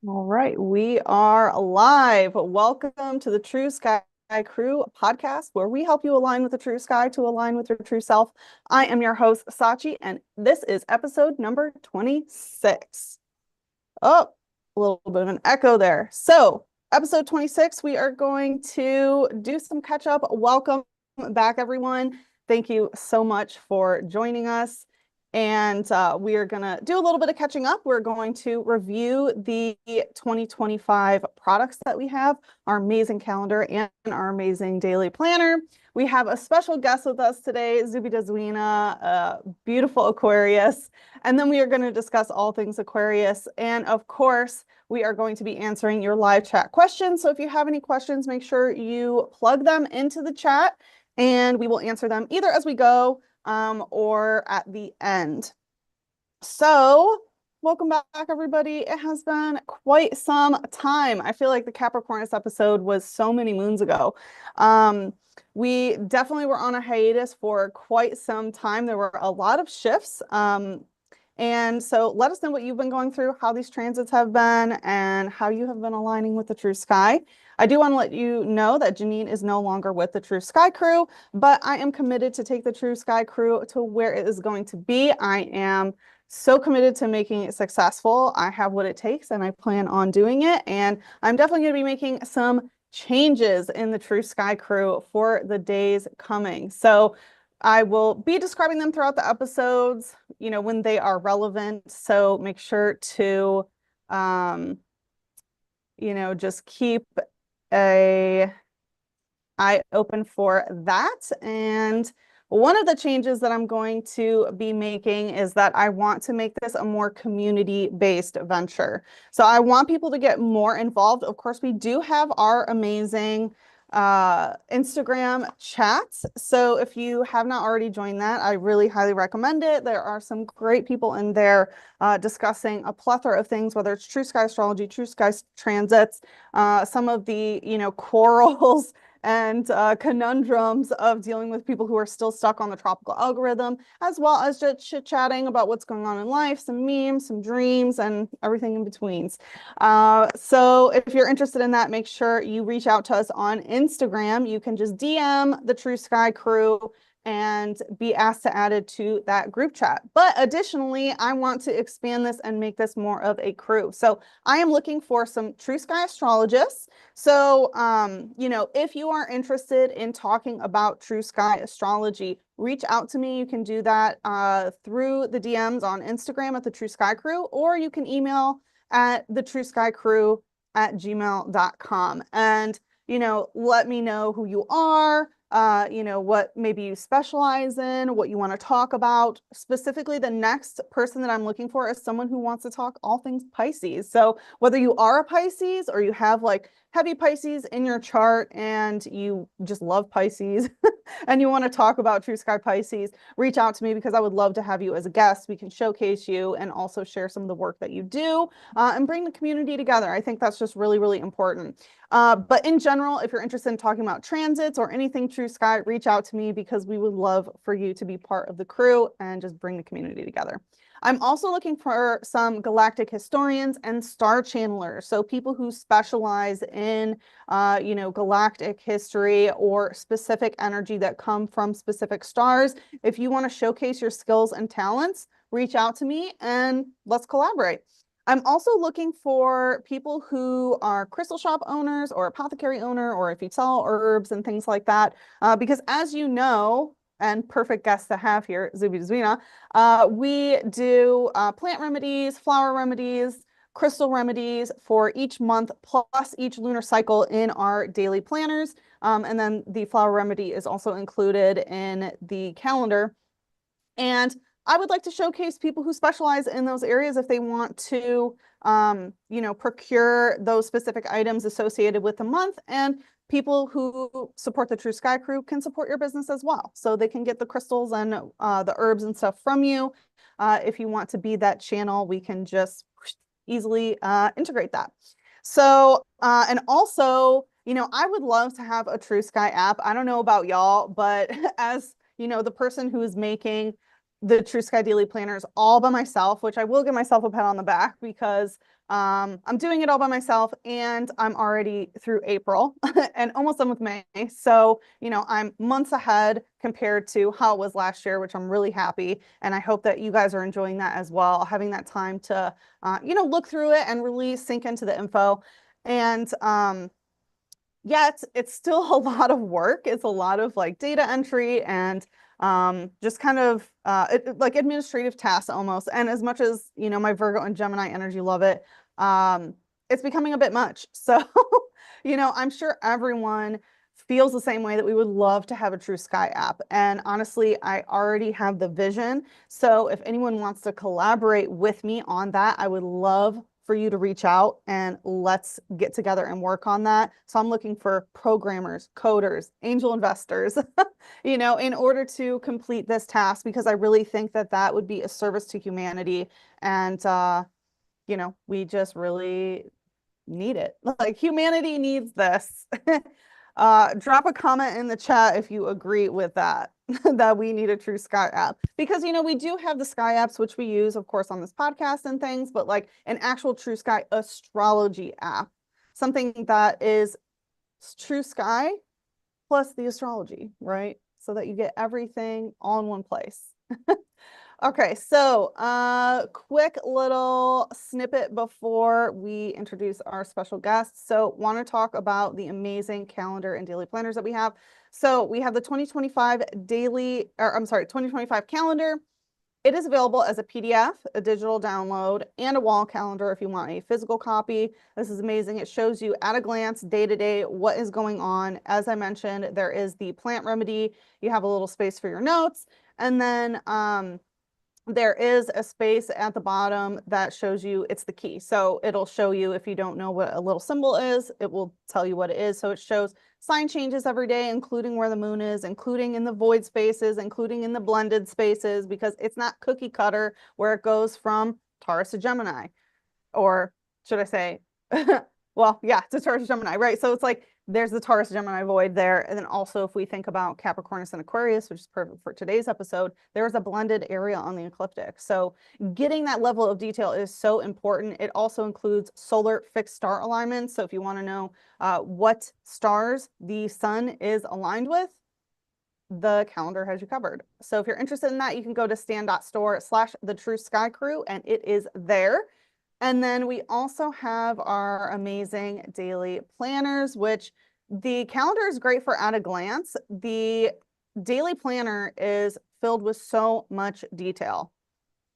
All right, we are live. Welcome to the True Sky Crew podcast, where we help you align with the true sky to align with your true self. I am your host, Sachi, and this is episode number 26. Oh, a little bit of an echo there. So, episode 26, we are going to do some catch up. Welcome back, everyone. Thank you so much for joining us. And we are going to do a little bit of catching up. We're going to review the 2025 products that we have, our amazing calendar, and our amazing daily planner. We have a special guest with us today, Zubida Zwina, beautiful Aquarius. And then we are going to discuss all things Aquarius. And of course, we are going to be answering your live chat questions. So if you have any questions, make sure you plug them into the chat and we will answer them either as we go or at the end. So welcome back, everybody. It has been quite some time. I feel like the Capricornus episode was so many moons ago. We definitely were on a hiatus for quite some time. There were a lot of shifts. And so let us know what you've been going through, how these transits have been, and how you have been aligning with the True Sky. I do want to let you know that Janine is no longer with the True Sky Crew, but I am committed to take the True Sky Crew to where it is going to be. I am so committed to making it successful. I have what it takes and I plan on doing it. And I'm definitely going to be making some changes in the True Sky Crew for the days coming. So I will be describing them throughout the episodes, when they are relevant. So make sure to, just keep a eye open for that. And one of the changes that I'm going to be making is that I want to make this a more community-based venture. So I want people to get more involved. Of course, we do have our amazing Instagram chats. So if you have not already joined that, I really highly recommend it. There are some great people in there discussing a plethora of things, whether it's true sky astrology, true sky transits, some of the, quarrels and conundrums of dealing with people who are still stuck on the tropical algorithm, as well as just chit-chatting about what's going on in life, some memes, some dreams, and everything in betweens. So if you're interested in that, make sure you reach out to us on Instagram. You can just DM the True Sky Crew and be asked to add it to that group chat. But additionally, I want to expand this and make this more of a crew. So I am looking for some True Sky astrologists. So, if you are interested in talking about True Sky astrology, reach out to me. You can do that through the DMs on Instagram at the True Sky Crew, or you can email at thetrueskycrew@gmail.com. And, let me know who you are, what maybe you specialize in, what you want to talk about. Specifically, the next person that I'm looking for is someone who wants to talk all things Pisces. So whether you are a Pisces or you have like heavy Pisces in your chart and you just love Pisces and you want to talk about True Sky Pisces, reach out to me because I would love to have you as a guest. We can showcase you and also share some of the work that you do and bring the community together. I think that's just really, really important. But in general, if you're interested in talking about transits or anything True Sky, reach out to me because we would love for you to be part of the crew and just bring the community together. I'm also looking for some galactic historians and star channelers. So people who specialize in, galactic history or specific energy that come from specific stars. If you want to showcase your skills and talents, reach out to me and let's collaborate. I'm also looking for people who are crystal shop owners or apothecary owner, or if you sell herbs and things like that, because as you know, and perfect guest to have here, Zubi Zwina, we do plant remedies, flower remedies, crystal remedies for each month, plus each lunar cycle in our daily planners. And then the flower remedy is also included in the calendar. And I would like to showcase people who specialize in those areas if they want to, procure those specific items associated with the month. And people who support the True Sky Crew can support your business as well. So they can get the crystals and the herbs and stuff from you. If you want to be that channel, we can just easily integrate that. So, and also, I would love to have a True Sky app. I don't know about y'all, but as, the person who is making the True Sky Daily Planners all by myself, which I will give myself a pat on the back because I'm doing it all by myself, and I'm already through April and almost done with May. So, I'm months ahead compared to how it was last year, which I'm really happy. And I hope that you guys are enjoying that as well, having that time to, look through it and really sink into the info. And yeah, it's still a lot of work. It's a lot of like data entry and just kind of like administrative tasks almost. And as much as, my Virgo and Gemini energy love it, it's becoming a bit much. So, I'm sure everyone feels the same way, that we would love to have a True Sky app. And honestly, I already have the vision. So if anyone wants to collaborate with me on that, I would love for you to reach out and let's get together and work on that. So I'm looking for programmers, coders, angel investors, in order to complete this task, because I really think that that would be a service to humanity. And, we just really need it. Like, humanity needs this. Drop a comment in the chat if you agree with that, that we need a True Sky app. Because, we do have the Sky apps, which we use, of course, on this podcast and things, but like an actual True Sky astrology app, something that is True Sky plus the astrology, right? So that you get everything all in one place. Okay, so quick little snippet before we introduce our special guests. So want to talk about the amazing calendar and daily planners that we have. So we have the 2025 2025 calendar. It is available as a PDF, a digital download, and a wall calendar if you want a physical copy. This is amazing. It shows you at a glance, day to day, what is going on. As I mentioned, there is the plant remedy. You have a little space for your notes. And then there is a space at the bottom that shows you it's the key. So it'll show you, if you don't know what a little symbol is, it will tell you what it is. So it shows sign changes every day, including where the moon is, including in the void spaces, including in the blended spaces, because it's not cookie cutter where it goes from Taurus to Gemini, or should I say, well, yeah, it's a Taurus Gemini, right? So it's like there's the Taurus Gemini void there. And then also, if we think about Capricornus and Aquarius, which is perfect for today's episode, there's a blended area on the ecliptic. So getting that level of detail is so important. It also includes solar fixed star alignments. So if you want to know what stars the sun is aligned with, the calendar has you covered. So if you're interested in that, you can go to stan.store/the True Sky Crew, and it is there. And then we also have our amazing daily planners, which the calendar is great for at a glance. The daily planner is filled with so much detail.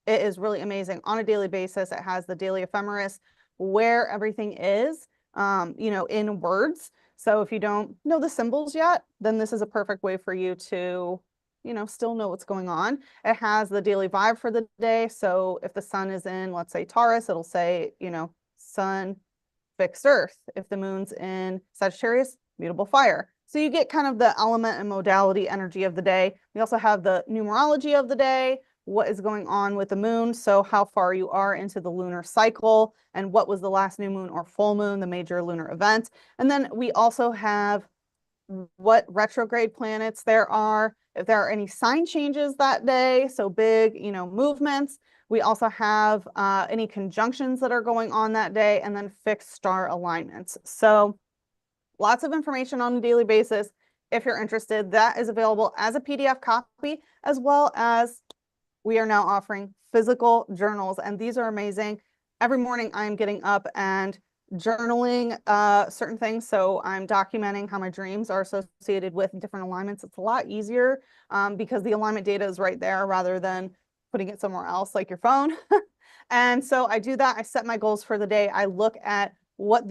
It is really amazing. On a daily basis, it has the daily ephemeris, where everything is, in words. So if you don't know the symbols yet, then this is a perfect way for you to still know what's going on. It has the daily vibe for the day. So if the sun is in, let's say, Taurus, it'll say, sun, fixed earth. If the moon's in Sagittarius, mutable fire. So you get kind of the element and modality energy of the day. We also have the numerology of the day, what is going on with the moon. So how far you are into the lunar cycle, and what was the last new moon or full moon, the major lunar event. And then we also have what retrograde planets there are, if there are any sign changes that day, so big, movements. We also have any conjunctions that are going on that day, and then fixed star alignments. So lots of information on a daily basis. If you're interested, that is available as a PDF copy, as well as we are now offering physical journals, and these are amazing. Every morning I'm getting up and journaling certain things. So I'm documenting how my dreams are associated with different alignments. It's a lot easier because the alignment data is right there rather than putting it somewhere else like your phone. And so I do that. I set my goals for the day. I look at what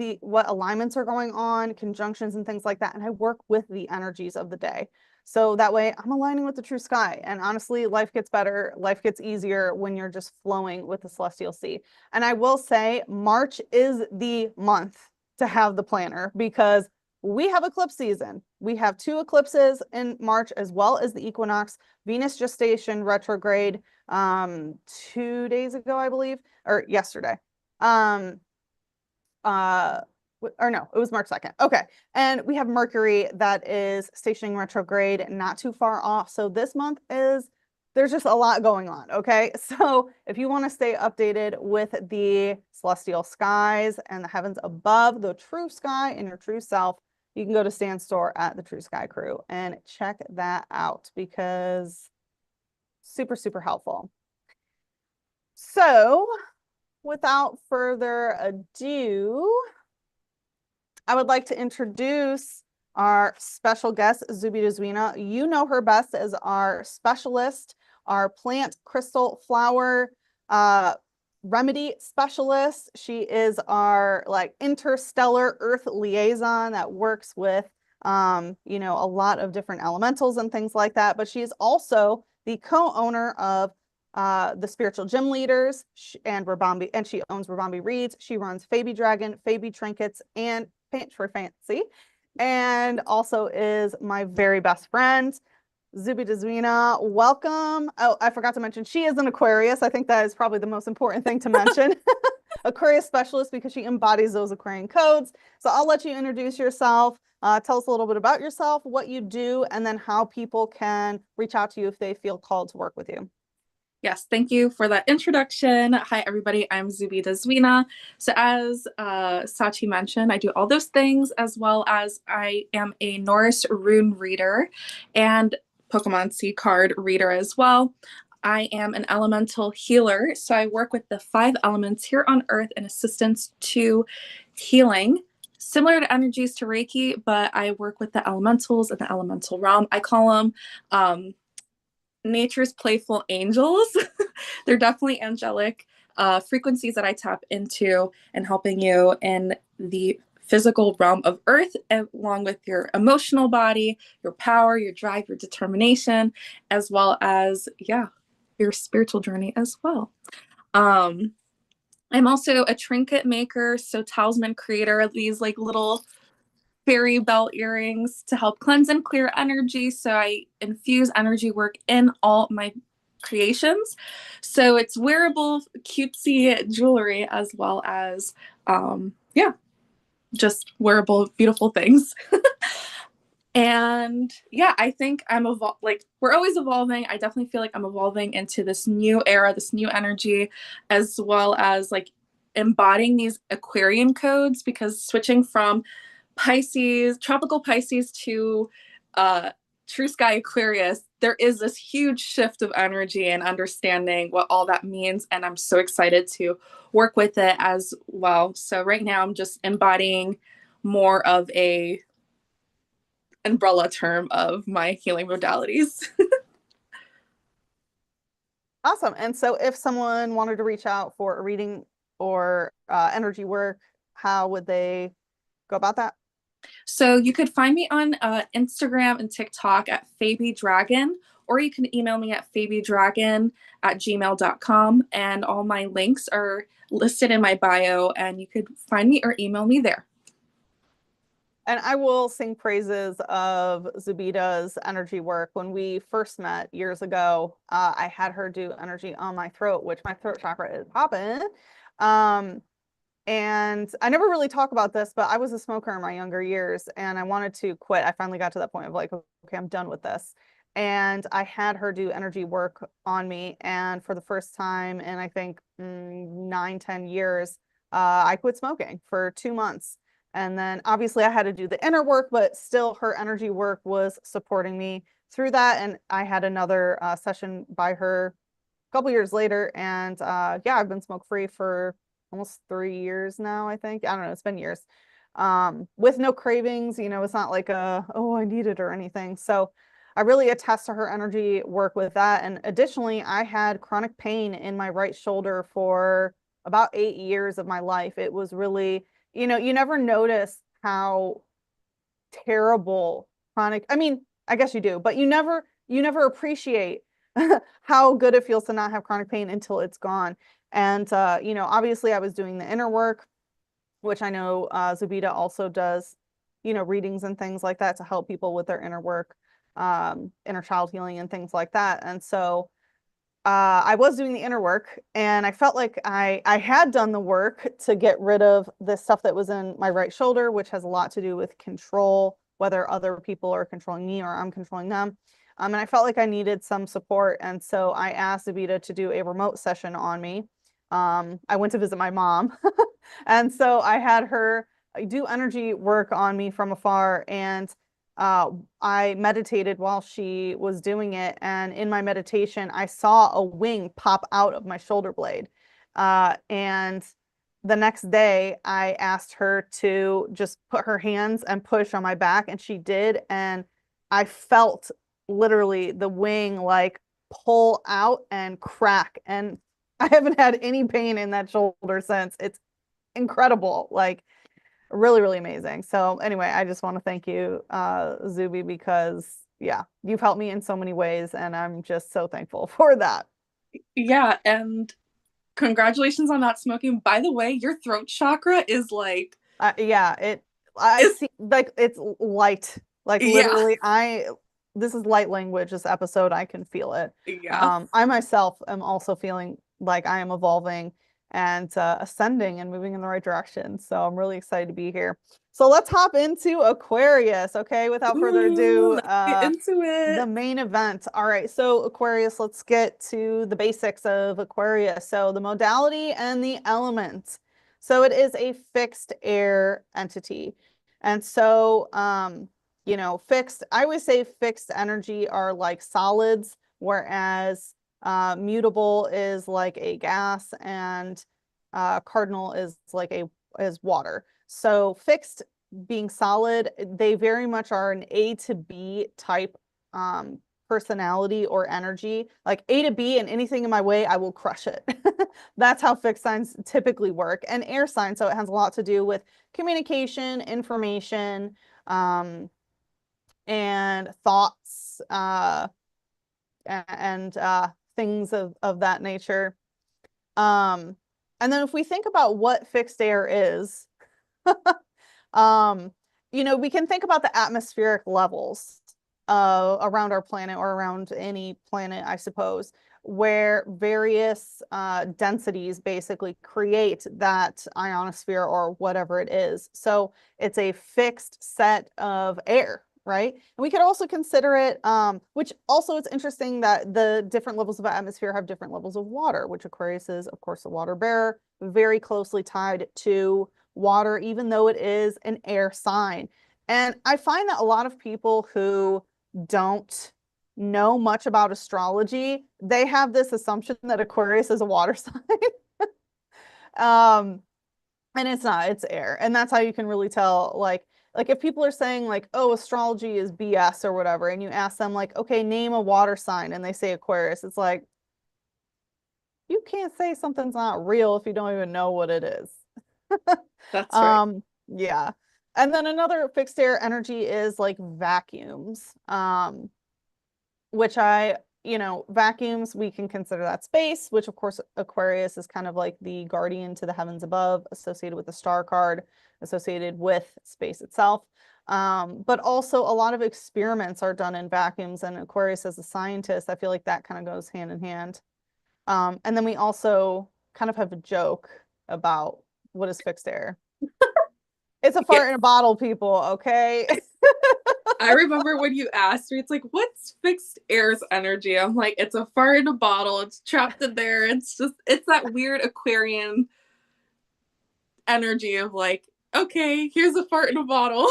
alignments are going on, conjunctions and things like that. And I work with the energies of the day. So that way I'm aligning with the true sky. And honestly, life gets better. Life gets easier when you're just flowing with the celestial sea. And I will say March is the month to have the planner, because we have eclipse season. We have 2 eclipses in March, as well as the equinox. Venus gestation retrograde 2 days ago, I believe, or yesterday. Or no, it was March 2nd. Okay. And we have Mercury that is stationing retrograde not too far off. So this month is there's just a lot going on. Okay. So if you want to stay updated with the celestial skies and the heavens above, the true sky and your true self, you can go to Stan's store at the True Sky Crew and check that out because super, super helpful. So without further ado, I would like to introduce our special guest, Zubi Dazwina. You know her best as our specialist, our plant crystal flower remedy specialist. She is our like interstellar earth liaison that works with you know, a lot of different elementals and things like that. But she is also the co-owner of the Spiritual Gym Leaders and Rabambi, and she owns Rabambi Reads. She runs Fabi Dragon, Fabi Trinkets, and Pinch for Fancy, and also is my very best friend, Zubi Dazwina. Welcome. Oh, I forgot to mention, she is an Aquarius. I think that is probably the most important thing to mention. Aquarius specialist because she embodies those Aquarian codes. So I'll let you introduce yourself. Tell us a little bit about yourself, what you do, and then how people can reach out to you if they feel called to work with you. Yes, thank you for that introduction. Hi, everybody. I'm Zubi Dazwina. So as Sachi mentioned, I do all those things as well as I am a Norse rune reader and Pokemon seed card reader as well. I am an elemental healer. So I work with the 5 elements here on Earth in assistance to healing. Similar to energies to Reiki, but I work with the elementals in the elemental realm. I call them nature's playful angels. They're definitely angelic frequencies that I tap into and helping you in the physical realm of Earth, along with your emotional body, your power, your drive, your determination, as well as, yeah, your spiritual journey as well. I'm also a trinket maker, so talisman creator, these like little fairy bell earrings to help cleanse and clear energy. So I infuse energy work in all my creations. So it's wearable, cutesy jewelry as well as, yeah, just wearable, beautiful things. And yeah, I think like we're always evolving. I definitely feel like I'm evolving into this new era, this new energy, as well as like embodying these Aquarian codes, because switching from Pisces, tropical Pisces to true sky Aquarius, there is this huge shift of energy and understanding what all that means. And I'm so excited to work with it as well. So right now I'm just embodying more of a umbrella term of my healing modalities. Awesome. And so if someone wanted to reach out for a reading or energy work, how would they go about that? So you could find me on Instagram and TikTok at Fabi Dragon, or you can email me at fabidragon@gmail.com. And all my links are listed in my bio, and you could find me or email me there. And I will sing praises of Zubita's energy work. When we first met years ago, I had her do energy on my throat, which my throat chakra is popping. And I never really talk about this, but I was a smoker in my younger years and I wanted to quit. I finally got to that point of like, okay, I'm done with this. And I had her do energy work on me. And for the first time in, I think, 9, 10 years, I quit smoking for 2 months. And then obviously I had to do the inner work, but still her energy work was supporting me through that. And I had another session by her a couple years later. And yeah, I've been smoke free for almost 3 years now, I think. I don't know, it's been years. With no cravings, you know, it's not like oh, I need it or anything. So I really attest to her energy work with that. And additionally, I had chronic pain in my right shoulder for about 8 years of my life. It was really, you know, you never notice how terrible chronic, I mean, I guess you do, but you never appreciate how good it feels to not have chronic pain until it's gone. And, you know, obviously I was doing the inner work, which I know Zubita also does, you know, readings and things like that to help people with their inner work, inner child healing and things like that. And so I was doing the inner work and I felt like I had done the work to get rid of the stuff that was in my right shoulder, which has a lot to do with control, whether other people are controlling me or I'm controlling them. And I felt like I needed some support. And so I asked Zavita to do a remote session on me. I went to visit my mom. And so I had her do energy work on me from afar. And I meditated while she was doing it. And in my meditation, I saw a wing pop out of my shoulder blade. And the next day, I asked her to just put her hands and push on my back, and she did. And I felt literally the wing like pull out and crack. And I haven't had any pain in that shoulder since. It's incredible. Like, really, really amazing. So anyway, I just want to thank you, Zuby, because yeah, you've helped me in so many ways, and I'm just so thankful for that. Yeah, and congratulations on not smoking. By the way, your throat chakra is like Yeah, I it's see, like it's light. Like yeah, literally, this is light language, this episode, I can feel it. yeah. I myself am also feeling like I am evolving and ascending and moving in the right direction. So I'm really excited to be here. So let's hop into Aquarius, okay? Without further Ooh, ado, let's get into the it. main event. All right, so Aquarius, let's get to the basics of Aquarius. So the modality and the elements. So it is a fixed air entity. And so, fixed, I always say fixed energy are like solids, whereas mutable is like a gas, and cardinal is like is water. So fixed being solid, they very much are an A to B type personality or energy. Like A to B, and anything in my way, I will crush it. That's how fixed signs typically work. And air sign, so it has a lot to do with communication, information, and thoughts, and things of that nature. Um, and then if we think about what fixed air is, um, we can think about the atmospheric levels around our planet, or around any planet, I suppose, where various densities basically create that ionosphere or whatever it is. So it's a fixed set of air, right? And we could also consider it, which also it's interesting that the different levels of atmosphere have different levels of water, which Aquarius is, of course, a water bearer, very closely tied to water, even though it is an air sign. And I find that a lot of people who don't know much about astrology, they have this assumption that Aquarius is a water sign. um, and it's not, it's air. And that's how you can really tell, like if people are saying like, oh, astrology is BS or whatever, and you ask them like, okay, name a water sign, and they say Aquarius, it's like, you can't say something's not real if you don't even know what it is. That's right. Yeah. And then another fixed air energy is like vacuums, which vacuums, we can consider that space, which of course Aquarius is kind of like the guardian to the heavens above, associated with the star card, associated with space itself. But also a lot of experiments are done in vacuums, and Aquarius as a scientist, I feel like that kind of goes hand in hand. And then we also kind of have a joke about what is fixed air. It's a Yeah. fart in a bottle, people, okay? I remember when you asked me, it's like, what's fixed air's energy? I'm like, it's a fart in a bottle. It's trapped in there. It's that weird Aquarian energy of like, okay, here's a fart in a bottle.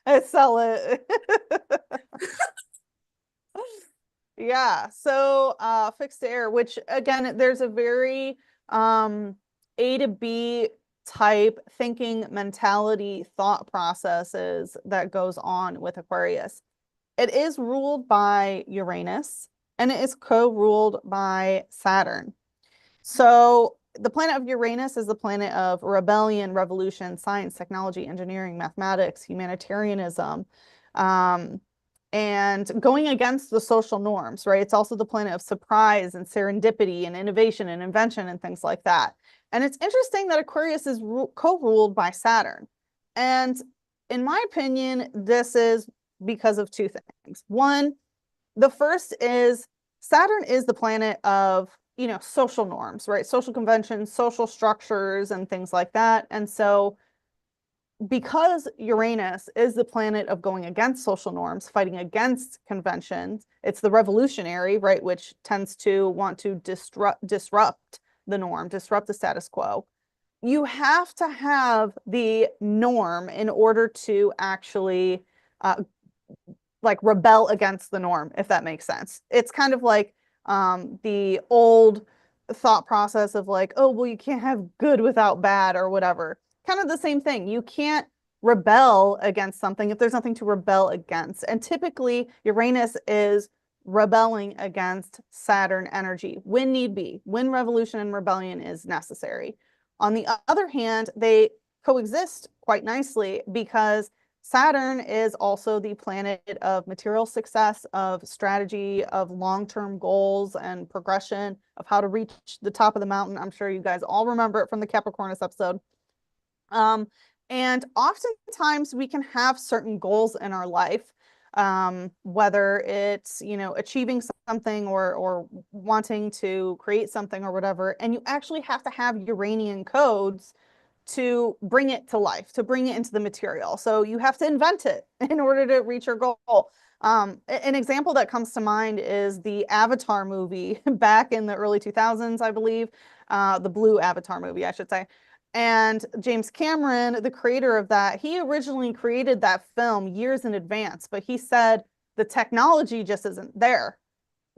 I sell it. Yeah, so fixed air, which again, there's a very A to B type thinking mentality thought processes that goes on with Aquarius. It is ruled by Uranus, and it is co-ruled by Saturn. So the planet of Uranus is the planet of rebellion, revolution, science, technology, engineering, mathematics, humanitarianism, um, and going against the social norms, right? It's also the planet of surprise and serendipity and innovation and invention and things like that. And it's interesting that Aquarius is co-ruled by Saturn. And in my opinion, this is because of two things. One, the first is Saturn is the planet of, social norms, right? Social conventions, social structures, and things like that. And so because Uranus is the planet of going against social norms, fighting against conventions, it's the revolutionary, right, which tends to want to disrupt the norm, disrupt the status quo. You have to have the norm in order to actually like rebel against the norm, if that makes sense. It's kind of like the old thought process of like, oh, well, you can't have good without bad or whatever. Kind of the same thing. You can't rebel against something if there's nothing to rebel against. And typically, Uranus is rebelling against Saturn energy when need be, when revolution and rebellion is necessary. On the other hand, they coexist quite nicely because Saturn is also the planet of material success, of strategy, of long-term goals and progression, of how to reach the top of the mountain. I'm sure you guys all remember it from the Capricornus episode. And oftentimes we can have certain goals in our life, whether it's, achieving something or wanting to create something or whatever, and you actually have to have Uranian codes to bring it to life, to bring it into the material. So you have to invent it in order to reach your goal. An example that comes to mind is the Avatar movie back in the early 2000s, I believe, the blue Avatar movie, I should say. And James Cameron, the creator of that, he originally created that film years in advance, but he said the technology just isn't there.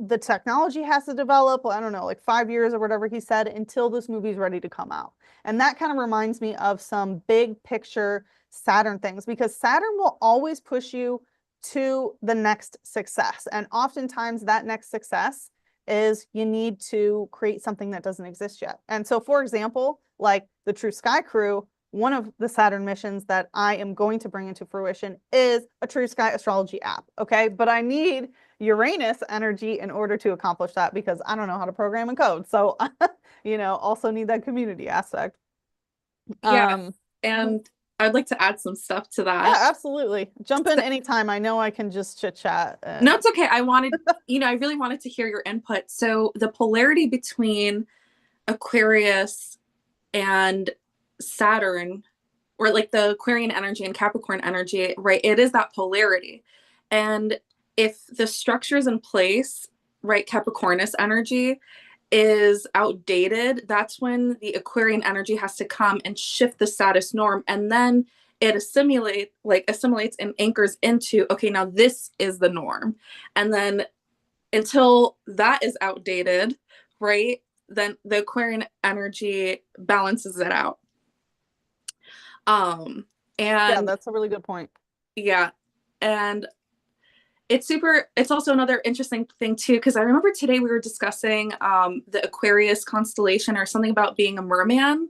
The technology has to develop, I don't know, like 5 years or whatever he said, until this movie's ready to come out. And that kind of reminds me of some big picture Saturn things, because Saturn will always push you to the next success. And oftentimes that next success is you need to create something that doesn't exist yet. And so, for example, like the True Sky Crew, one of the Saturn missions that I am going to bring into fruition is a True Sky astrology app. Okay. But I need Uranus energy in order to accomplish that because I don't know how to program and code. So, also need that community aspect. Yeah. Um, And I'd like to add some stuff to yeah, that. absolutely. Jump in anytime. I know I can just chit chat. No, it's okay. I really wanted to hear your input. So the polarity between Aquarius and Saturn, or like the Aquarian energy and Capricorn energy, right? It is that polarity. And if the structure is in place, right, Capricornus energy is outdated, that's when the Aquarian energy has to come and shift the status norm. And then it assimilates and anchors into, okay, now this is the norm. And then until that is outdated, right, then the Aquarian energy balances it out. Um, Yeah, and that's a really good point. yeah, and it's also another interesting thing too, because I remember today we were discussing the Aquarius constellation or something about being a merman.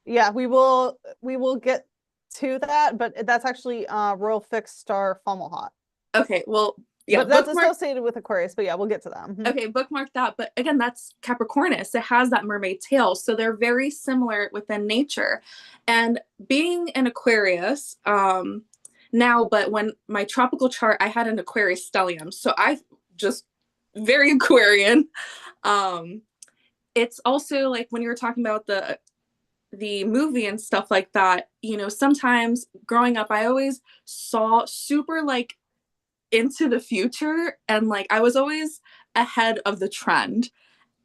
Yeah, we will get to that, but that's actually Royal Fixed Star Fomalhaut. Okay, well, yeah, But that's bookmark. associated with Aquarius, but yeah, we'll get to that. Okay, bookmark that. But again, that's Capricornus. It has that mermaid tail. So they're very similar within nature. And being an Aquarius, now, but when my tropical chart, I had an Aquarius stellium. So I just very Aquarian. It's also like when you were talking about the movie and stuff like that, sometimes growing up, I always saw super like into the future, and like I was always ahead of the trend,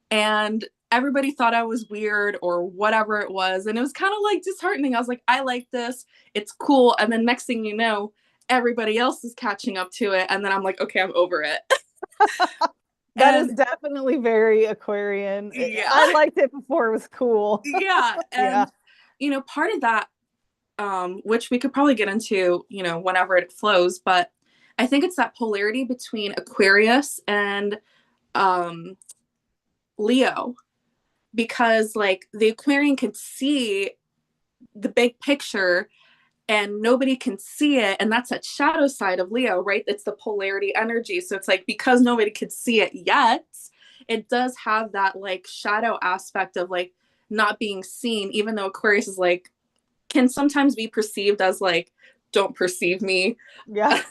and everybody thought I was weird or whatever it was, and it was kind of like disheartening. I was like, I like this, it's cool, and then next thing you know, everybody else is catching up to it, and then I'm like, okay, I'm over it. That is And definitely very Aquarian. yeah, I liked it before it was cool. yeah, Yeah. and part of that, which we could probably get into, whenever it flows, but I think it's that polarity between Aquarius and Leo, because like the Aquarian can see the big picture and nobody can see it, and that's that shadow side of Leo, right? It's the polarity energy. So it's like, because nobody could see it yet, it does have that like shadow aspect of like not being seen, even though Aquarius is like, can sometimes be perceived as like, don't perceive me. Yeah.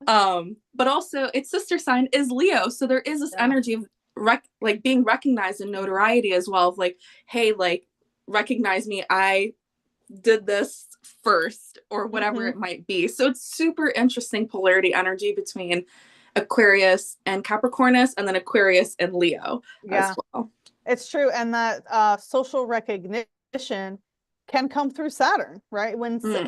But also its sister sign is Leo, so there is this energy of like being recognized in notoriety as well, of like, hey, like, recognize me, I did this, first or whatever Mhm. it might be. So it's super interesting polarity energy between Aquarius and Capricornus, and then Aquarius and Leo as Yeah, well. it's true. And that social recognition can come through Saturn, right?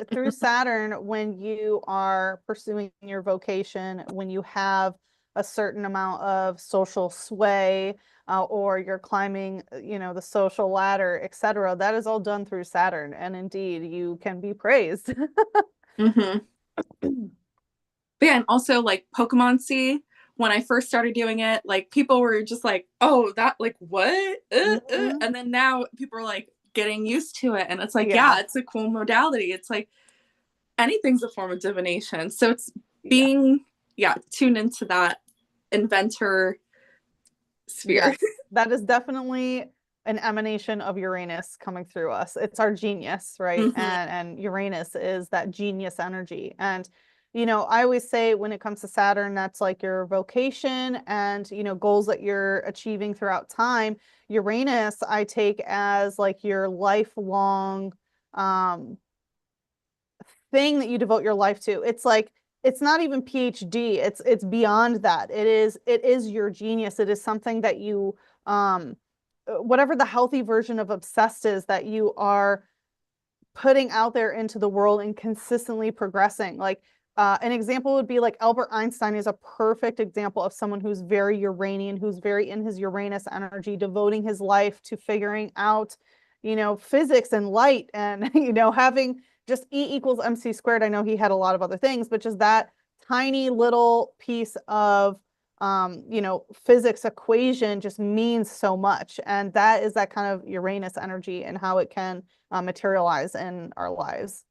Through Saturn, when you are pursuing your vocation, when you have a certain amount of social sway, or you're climbing, the social ladder, etc. That is all done through Saturn, and indeed, you can be praised. Mm-hmm. But yeah, and also like Pokemon C, when I first started doing it, like people were just like, oh, that like what? Mhm. And then now people are like getting used to it. And it's like, Yeah, yeah, it's a cool modality. It's like anything's a form of divination. So it's yeah. being, yeah, tuned into that inventor sphere. Yes, that is definitely an emanation of Uranus coming through us. It's our genius, right? Mm-hmm. And Uranus is that genius energy. And I always say when it comes to Saturn, that's like your vocation and goals that you're achieving throughout time. Uranus, I take as like your lifelong um thing that you devote your life to. It's like it's not even PhD. It's beyond that. It is your genius. It is something that you whatever the healthy version of obsessed is that you are putting out there into the world and consistently progressing. Like an example would be like Albert Einstein is a perfect example of someone who's very Uranian, who's very in his Uranus energy, devoting his life to figuring out, physics and light and, having just E equals MC squared. I know he had a lot of other things, but just that tiny little piece of physics equation just means so much. And that is that kind of Uranus energy and how it can materialize in our lives.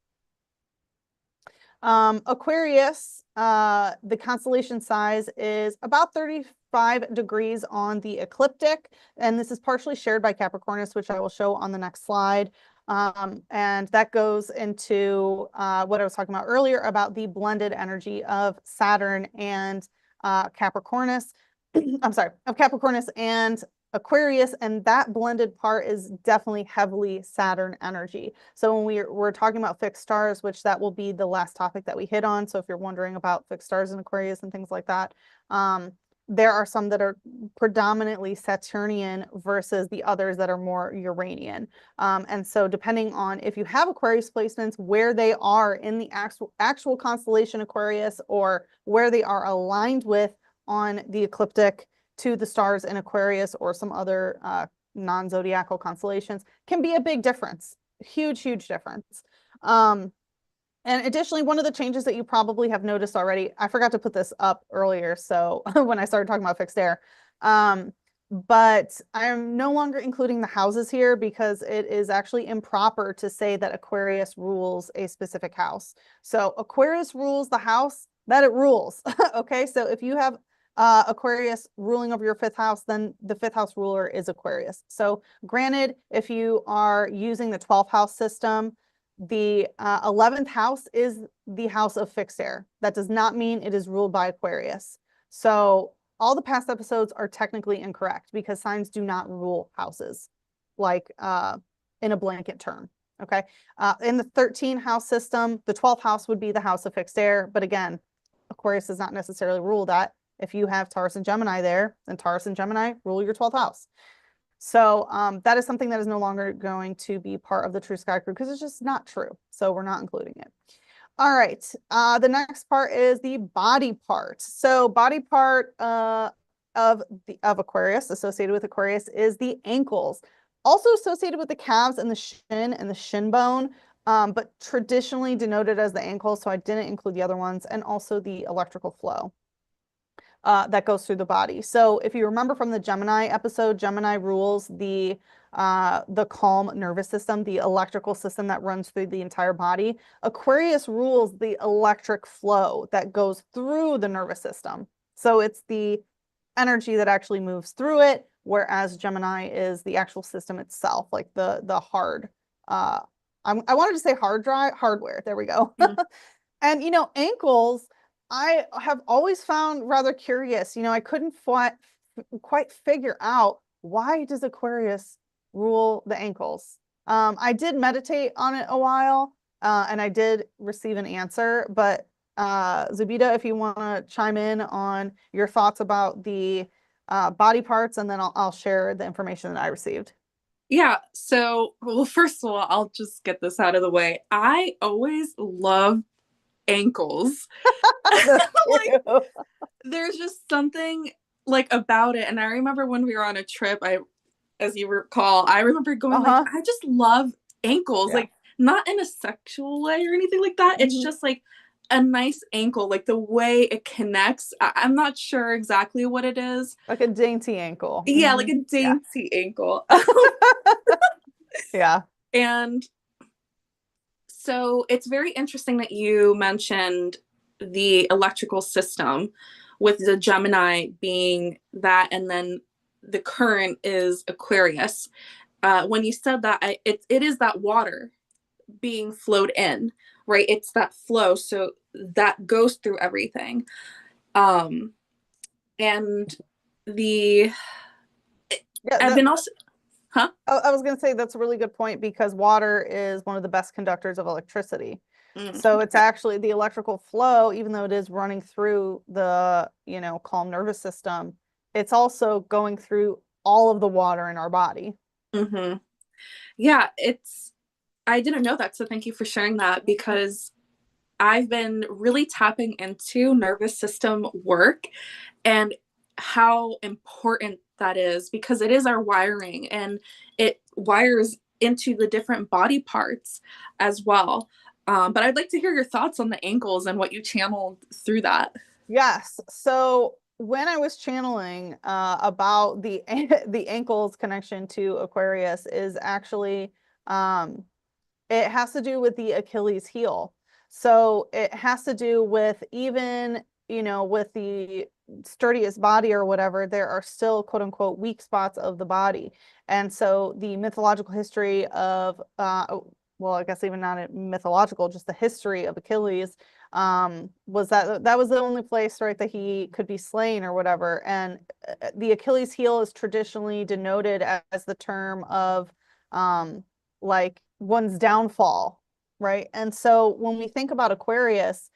Aquarius, the constellation size is about 35 degrees on the ecliptic, and this is partially shared by Capricornus, which I will show on the next slide. And that goes into what I was talking about earlier about the blended energy of Saturn and Capricornus. I'm sorry, of Capricornus and Aquarius, and that blended part is definitely heavily Saturn energy. So when we're talking about fixed stars, which that will be the last topic that we hit on. So if you're wondering about fixed stars in Aquarius and things like that, there are some that are predominantly Saturnian versus the others that are more Uranian. And so depending on if you have Aquarius placements, where they are in the actual constellation Aquarius or where they are aligned with on the ecliptic to the stars in Aquarius or some other non-zodiacal constellations can be a big difference. Huge, huge difference. And additionally, one of the changes that you probably have noticed already, I forgot to put this up earlier, so when I started talking about fixed air, but I'm no longer including the houses here because it is actually improper to say that Aquarius rules a specific house. So Aquarius rules the house that it rules. Okay, so if you have Aquarius ruling over your fifth house, then the fifth house ruler is Aquarius. So granted, if you are using the 12th house system, the 11th house is the house of fixed air. That does not mean it is ruled by Aquarius. So all the past episodes are technically incorrect because signs do not rule houses like in a blanket term. Okay. In the 13 house system, the 12th house would be the house of fixed air. But again, Aquarius does not necessarily rule that. If you have Taurus and Gemini there, then Taurus and Gemini rule your 12th house. So that is something that is no longer going to be part of the True Sky Crew because it's just not true. So we're not including it. All right. The next part is the body part. So body part of Aquarius, associated with Aquarius, is the ankles. Also associated with the calves and the shin bone, but traditionally denoted as the ankle. So I didn't include the other ones, and also the electrical flow that goes through the body. So if you remember from the Gemini episode, Gemini rules the calm nervous system, the electrical system that runs through the entire body. Aquarius rules the electric flow that goes through the nervous system. So it's the energy that actually moves through it, whereas Gemini is the actual system itself, like the hard. I wanted to say hardware. There we go. Mhm. And ankles, I have always found rather curious. I couldn't quite figure out why does Aquarius rule the ankles. I did meditate on it a while, and I did receive an answer, but Zubida, if you want to chime in on your thoughts about the body parts, and then I'll share the information that I received. Yeah. So, well, first of all, I'll just get this out of the way. I always love ankles. That's Like, cute. there's just something like about it. And I remember when we were on a trip, as you recall, I remember going like, Uh-huh. I just love ankles, Yeah. like not in a sexual way or anything like that. It's Mhm. just like a nice ankle, like the way it connects. I'm not sure exactly what it is. Like a dainty ankle. Yeah, like a Yeah. dainty ankle. Yeah. And so it's very interesting that you mentioned the electrical system with the Gemini being that, and then the current is Aquarius. When you said that, it is that water being flowed in, right? It's that flow, so that goes through everything. Um, and the Yeah, I've that been also, huh? I was going to say that's a really good point because water is one of the best conductors of electricity. So it's Okay. actually the electrical flow, even though it is running through the, calm nervous system, it's also going through all of the water in our body. Mm-hmm. Yeah, I didn't know that, so thank you for sharing that because I've been really tapping into nervous system work and how important that is because it is our wiring and it wires into the different body parts as well. But I'd like to hear your thoughts on the ankles and what you channeled through that. Yes. So when I was channeling about the the ankles connection to Aquarius is actually it has to do with the Achilles heel. So it has to do with even, with the sturdiest body or whatever, there are still quote unquote weak spots of the body. And so the mythological history of, well, I guess even not mythological, just the history of Achilles was that was the only place, right, that he could be slain or whatever. And the Achilles heel is traditionally denoted as the term of like one's downfall, right? And so when we think about Aquarius,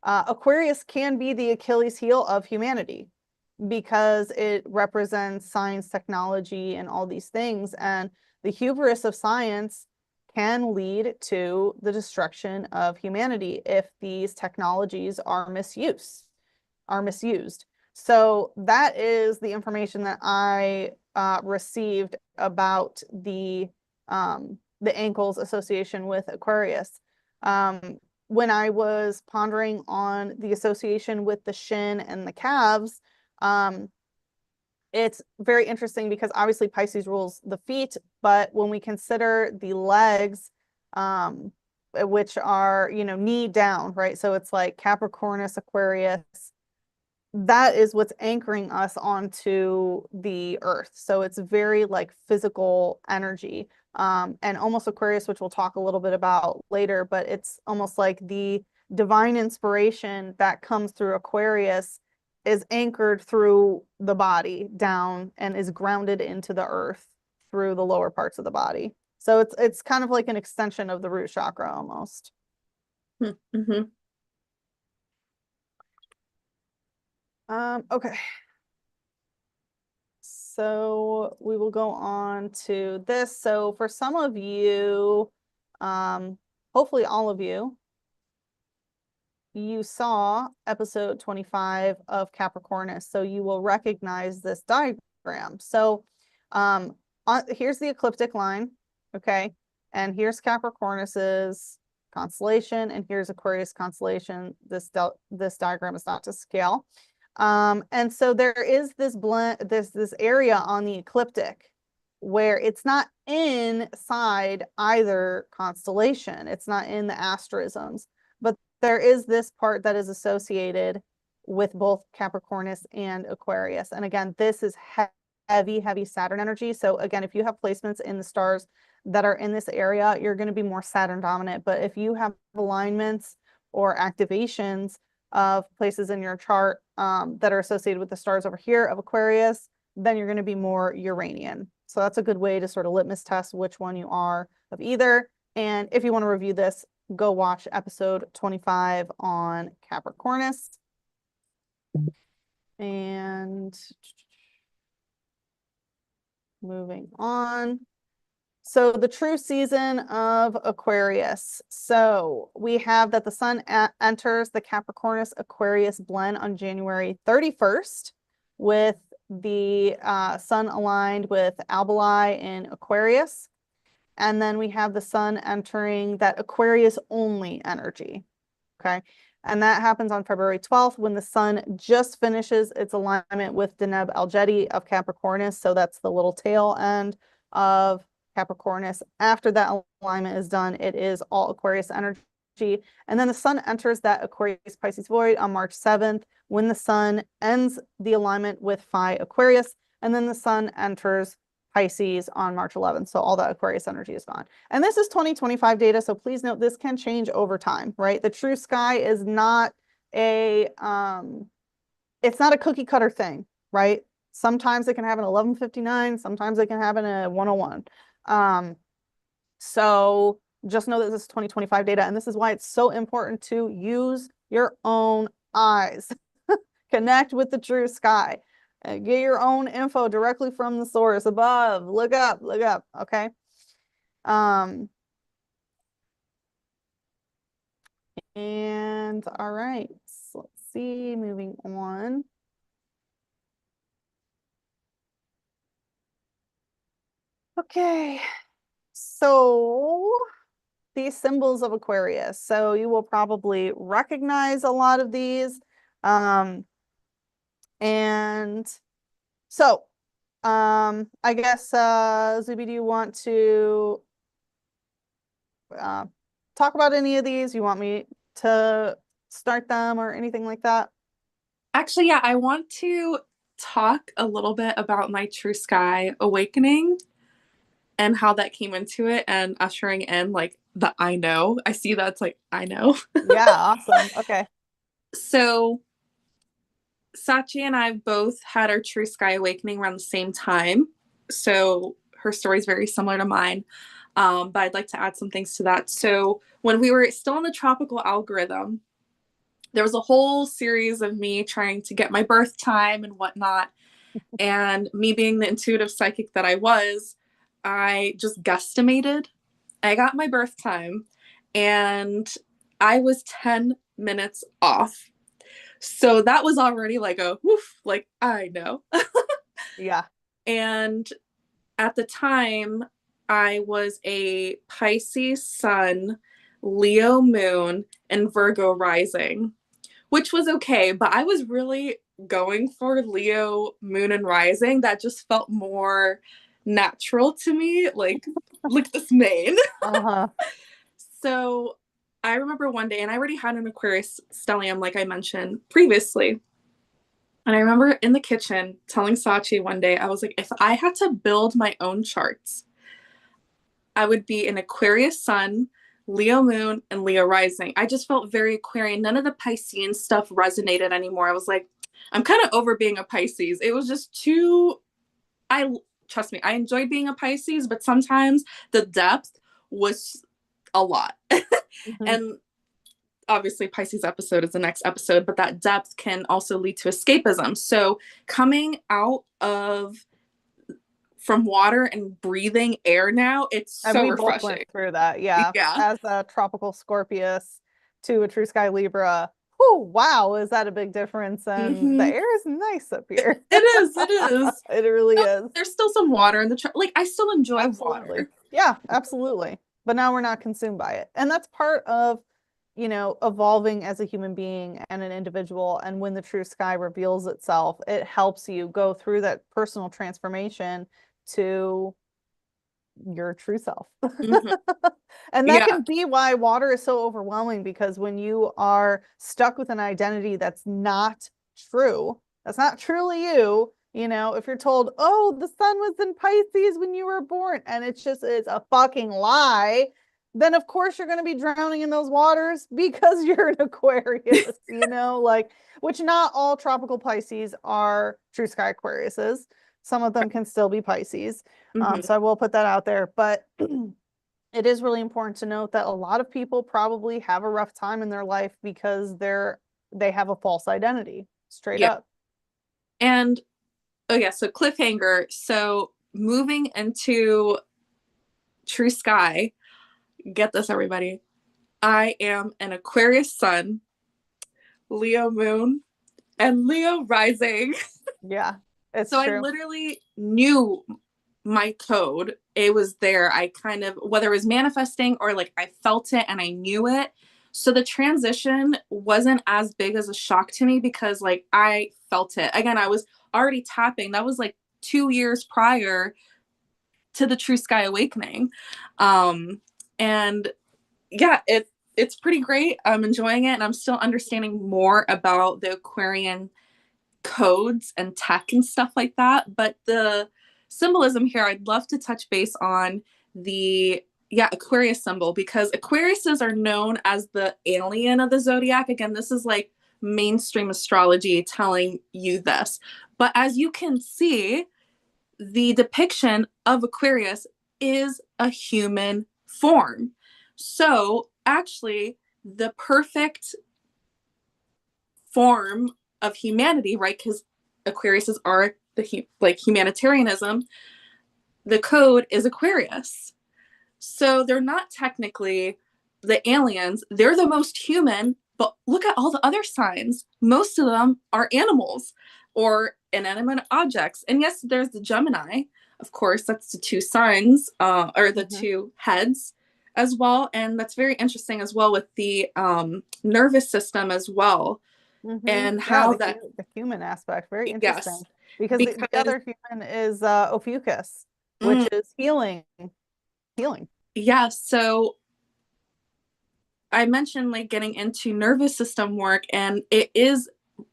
Aquarius can be the Achilles heel of humanity because it represents science, technology, and all these things. And the hubris of science can lead to the destruction of humanity if these technologies are misused. So that is the information that I received about the ankles association with Aquarius. When I was pondering on the association with the shin and the calves, um, it's very interesting because obviously Pisces rules the feet, but when we consider the legs, um, which are, knee down, right? So it's like Capricornus, Aquarius, that is what's anchoring us onto the earth. So it's very like physical energy. And almost Aquarius, which we'll talk a little bit about later, but it's almost like the divine inspiration that comes through Aquarius is anchored through the body down and is grounded into the earth through the lower parts of the body. So it's kind of like an extension of the root chakra almost. Mm-hmm. Okay. So we will go on to this. So for some of you, hopefully all of you, you saw episode 25 of Capricornus, so you will recognize this diagram. So here's the ecliptic line, okay? And here's Capricornus's constellation, and here's Aquarius constellation. This diagram is not to scale. And so there is this this area on the ecliptic where it's not inside either constellation. It's not in the asterisms, but there is this part that is associated with both Capricornus and Aquarius. And again, this is heavy Saturn energy. So again, if you have placements in the stars that are in this area, you're going to be more Saturn dominant. But if you have alignments or activations of places in your chart that are associated with the stars over here of Aquarius, then you're going to be more Uranian. So that's a good way to sort of litmus test which one you are of either. And if you want to review this, go watch episode 25 on Capricornus. And moving on. So the true season of Aquarius. So we have that the sun enters the Capricornus Aquarius blend on January 31st with the sun aligned with Albali in Aquarius. And then we have the sun entering that Aquarius only energy. Okay. And that happens on February 12th when the sun just finishes its alignment with Deneb Algedi of Capricornus. So that's the little tail end of Capricornus. After that alignment is done, it is all Aquarius energy. And then the sun enters that Aquarius Pisces void on March 7th when the sun ends the alignment with Phi Aquarius. And then the sun enters Pisces on March 11th. So all that Aquarius energy is gone. And this is 2025 data. So please note this can change over time, right? The true sky is not a, it's not a cookie cutter thing, right? Sometimes it can happen at 11:59. Sometimes it can happen at 101. So just know that this is 2025 data. And this is why it's so important to use your own eyes. Connect with the true sky. Get your own info directly from the source above. Look up, okay? And all right, so let's see, moving on. Okay, so these symbols of Aquarius. So you will probably recognize a lot of these. And so I guess Zuby, do you want to talk about any of these? You want me to start them or anything like that? Actually, yeah, I want to talk a little bit about my True Sky awakening and how that came into it and ushering in like the I know. I see that's like I know. Yeah, awesome. Okay. So Sachi and I both had our True Sky awakening around the same time. So her story is very similar to mine. But I'd like to add some things to that. So when we were still in the tropical algorithm, there was a whole series of me trying to get my birth time and whatnot. And me being the intuitive psychic that I was, I just guesstimated. I got my birth time and I was 10 minutes off. So that was already like a woof, like I know. Yeah. And at the time, I was a Pisces sun, Leo moon, and Virgo rising, which was okay. But I was really going for Leo moon and rising. That just felt more natural to me. Like this mane. Uh-huh. So I remember one day, and I already had an Aquarius stellium, like I mentioned previously. And I remember in the kitchen telling Sachi one day, I was like, if I had to build my own charts, I would be an Aquarius sun, Leo moon, and Leo rising. I just felt very Aquarian. None of the Piscean stuff resonated anymore. I was like, I'm kind of over being a Pisces. It was just too, trust me, I enjoyed being a Pisces, but sometimes the depth was a lot. Mhm. And obviously Pisces episode is the next episode, but that depth can also lead to escapism. So coming out of from water and breathing air now, it's And so we both refreshing. went through that, yeah. Yeah. As a tropical Scorpius to a true sky Libra. Oh, wow, is that a big difference? And the air is nice up here. It is. It really is. There's still some water in the like I still enjoy Absolutely. water. Yeah, absolutely. But now we're not consumed by it. And that's part of, evolving as a human being and an individual. And when the true sky reveals itself, it helps you go through that personal transformation to your true self. Mm-hmm. And that Yeah. can be why water is so overwhelming, because when you are stuck with an identity that's not true, that's not truly you, if you're told, oh, the sun was in Pisces when you were born, and it's a fucking lie, then of course you're going to be drowning in those waters because you're an Aquarius, like, which not all tropical Pisces are true sky Aquariuses. Some of them can still be Pisces. Mm-hmm. So I will put that out there. But it is really important to note that a lot of people probably have a rough time in their life because they have a false identity, straight Yeah. up. And oh yeah, so cliffhanger. So moving into True Sky, get this, everybody. I am an Aquarius sun, Leo moon, and Leo rising. Yeah, it's So I true. literally knew my code. It was there. I kind of, whether it was manifesting or like I felt it and I knew it. So the transition wasn't as big as a shock to me because like I felt it. Again, I was already tapping. That was like 2 years prior to the True Sky Awakening. And yeah, it's pretty great. I'm enjoying it and I'm still understanding more about the Aquarian codes and tech and stuff like that. But the symbolism here, I'd love to touch base on the Aquarius symbol, because Aquariuses are known as the alien of the zodiac. Again, this is like mainstream astrology telling you this. But as you can see, the depiction of Aquarius is a human form. So actually, the perfect form of humanity, right? Because Aquariuses are like humanitarianism. The code is Aquarius. So they're not technically the aliens. They're the most human, but look at all the other signs. Most of them are animals or inanimate objects. And yes, there's the Gemini. Of course, that's the two signs, or the two heads as well. And that's very interesting as well with the nervous system as well. And Yeah, how that, the human aspect, very interesting. yes, Because the because other human is Ophiuchus, which mm, is healing. Healing. yeah, so I mentioned like getting into nervous system work, and it is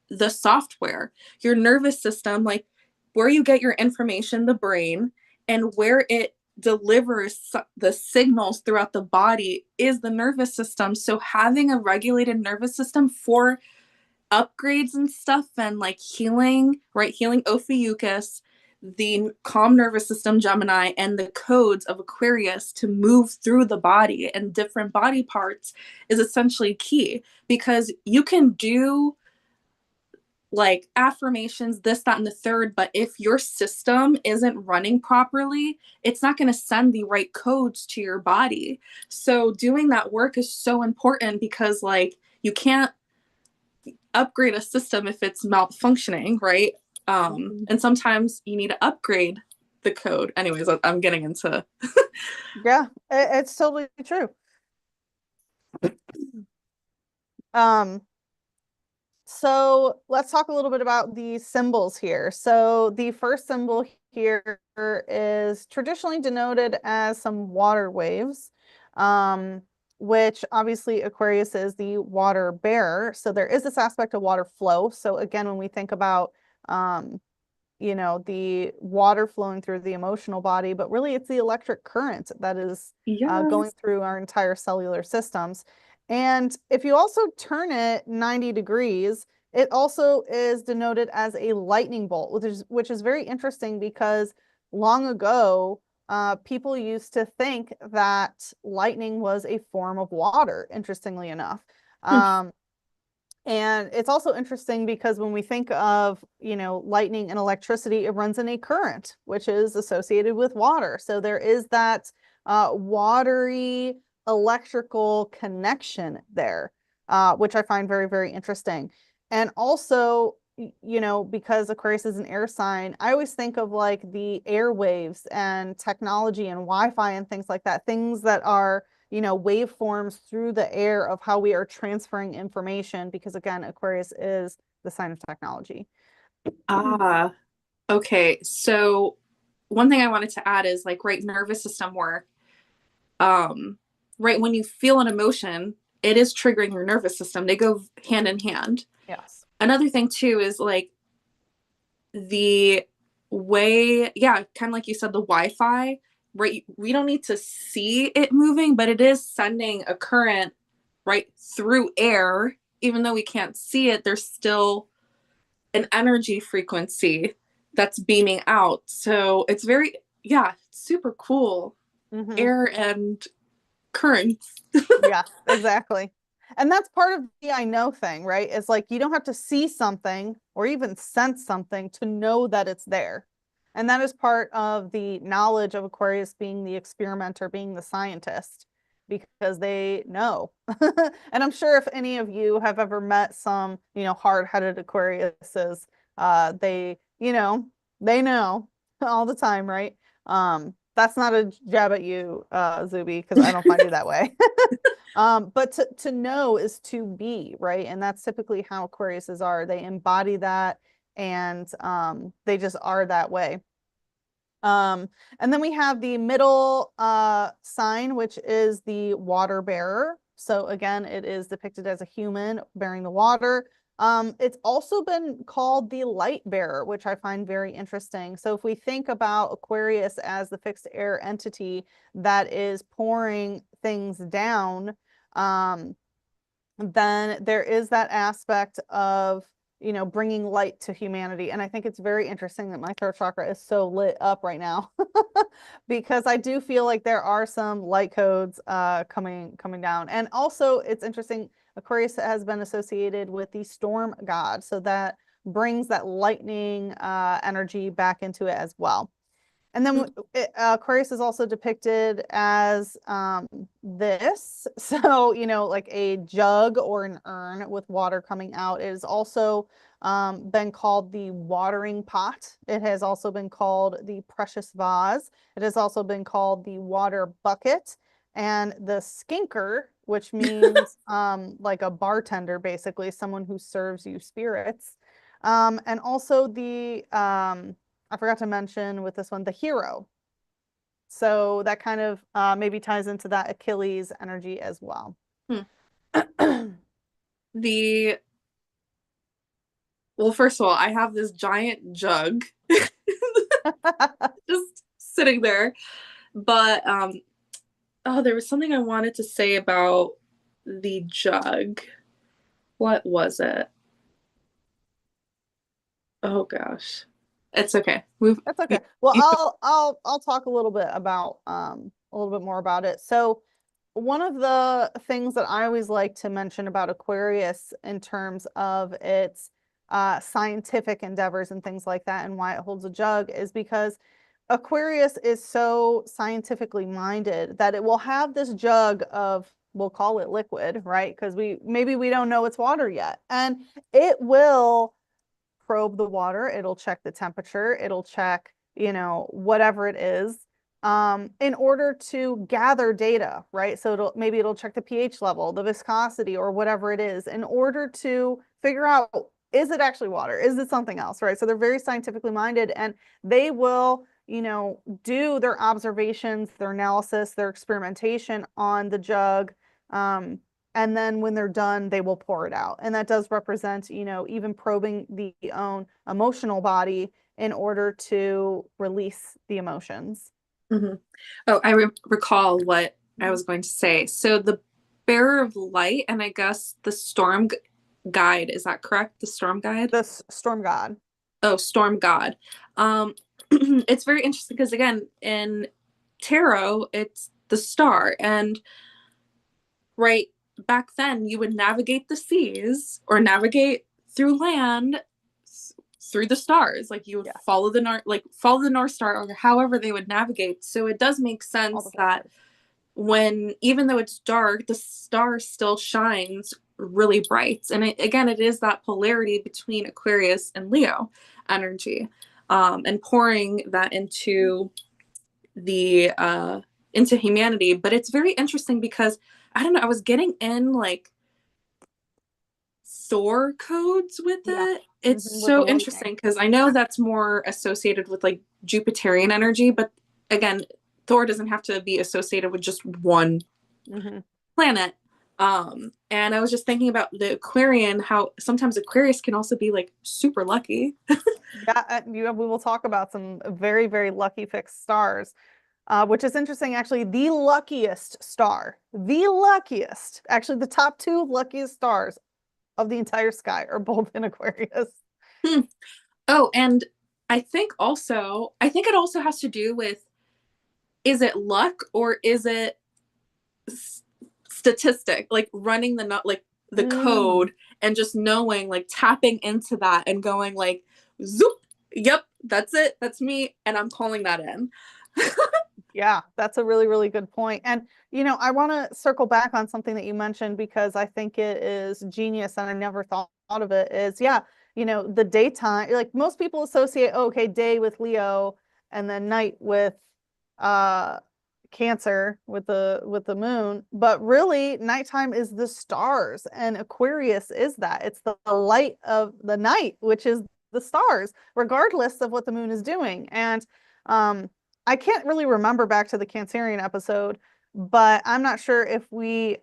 the software, your nervous system, like where you get your information, the brain, and where it delivers the signals throughout the body is the nervous system. So having a regulated nervous system for upgrades and stuff and like healing, right? Healing Ophiuchus, the calm nervous system Gemini, and the codes of Aquarius to move through the body and different body parts is essentially key, because you can do like affirmations, this, that, and the third, but if your system isn't running properly, it's not going to send the right codes to your body. So doing that work is so important, because like you can't upgrade a system if it's malfunctioning, right? And sometimes you need to upgrade the code. Anyways, I'm getting into Yeah, it's totally true. Um, so let's talk a little bit about the symbols here. So the first symbol here is traditionally denoted as some water waves, which obviously Aquarius is the water bearer. So there is this aspect of water flow. So again, when we think about the water flowing through the emotional body, but really it's the electric current that is going yes. through our entire cellular systems. And if you also turn it 90 degrees, it also is denoted as a lightning bolt, which is very interesting because long ago, people used to think that lightning was a form of water, interestingly enough. And it's also interesting because when we think of, lightning and electricity, it runs in a current, which is associated with water. So there is that watery electrical connection there, which I find very, very interesting. And also, because Aquarius is an air sign, I always think of like the airwaves and technology and Wi-Fi and things like that, things that are waveforms through the air of how we are transferring information, because again, Aquarius is the sign of technology. Ah, okay. So one thing I wanted to add is like, right, nervous system work. Um, right, when you feel an emotion, it is triggering your nervous system. They go hand in hand. Yes. Another thing too is like the way, yeah, kind of like you said, the Wi-Fi, right? We don't need to see it moving, but it is sending a current right through air. Even though we can't see it, there's still an energy frequency that's beaming out. So it's very, yeah, super cool. Mm-hmm. Air and currents. Yes, exactly. And that's part of the I know thing, right? It's like you don't have to see something or even sense something to know that it's there. And that is part of the knowledge of Aquarius being the experimenter, being the scientist, because they know. And I'm sure if any of you have ever met some, hard-headed Aquariuses, they, they know all the time, right? That's not a jab at you, Zuby, because I don't find you that way. But to know is to be, right? And that's typically how Aquariuses are. They embody that and they just are that way. Um, and then we have the middle sign, which is the water bearer. So again, it is depicted as a human bearing the water. It's also been called the light bearer, which I find very interesting. So if we think about Aquarius as the fixed air entity that is pouring things down, um, then there is that aspect of, bringing light to humanity. And I think it's very interesting that my throat chakra is so lit up right now because I do feel like there are some light codes coming down. And also it's interesting, Aquarius has been associated with the storm god, so that brings that lightning energy back into it as well. And then Aquarius is also depicted as this. So, like a jug or an urn with water coming out. It has also been called the watering pot. It has also been called the precious vase. It has also been called the water bucket and the skinker, which means like a bartender, basically, someone who serves you spirits. And also the I forgot to mention with this one, the hero. So that kind of maybe ties into that Achilles energy as well. Hmm. The Well, first of all, I have this giant jug just sitting there. But oh, there was something I wanted to say about the jug. What was it? Oh gosh. It's okay. That's okay. Well, I'll talk a little bit about a little bit more about it. So one of the things that I always like to mention about Aquarius in terms of its scientific endeavors and things like that and why it holds a jug is because Aquarius is so scientifically minded that it will have this jug of, we'll call it liquid, right? Because maybe we don't know it's water yet. And it will probe the water, it'll check the temperature, it'll check, whatever it is, in order to gather data, right? So it'll check the pH level, the viscosity, or whatever it is, in order to figure out, is it actually water? Is it something else, right? So they're very scientifically minded and they will, do their observations, their analysis, their experimentation on the jug. And then when they're done, they will pour it out. And that does represent, even probing the own emotional body in order to release the emotions. Mhm. Oh, I recall what I was going to say. So the bearer of light, and I guess the storm guide, is that correct? The storm guide? The storm god. Oh, storm god. It's very interesting because again, in tarot, it's the star, and right back then you would navigate the seas or navigate through land through the stars, like you would follow the north star or however they would navigate. So it does make sense that when, even though it's dark, the star still shines really bright. And again, it is that polarity between Aquarius and Leo energy, and pouring that into the into humanity. But it's very interesting because I don't know, I was getting in like Thor codes with it. It's so interesting because I know that's more associated with like Jupiterian energy, but again, Thor doesn't have to be associated with just one planet. And I was just thinking about the Aquarian, how sometimes Aquarius can also be like super lucky. Yeah, we will talk about some very, very lucky fixed stars, which is interesting. Actually, the luckiest star, the luckiest, actually, the top two luckiest stars of the entire sky are both in Aquarius. Oh, and I think it also has to do with, is it luck or is it statistic, like running the nut, like the code, and just knowing, like tapping into that and going like, zoop, yep, that's it, that's me, and I'm calling that in. Yeah, that's a really, really good point. And, I want to circle back on something that you mentioned because I think it is genius and I never thought of it is, yeah, the daytime, like most people associate, oh, okay, day with Leo and then night with uh Cancer with the moon, but really nighttime is the stars and Aquarius is that. It's the light of the night, which is the stars, regardless of what the moon is doing. And I can't really remember back to the Cancerian episode, but I'm not sure if we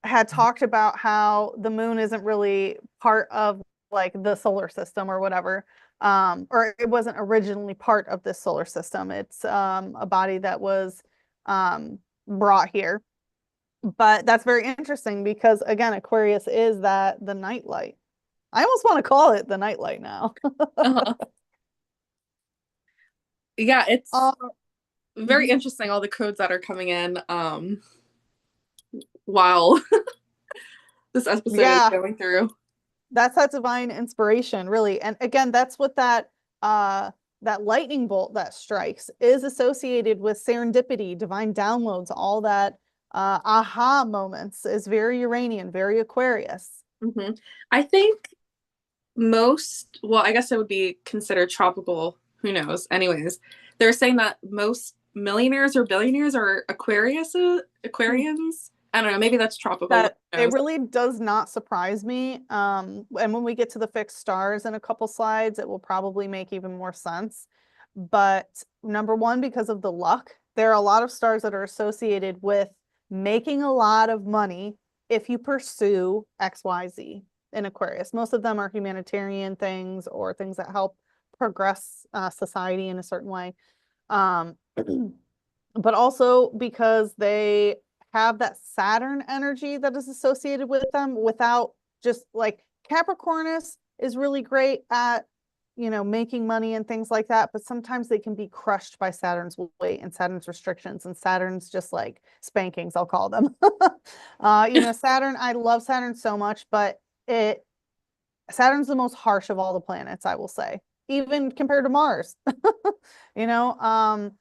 had talked about how the moon isn't really part of like the solar system or whatever. Or it wasn't originally part of this solar system. It's a body that was brought here. But that's very interesting because again, Aquarius is that the nightlight. I almost want to call it the nightlight now. Uh-huh. Yeah, it's very Mhm. interesting, all the codes that are coming in while this episode is Yeah, going through. that's that divine inspiration, really. And again, that's what that lightning bolt that strikes is associated with serendipity, divine downloads, all that aha moments is very Uranian, very Aquarius. Mm-hmm. I think most, well, I guess it would be considered tropical, who knows? Anyways, they're saying that most millionaires or billionaires are Aquarians. I don't know, maybe that's tropical, That who it knows? really does not surprise me. And when we get to the fixed stars in a couple slides, it will probably make even more sense. But number one, because of the luck, there are a lot of stars that are associated with making a lot of money if you pursue XYZ in Aquarius. Most of them are humanitarian things or things that help progress society in a certain way. Um, but also because they have that Saturn energy that is associated with them without just like Capricornus is really great at, making money and things like that. But sometimes they can be crushed by Saturn's weight and Saturn's restrictions and Saturn's just like spankings, I'll call them. Saturn, I love Saturn so much, but Saturn's the most harsh of all the planets, I will say, even compared to Mars. you know, um,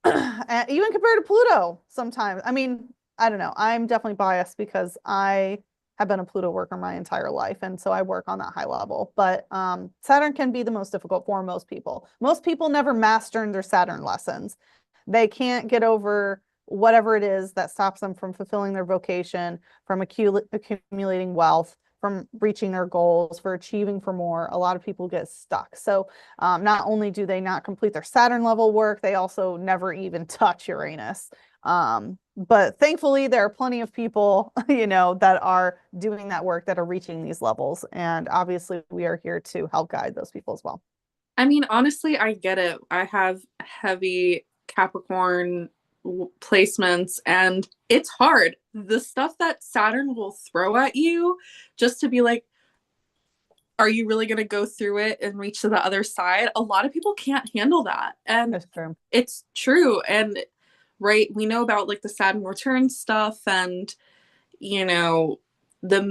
even compared to Pluto sometimes. I mean, I don't know. I'm definitely biased because I have been a Pluto worker my entire life, and so I work on that high level. But Saturn can be the most difficult for most people. Most people never master their Saturn lessons. They can't get over whatever it is that stops them from fulfilling their vocation, from accumulating wealth, from reaching their goals, for achieving for more. A lot of people get stuck. So not only do they not complete their Saturn level work, they also never even touch Uranus. But thankfully, there are plenty of people, that are doing that work, that are reaching these levels. And obviously, we are here to help guide those people as well. I mean, honestly, I get it. I have heavy Capricorn placements, and it's hard. The stuff that Saturn will throw at you just to be like, are you really going to go through it and reach to the other side? A lot of people can't handle that. And That's true. it's true. And right, we know about like the Saturn return stuff and, you know, the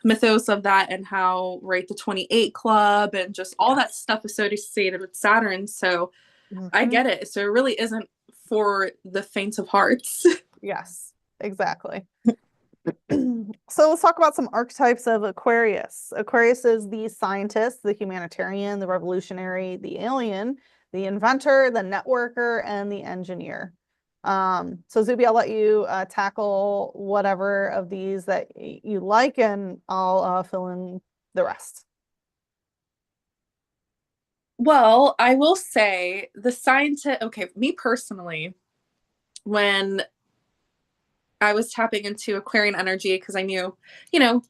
mythos of that, and how, right, the 28 club and just all that stuff associated with Saturn. So I Mhm. get it. So it really isn't for the faint of hearts. Yes, exactly. So let's talk about some archetypes of Aquarius. Aquarius is the scientist, the humanitarian, the revolutionary, the alien, the inventor, the networker, and the engineer. So Zuby, I'll let you tackle whatever of these that you like, and I'll fill in the rest. Well, I will say the scientist, okay, me personally, when I was tapping into Aquarian energy, because I knew, you know,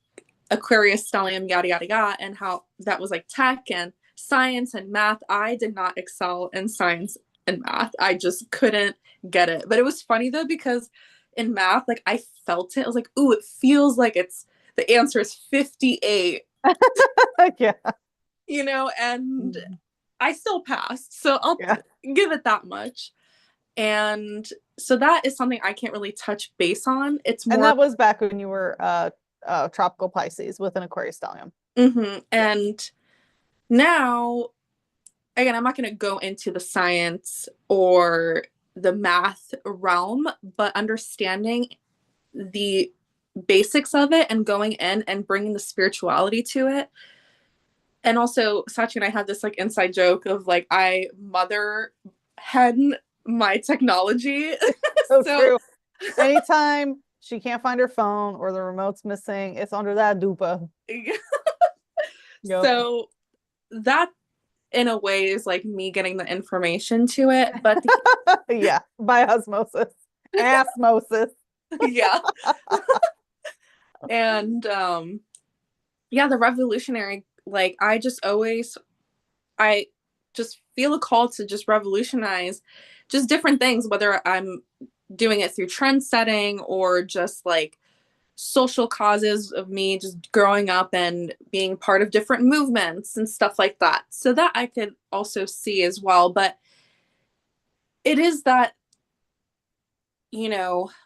Aquarius, stellium, yada, yada, yada, and how that was like tech and science and math. I did not excel in science and math. I just couldn't get it. But it was funny though, because in math, like I felt it. I was like, ooh, it feels like it's the answer is 58, Yeah. and Mhm. I still passed. So I'll Yeah. give it that much. And so that is something I can't really touch base on. It's And more, that was back when you were tropical Pisces with an Aquarius stellium. Yeah. and now, again, I'm not going to go into the science or the math realm, but understanding the basics of it and going in and bringing the spirituality to it. And also, Sachi and I had this like inside joke of like, I mother hen my technology. So So, true. Anytime she can't find her phone or the remote's missing, it's under that dupa. Yep. so that in a way is like me getting the information to it. But Yeah, by osmosis. Osmosis. yeah. And yeah, the revolutionary, like I just feel a call to just revolutionize just different things, whether I'm doing it through trend setting or just like social causes of me just growing up and being part of different movements and stuff like that. So that I could also see as well. But it is that,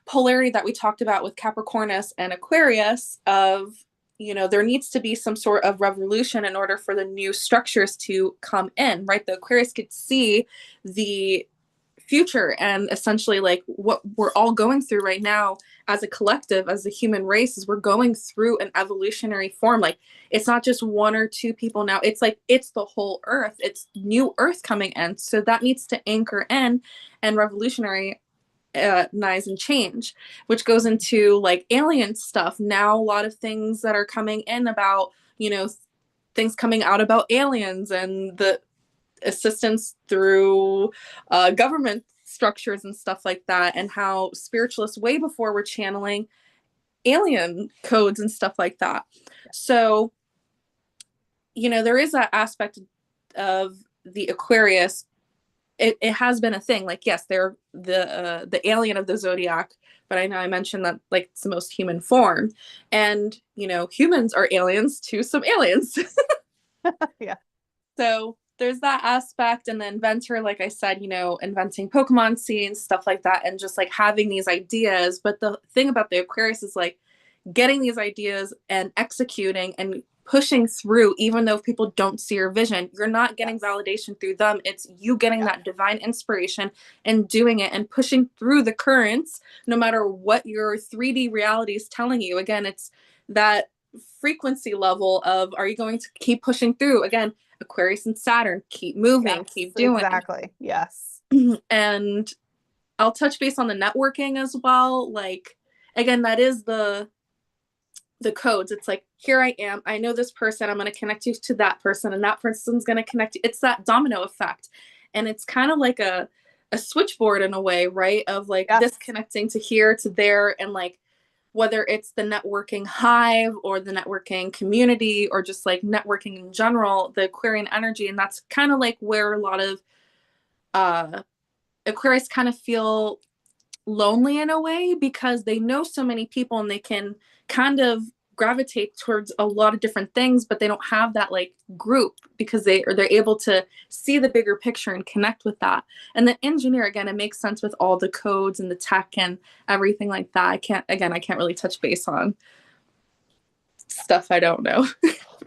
polarity that we talked about with Capricornus and Aquarius of, there needs to be some sort of revolution in order for the new structures to come in, right? The Aquarius could see the future and essentially like what we're all going through right now as a collective, as a human race, is we're going through an evolutionary form. Like it's not just one or two people now. It's like it's the whole earth. It's new earth coming in. So that needs to anchor in and revolutionary nice and change, which goes into like alien stuff. Now a lot of things that are coming in about, things coming out about aliens and the assistance through government structures and stuff like that, and how spiritualists way before were channeling alien codes and stuff like that. So, there is that aspect of the Aquarius. It has been a thing. Like, yes, they're the alien of the zodiac, but I know I mentioned that like it's the most human form, and humans are aliens to some aliens. Yeah. So there's that aspect, and the inventor, like I said, inventing Pokemon seeds, stuff like that, and just like having these ideas. But the thing about the Aquarius is like getting these ideas and executing and pushing through, even though people don't see your vision, you're not getting validation through them. It's you getting that divine inspiration and doing it and pushing through the currents, no matter what your 3D reality is telling you. Again, it's that frequency level of, are you going to keep pushing through? Again, Aquarius and Saturn, keep moving, Yes, keep doing. exactly. Yes. And I'll touch base on the networking as well. Like, again, that is the codes. It's like, here I am, I know this person, I'm going to connect you to that person, and that person's going to connect you. It's that domino effect, and it's kind of like a switchboard in a way, right? Of like this connecting to here to there, and like whether it's the networking hive or the networking community or just like networking in general, the Aquarian energy. And that's kind of like where a lot of Aquarius kind of feel lonely in a way, because they know so many people and they can kind of gravitate towards a lot of different things, but they don't have that like group, because they're able to see the bigger picture and connect with that. And the engineer, again, it makes sense with all the codes and the tech and everything like that. I can't really touch base on stuff I don't know.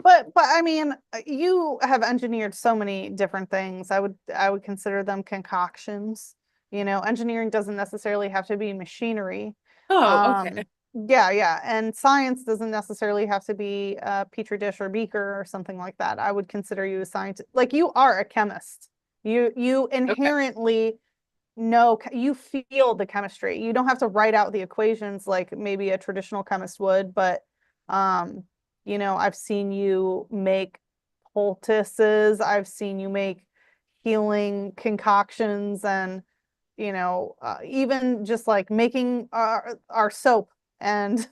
But I mean, you have engineered so many different things. I would consider them concoctions. Engineering doesn't necessarily have to be machinery. Oh, okay. Yeah. And science doesn't necessarily have to be a petri dish or beaker or something like that. I would consider you a scientist. Like you are a chemist. You Okay. inherently know, you feel the chemistry. You don't have to write out the equations like maybe a traditional chemist would, but I've seen you make poultices, I've seen you make healing concoctions, and even just like making our soap and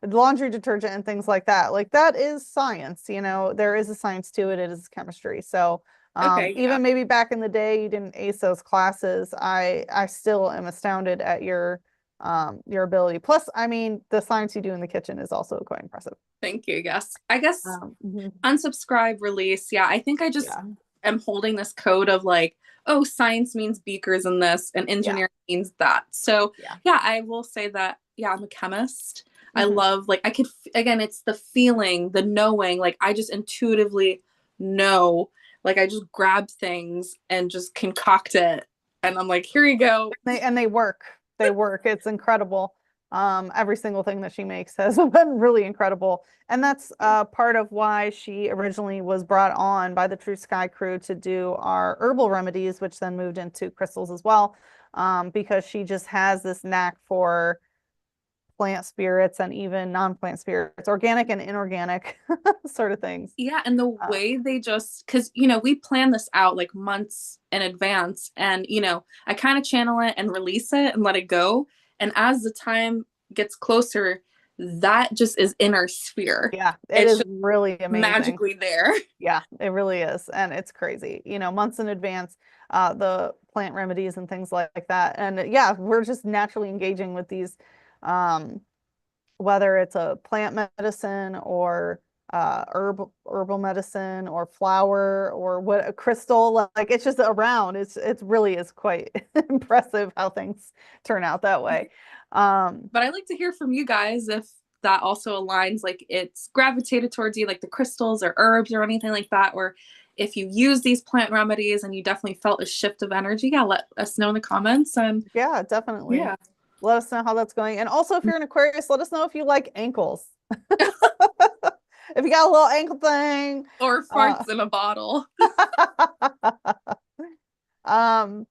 laundry detergent and things like that. Like that is science, there is a science to it. It is chemistry. So Okay. Yeah. even maybe back in the day you didn't ace those classes, I still am astounded at your ability. Plus, I mean, the science you do in the kitchen is also quite impressive. Thank you. Yes. I guess Mhm. unsubscribe, release. Yeah. I think I just Yeah. am holding this code of like, oh, science means beakers in this and Yeah. engineering means that. So Yeah. yeah, I will say that, yeah, I'm a chemist. I Hmm. love, like, I could, again, it's the feeling, the knowing, like, I just intuitively know, like, I just grab things and just concoct it. And I'm like, here you go. They work. They work. It's incredible. Every single thing that she makes has been really incredible. And that's part of why she originally was brought on by the True Sky crew to do our herbal remedies, which then moved into crystals as well. Because she just has this knack for plant spirits and even non-plant spirits, organic and inorganic sort of things. Yeah, and the Uh, way they just, because, we plan this out like months in advance, and, I kind of channel it and release it and let it go. And as the time gets closer, that just is in our sphere. yeah, it It's is just really amazing. magically there. Yeah, it really is. And it's crazy, months in advance, the plant remedies and things like that. And yeah, we're just naturally engaging with these, um, whether it's a plant medicine or herbal medicine or flower or what a crystal, like it's just around. It's really is quite impressive how things turn out that way. Um, But I like to hear from you guys if that also aligns, like it's gravitated towards you, like the crystals or herbs or anything like that, or if you use these plant remedies and you definitely felt a shift of energy, yeah, let us know in the comments. And yeah, definitely. yeah, Let us know how that's going. And also, if you're an Aquarius, let us know if you like ankles. If you got a little ankle thing. or Uh, farts in a bottle. um,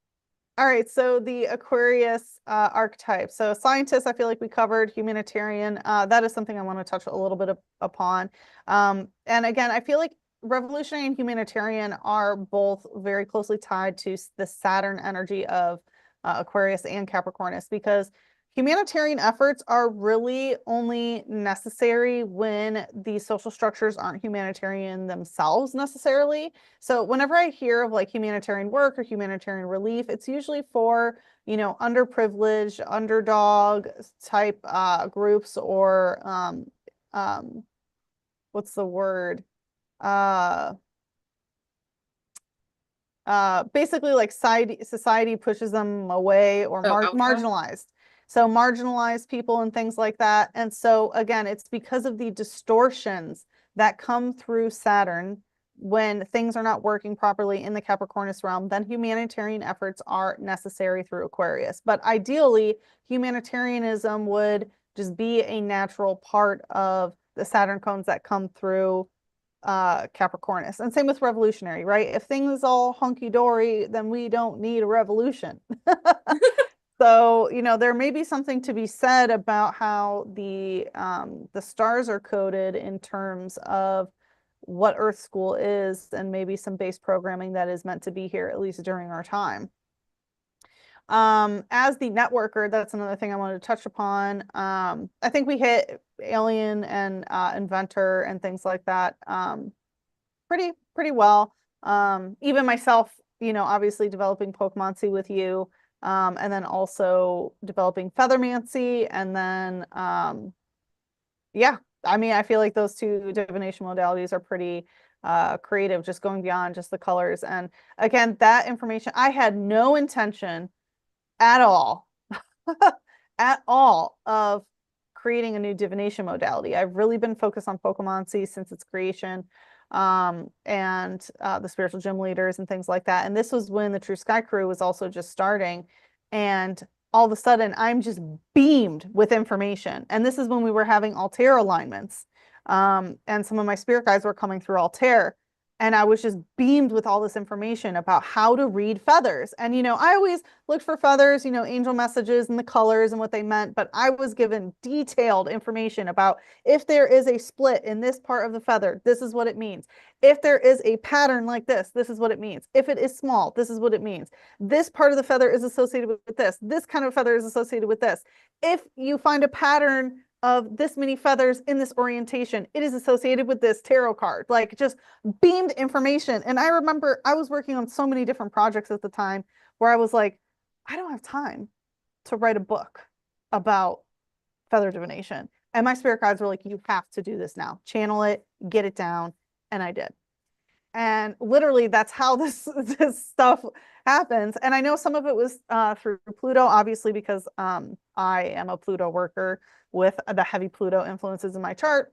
all right, so the Aquarius archetype. So scientist, I feel like we covered humanitarian. That is something I want to touch a little bit upon. And again, I feel like revolutionary and humanitarian are both very closely tied to the Saturn energy of Aquarius and Capricornus, because humanitarian efforts are really only necessary when the social structures aren't humanitarian themselves necessarily. So whenever I hear of like humanitarian work or humanitarian relief, it's usually for, underprivileged, underdog type groups, or um, what's the word? Uh, basically like society pushes them away, or Oh, outcast. marginalized. So marginalized people and things like that. And so again, it's because of the distortions that come through Saturn when things are not working properly in the Capricornus realm, then humanitarian efforts are necessary through Aquarius. But ideally, humanitarianism would just be a natural part of the Saturn cones that come through Capricornus. And same with revolutionary, right? If things all hunky dory, then we don't need a revolution. So, there may be something to be said about how the stars are coded in terms of what Earth School is, and maybe some base programming that is meant to be here, at least during our time. As the networker, that's another thing I wanted to touch upon. I think we hit alien and inventor and things like that pretty well. Even myself, obviously developing Pokemoncy with you, and then also developing Feathermancy, and then yeah, I mean, I feel like those two divination modalities are pretty creative, just going beyond just the colors. And again, that information, I had no intention at all, at all, of creating a new divination modality. I've really been focused on Pokemoncy since its creation, and the spiritual gym leaders and things like that. And this was when the True Sky crew was also just starting. And all of a sudden, I'm just beamed with information. And this is when we were having Altair alignments. And some of my spirit guides were coming through Altair. And I was just beamed with all this information about how to read feathers. And, I always looked for feathers, angel messages and the colors and what they meant, but I was given detailed information about if there is a split in this part of the feather, this is what it means. If there is a pattern like this is what it means. If it is small, this is what it means. This part of the feather is associated with this. This kind of feather is associated with this. If you find a pattern of this many feathers in this orientation, it is associated with this tarot card, like just beamed information. And I remember I was working on so many different projects at the time where I was like, I don't have time to write a book about feather divination. And my spirit guides were like, you have to do this now. Channel it, get it down. And I did. And literally that's how this stuff happens. And I know some of it was through Pluto, obviously, because I am a Pluto worker with the heavy Pluto influences in my chart.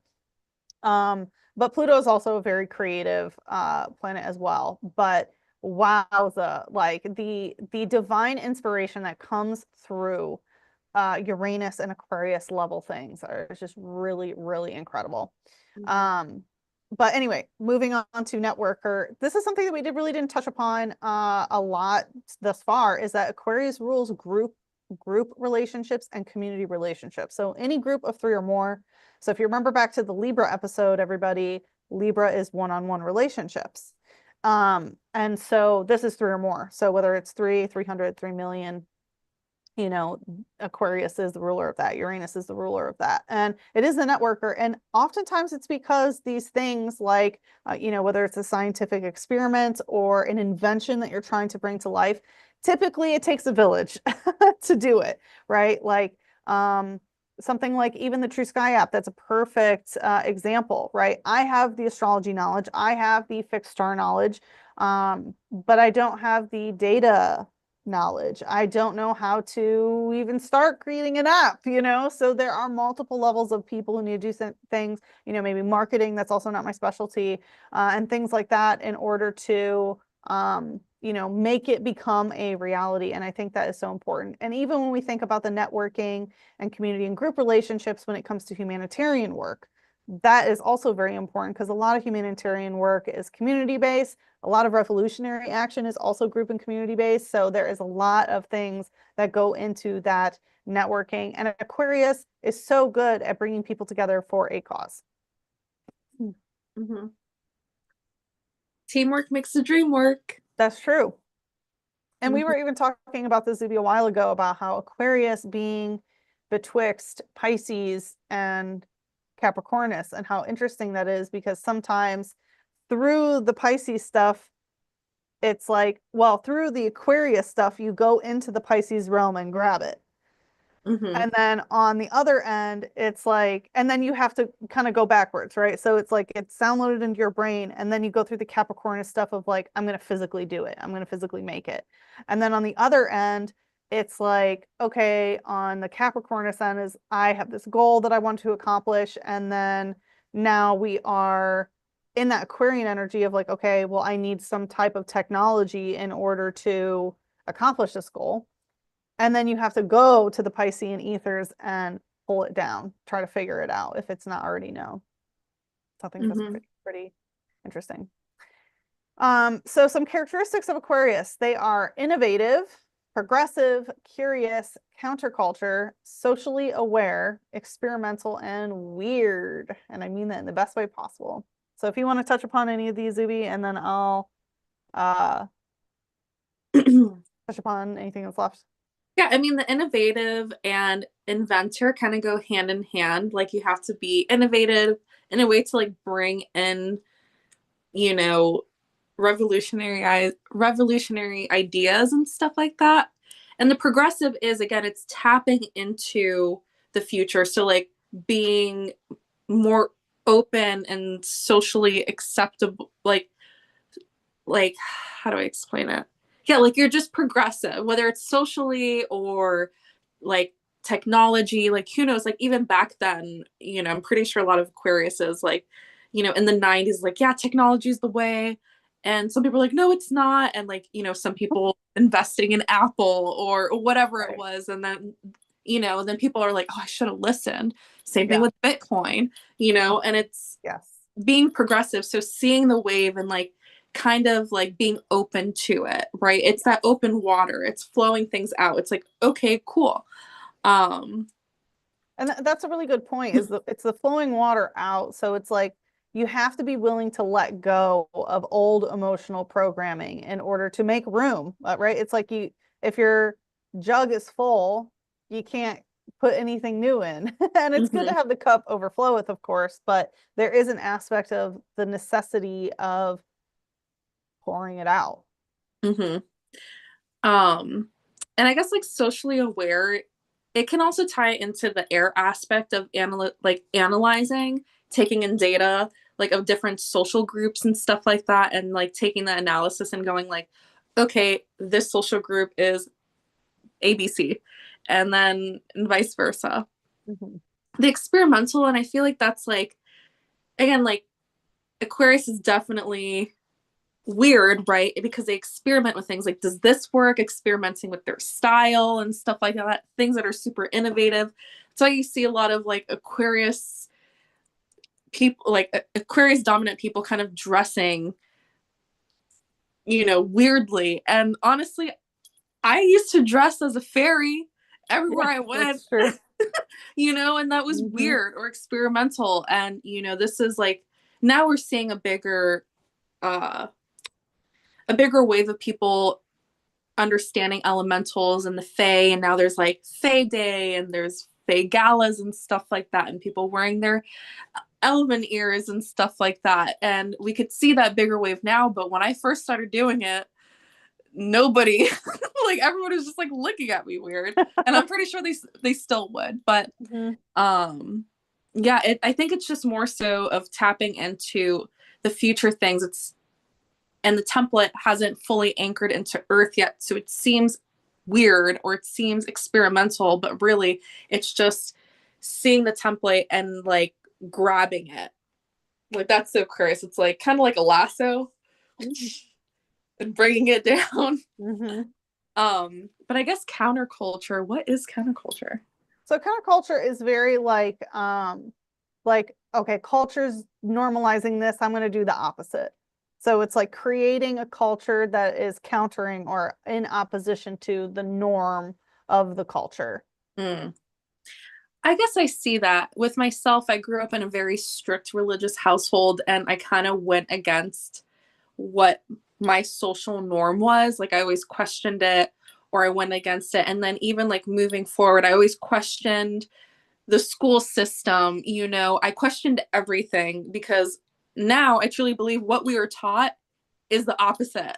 But Pluto is also a very creative planet as well. But wowza, like the divine inspiration that comes through Uranus and Aquarius level things are just really, really incredible. But anyway, moving on to networker. This is something that we really didn't touch upon a lot thus far, is that Aquarius rules group relationships and community relationships. So any group of 3 or more. So if you remember back to the Libra episode, everybody, Libra is one-on-one relationships. And so this is 3 or more. So whether it's 300, 3 million, you know, Aquarius is the ruler of that. Uranus is the ruler of that. And it is the networker. And oftentimes it's because these things like, you know, whether it's a scientific experiment or an invention that you're trying to bring to life, typically it takes a village to do it, right? Like something like even the True Sky app, that's a perfect example, right? I have the astrology knowledge, I have the fixed star knowledge, but I don't have the data knowledge. I don't know how to even start creating an app, you know? So there are multiple levels of people who need to do some things, you know, maybe marketing, that's also not my specialty, and things like that in order to, you know, make it become a reality. And I think that is so important. And even when we think about the networking and community and group relationships when it comes to humanitarian work, that is also very important because a lot of humanitarian work is community based. A lot of revolutionary action is also group and community based. So there is a lot of things that go into that networking. And Aquarius is so good at bringing people together for a cause. Mm-hmm. Teamwork makes the dream work. That's true. And we were even talking about this maybe a while ago about how Aquarius being betwixt Pisces and Capricornus and how interesting that is because sometimes through the Pisces stuff, it's like, well, through the Aquarius stuff, you go into the Pisces realm and grab it. And then on the other end, it's like, and then you have to kind of go backwards, right? So it's like it's downloaded into your brain, and then you go through the Capricornus stuff of like, I'm going to physically do it. I'm going to physically make it. And then on the other end, it's like, okay, on the Capricornus end is I have this goal that I want to accomplish. And then now we are in that Aquarian energy of like, okay, well, I need some type of technology in order to accomplish this goal. And then you have to go to the Piscean ethers and pull it down, try to figure it out if it's not already known. So I think that's pretty interesting. So some characteristics of Aquarius, they are innovative, progressive, curious, counterculture, socially aware, experimental, and weird. And I mean that in the best way possible. So if you want to touch upon any of these, Zuby, and then I'll touch upon anything that's left. Yeah, I mean, the innovative and inventor kind of go hand in hand. Like, you have to be innovative in a way to like bring in, you know, revolutionary ideas and stuff like that. And the progressive is, again, it's tapping into the future. So like being more open and socially acceptable, like how do I explain it? Yeah, like you're just progressive, whether it's socially or like technology, like who knows, like even back then, you know, I'm pretty sure a lot of Aquarius is like, you know, in the 90s, like, yeah, technology is the way. And some people are like, no, it's not. And like, you know, some people investing in Apple or whatever it was. And then, you know, then people are like, oh, I should have listened. Same thing with Bitcoin, you know, and it's being progressive. So seeing the wave and like, kind of like being open to it, right? It's that open water, it's flowing things out. It's like, okay, cool. And that's a really good point, is it's the flowing water out. So it's like you have to be willing to let go of old emotional programming in order to make room, right? It's like if your jug is full, you can't put anything new in. And it's good to have the cup overflow with, of course, but there is an aspect of the necessity of pouring it out. And I guess like socially aware, it can also tie into the air aspect of analyzing, taking in data like of different social groups and stuff like that, and like taking the analysis and going like, okay, this social group is ABC, and then and vice versa. Mhm. The experimental, and I feel like that's like, again, like Aquarius is definitely weird, right? Because they experiment with things like, does this work? Experimenting with their style and stuff like that, things that are super innovative. So you see a lot of like Aquarius people, like Aquarius dominant people kind of dressing, weirdly. And honestly, I used to dress as a fairy everywhere Yeah, I went, that's true. and that was Hmm. weird or experimental. And, this is like, now we're seeing uh, a bigger wave of people understanding elementals and the Fae, and now there's like Fae Day and there's Fae galas and stuff like that, and people wearing their elven ears and stuff like that. And we could see that bigger wave now, but when I first started doing it, nobody like everyone was just like looking at me weird. And I'm pretty sure they still would. But Hmm. yeah, I think it's just more so of tapping into the future things. It's and the template hasn't fully anchored into earth yet, so it seems weird or it seems experimental, but really it's just seeing the template and like grabbing it. Like that's so curious. It's like kind of like a lasso and bringing it down. Hmm. But I guess counterculture, what is counterculture? So counterculture is very like, okay, culture's normalizing this, I'm going to do the opposite. So it's like creating a culture that is countering or in opposition to the norm of the culture. Mm. I guess I see that with myself. I grew up in a very strict religious household, and I kind of went against what my social norm was. Like I always questioned it or I went against it. And then even like moving forward, I always questioned the school system. I questioned everything because now I truly believe what we were taught is the opposite.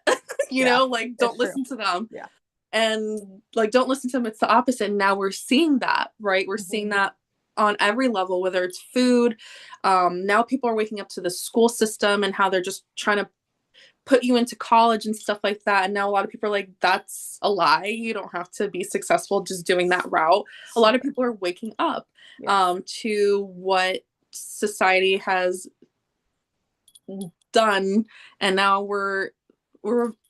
Yeah, Like it's don't true. listen to them. Yeah. And like don't listen to them, it's the opposite. And now we're seeing that, right? We're Hmm. seeing that on every level, whether it's food. Now people are waking up to the school system and how they're just trying to put you into college and stuff like that. And now a lot of people are like, that's a lie. You don't have to be successful just doing that route. A lot of people are waking up Yes. to what society has done, and now we're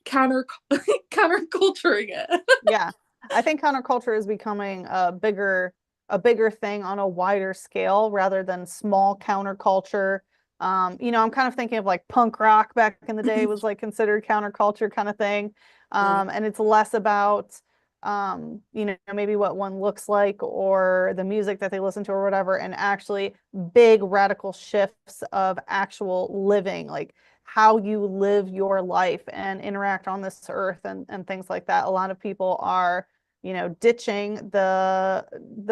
counterculturing it. Yeah. I think counterculture is becoming a bigger thing on a wider scale rather than small counterculture. I'm kind of thinking of like punk rock back in the day was like considered counterculture kind of thing. And it's less about maybe what one looks like or the music that they listen to or whatever, and actually big radical shifts of actual living, like how you live your life and interact on this earth and things like that. A lot of people are, ditching the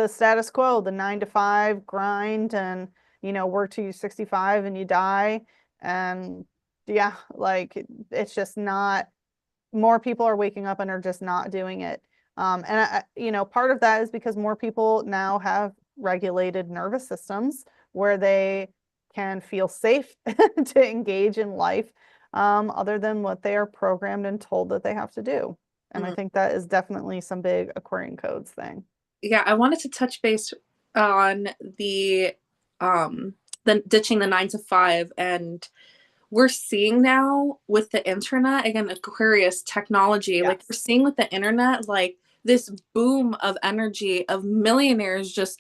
status quo, the 9 to 5 grind and, work till you're 65 and you die. And yeah, like it's just not, more people are waking up and are just not doing it. Part of that is because more people now have regulated nervous systems where they can feel safe to engage in life, other than what they are programmed and told that they have to do. And I Mm. think that is definitely some big Aquarian codes thing. Yeah, I wanted to touch base on um the ditching the 9 to 5, and we're seeing now with the internet, again, Aquarius technology, like we're Yes. seeing with the internet, like this boom of energy of millionaires just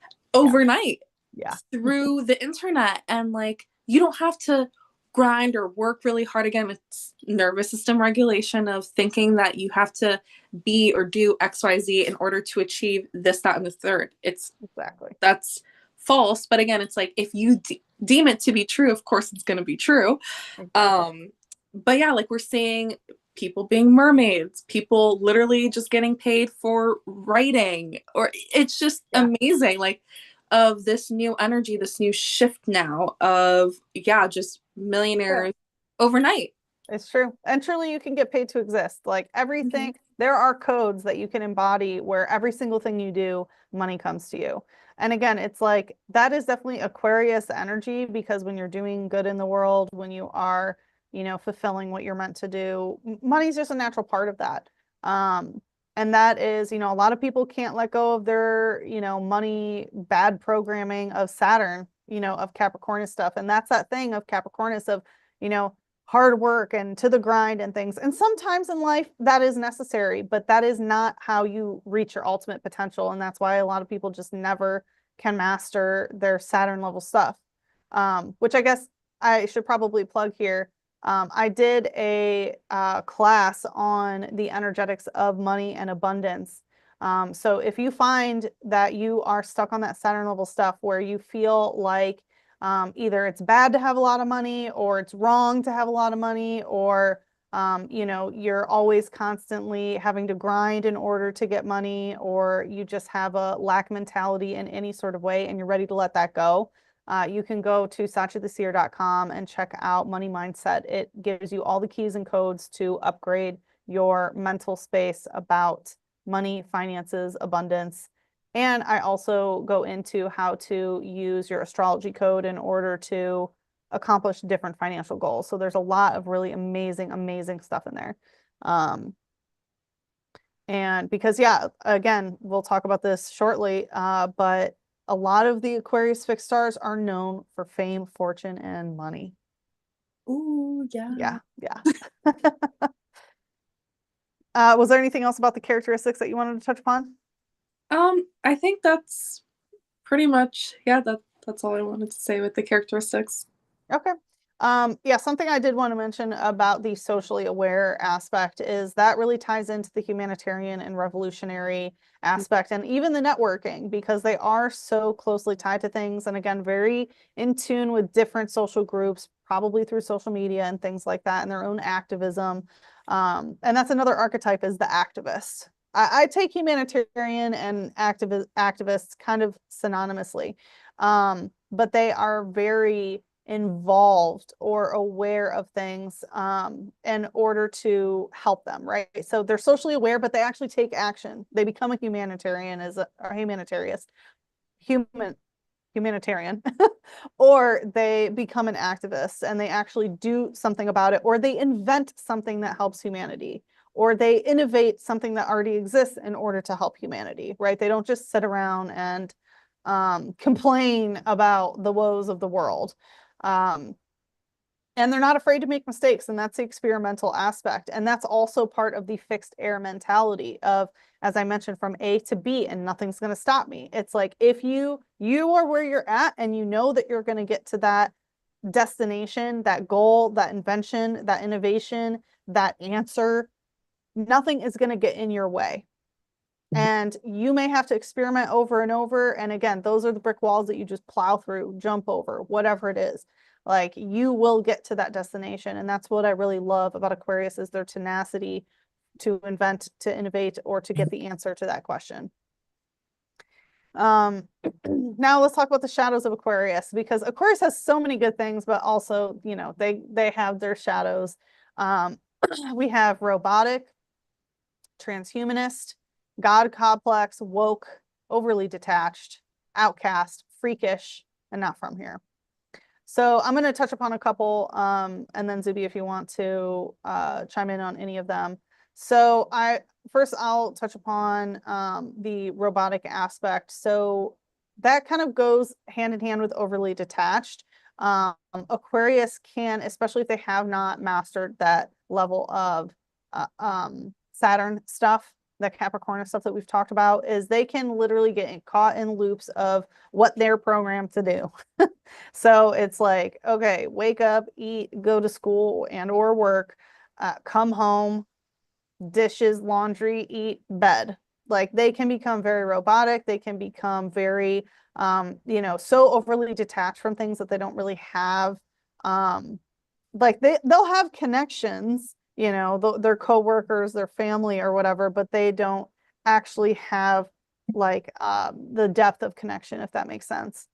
Yeah. overnight Yeah. through the internet. And like you don't have to grind or work really hard. Again, it's nervous system regulation of thinking that you have to be or do XYZ in order to achieve this, that, and the third. Exactly. That's false. But again, it's like if you deem it to be true, of course it's going to be true. Exactly. um but yeah, like we're seeing people being mermaids, people literally just getting paid for writing, or it's just Yeah. amazing, like of this new energy, this new shift now of, yeah, just True. millionaires overnight. It's true. And truly, you can get paid to exist. Like Mm-hmm. everything, there are codes that you can embody where every single thing you do, money comes to you. And again, it's like that is definitely Aquarius energy because when you're doing good in the world, when you are fulfilling what you're meant to do. Money's just a natural part of that. And that is, a lot of people can't let go of their, money, bad programming of Saturn, of Capricornus stuff. And that's that thing of Capricornus of, hard work and to the grind and things. And sometimes in life that is necessary, but that is not how you reach your ultimate potential. And that's why a lot of people just never can master their Saturn level stuff. Which I guess I should probably plug here. I did a class on the energetics of money and abundance. So if you find that you are stuck on that Saturn level stuff where you feel like either it's bad to have a lot of money or it's wrong to have a lot of money, or you're always constantly having to grind in order to get money, or you just have a lack mentality in any sort of way and you're ready to let that go. You can go to sachitheseer.com and check out Money Mindset. It gives you all the keys and codes to upgrade your mental space about money, finances, abundance. And I also go into how to use your astrology code in order to accomplish different financial goals. So there's a lot of really amazing, amazing stuff in there. And because, yeah, again, we'll talk about this shortly, but a lot of the Aquarius fixed stars are known for fame, fortune, and money. Ooh, yeah. Yeah. Was there anything else about the characteristics that you wanted to touch upon? I think that's pretty much, that's all I wanted to say with the characteristics. Okay. Yeah, something I did want to mention about the socially aware aspect is that really ties into the humanitarian and revolutionary aspect and even the networking, because they are so closely tied to things. And again, very in tune with different social groups, probably through social media and things like that, and their own activism. And that's another archetype, is the activist. I take humanitarian and activists kind of synonymously, but they are very involved or aware of things in order to help them, right? So they're socially aware, but they actually take action. They become a humanitarian humanitarian, or they become an activist and they actually do something about it, or they invent something that helps humanity, or they innovate something that already exists in order to help humanity, right? They don't just sit around and complain about the woes of the world. And they're not afraid to make mistakes, and that's the experimental aspect. And that's also part of the fixed air mentality of, as I mentioned, from A to B, and nothing's going to stop me. It's like, if you are where you're at and you know that you're going to get to that destination, that goal, that invention, that innovation, that answer, nothing is going to get in your way. And you may have to experiment over and over. And again, those are the brick walls that you just plow through, jump over, whatever it is. Like, you will get to that destination. And that's what I really love about Aquarius, is their tenacity to invent, to innovate, or to get the answer to that question. Now let's talk about the shadows of Aquarius, because Aquarius has so many good things, but also, they have their shadows. We have robotic, transhumanist, God complex, woke, overly detached, outcast, freakish, and not from here. So I'm going to touch upon a couple, and then Zuby, if you want to chime in on any of them. So I'll touch upon the robotic aspect. So that kind of goes hand in hand with overly detached. Aquarius can, especially if they have not mastered that level of Saturn stuff, the Capricorn stuff that we've talked about, is they can literally get caught in loops of what they're programmed to do. So it's like, okay, wake up, eat, go to school and or work, come home, dishes, laundry, eat, bed. Like, they can become very robotic. They can become very, so overly detached from things that they don't really have. Like, they'll have connections, their coworkers, their family or whatever, but they don't actually have like the depth of connection, if that makes sense.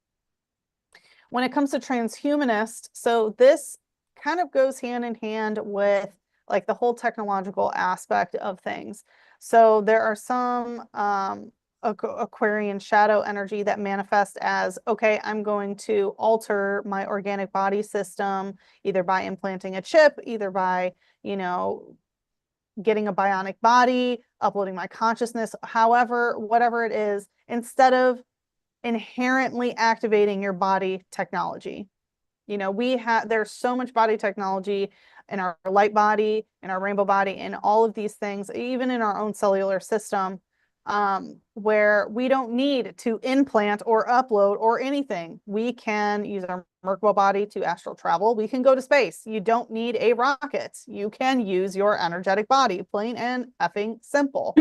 When it comes to transhumanist, so this kind of goes hand in hand with like the whole technological aspect of things. So there are some Aquarian shadow energy that manifests as, okay, I'm going to alter my organic body system, either by implanting a chip, either by, you know, getting a bionic body, uploading my consciousness, however, whatever it is, instead of inherently activating your body technology. You know, there's so much body technology in our light body, in our rainbow body, in all of these things, even in our own cellular system, where we don't need to implant or upload or anything. We can use our Merkaba body to astral travel. We can go to space. You don't need a rocket. You can use your energetic body, plain and effing simple.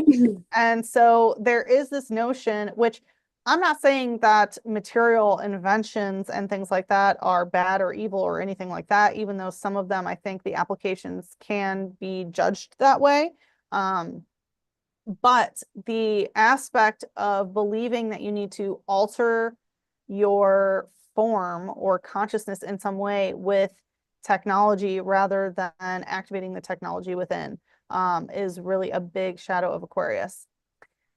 And so there is this notion, which I'm not saying that material inventions and things like that are bad or evil or anything like that, even though some of them, I think the applications can be judged that way. But the aspect of believing that you need to alter your form or consciousness in some way with technology rather than activating the technology within is really a big shadow of Aquarius.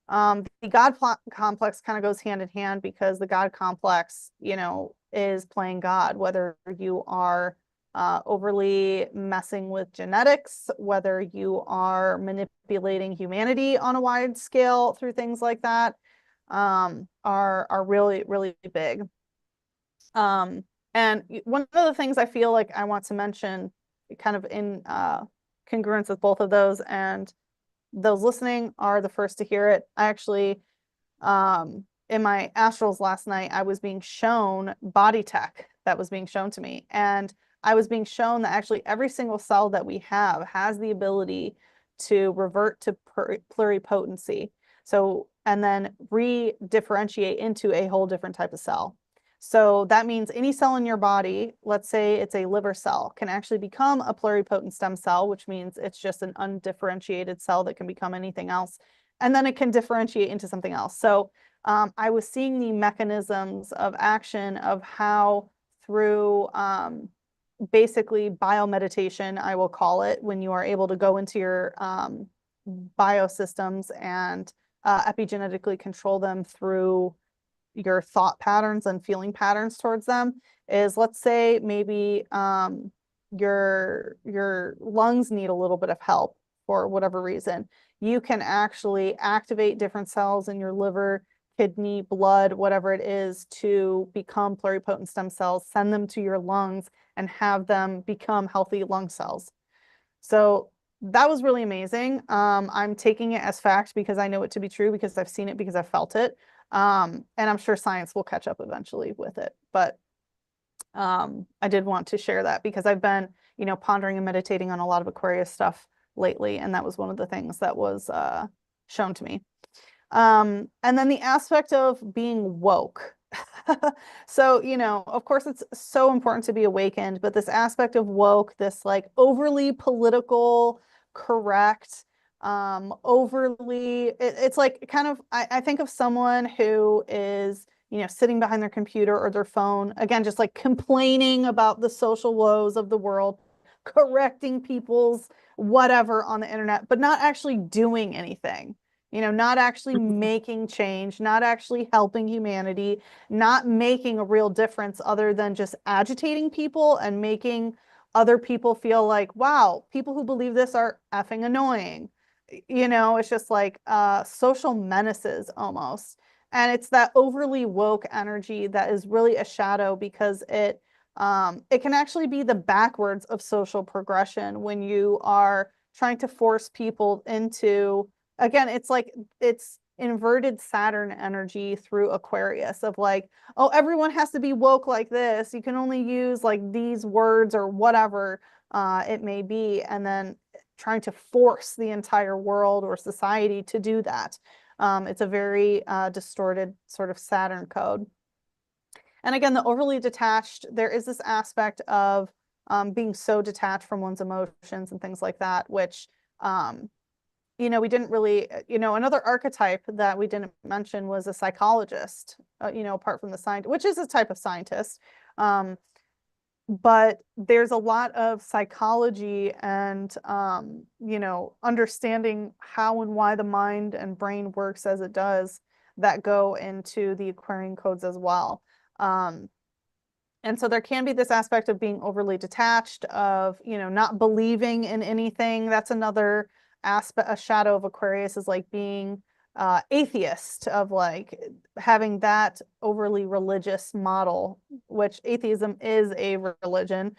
The God complex kind of goes hand in hand because the God complex, you know, is playing God, whether you are overly messing with genetics, whether you are manipulating humanity on a wide scale through things like that, are really, really big. And one of the things I feel like I want to mention kind of in congruence with both of those, and those listening are the first to hear it. I actually, in my astrals last night, I was being shown body tech that was being shown to me. And I was being shown that actually every single cell that we have has the ability to revert to pluripotency. So, and then re-differentiate into a whole different type of cell. So that means any cell in your body, let's say it's a liver cell, can actually become a pluripotent stem cell, which means it's just an undifferentiated cell that can become anything else. And then it can differentiate into something else. So I was seeing the mechanisms of action of how through basically biomeditation, I will call it, when you are able to go into your biosystems and epigenetically control them through your thought patterns and feeling patterns towards them, is, let's say maybe your lungs need a little bit of help for whatever reason. You can actually activate different cells in your liver, kidney, blood, whatever it is, to become pluripotent stem cells, send them to your lungs, and have them become healthy lung cells. So that was really amazing. I'm taking it as fact because I know it to be true, because I've seen it, because I've felt it. And I'm sure science will catch up eventually with it. But I did want to share that because I've been, you know, pondering and meditating on a lot of Aquarius stuff lately, and that was one of the things that was shown to me. And then the aspect of being woke. So, you know, of course, it's so important to be awakened, but this aspect of woke, this like overly political, correct, it's like kind of, I think of someone who is, you know, sitting behind their computer or their phone, again, just like complaining about the social woes of the world, correcting people's whatever on the internet, but not actually doing anything. You know, not actually making change, not actually helping humanity, not making a real difference other than just agitating people and making other people feel like, wow, people who believe this are effing annoying. You know, it's just like social menaces almost. And it's that overly woke energy that is really a shadow, because it can actually be the backwards of social progression when you are trying to force people into, again, it's like it's inverted Saturn energy through Aquarius of like, oh, everyone has to be woke like this. You can only use like these words or whatever it may be, and then trying to force the entire world or society to do that. It's a very distorted sort of Saturn code. And again, the overly detached, there is this aspect of being so detached from one's emotions and things like that, which you know, we didn't really, you know, another archetype that we didn't mention was a psychologist, you know, apart from the scientist, which is a type of scientist. But there's a lot of psychology and, you know, understanding how and why the mind and brain works as it does that go into the Aquarian codes as well. And so there can be this aspect of being overly detached, of, not believing in anything. That's another aspect, a shadow of Aquarius, is like being atheist, of like having that overly religious model, which atheism is a religion.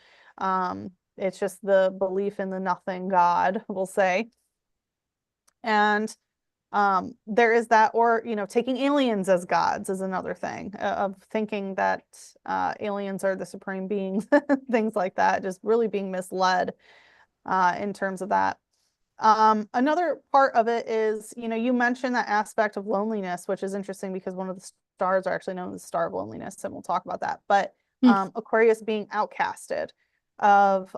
It's just the belief in the nothing God, we'll say. And there is that, or taking aliens as gods is another thing, of thinking that aliens are the supreme beings, things like that, just really being misled in terms of that. Another part of it is, you mentioned that aspect of loneliness, which is interesting because one of the stars are actually known as the star of loneliness, and we'll talk about that. But Aquarius being outcasted, of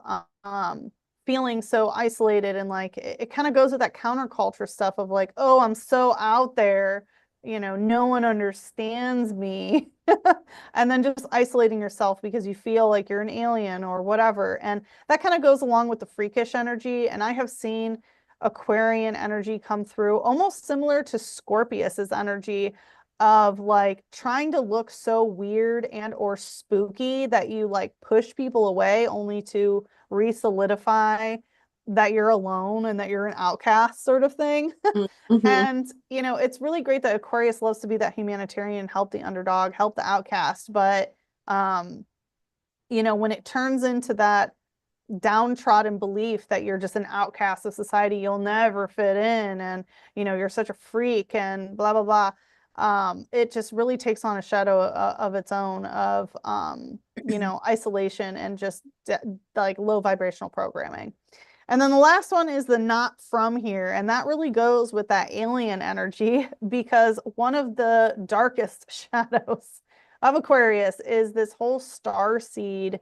feeling so isolated, and like it kind of goes with that counterculture stuff of like, oh, I'm so out there, no one understands me. And then just isolating yourself because you feel like you're an alien or whatever. And that kind of goes along with the freakish energy. And I have seen Aquarian energy come through almost similar to Scorpius's energy, of like trying to look so weird and or spooky that you like push people away, only to re-solidify that you're alone and that you're an outcast, sort of thing. Mm-hmm. And, it's really great that Aquarius loves to be that humanitarian, help the underdog, help the outcast. But, when it turns into that downtrodden belief that you're just an outcast of society, you'll never fit in, and, you're such a freak and blah, blah, blah. It just really takes on a shadow of its own, of, isolation and just like low vibrational programming. And then the last one is the not from here. And that really goes with that alien energy, because one of the darkest shadows of Aquarius is this whole star seed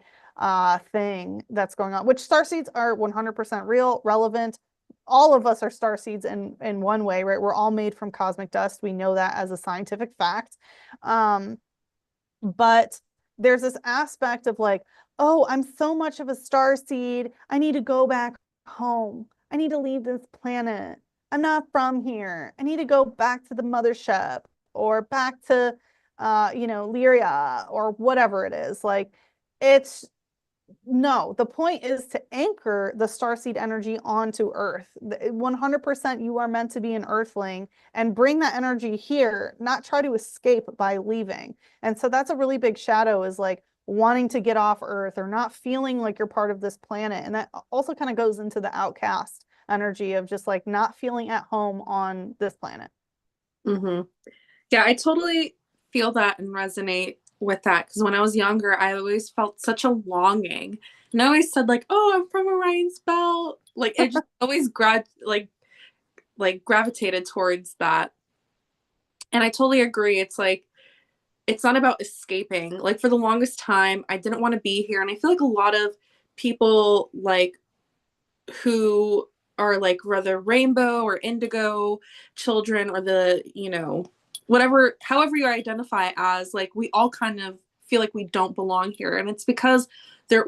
thing that's going on, which star seeds are 100% real, relevant. All of us are star seeds in one way, right? We're all made from cosmic dust. We know that as a scientific fact. But there's this aspect of like, oh, I'm so much of a star seed. I need to go back home. I need to leave this planet. I'm not from here. I need to go back to the mothership, or back to, Lyria, or whatever it is. Like, it's no, the point is to anchor the starseed energy onto Earth. 100% you are meant to be an Earthling, and bring that energy here, not try to escape by leaving. And so that's a really big shadow, is like wanting to get off Earth, or not feeling like you're part of this planet. And that also kind of goes into the outcast energy, of just like not feeling at home on this planet. Mm-hmm. Yeah, I totally feel that and resonate with that, because when I was younger, I always felt such a longing, and I always said like, "Oh, I'm from Orion's belt." Like it just always gravitated towards that. And I totally agree. It's like it's not about escaping. Like for the longest time, I didn't want to be here, and I feel like a lot of people like who are like rather rainbow or indigo children, or the whatever, however you identify as, like we all kind of feel like we don't belong here, and it's because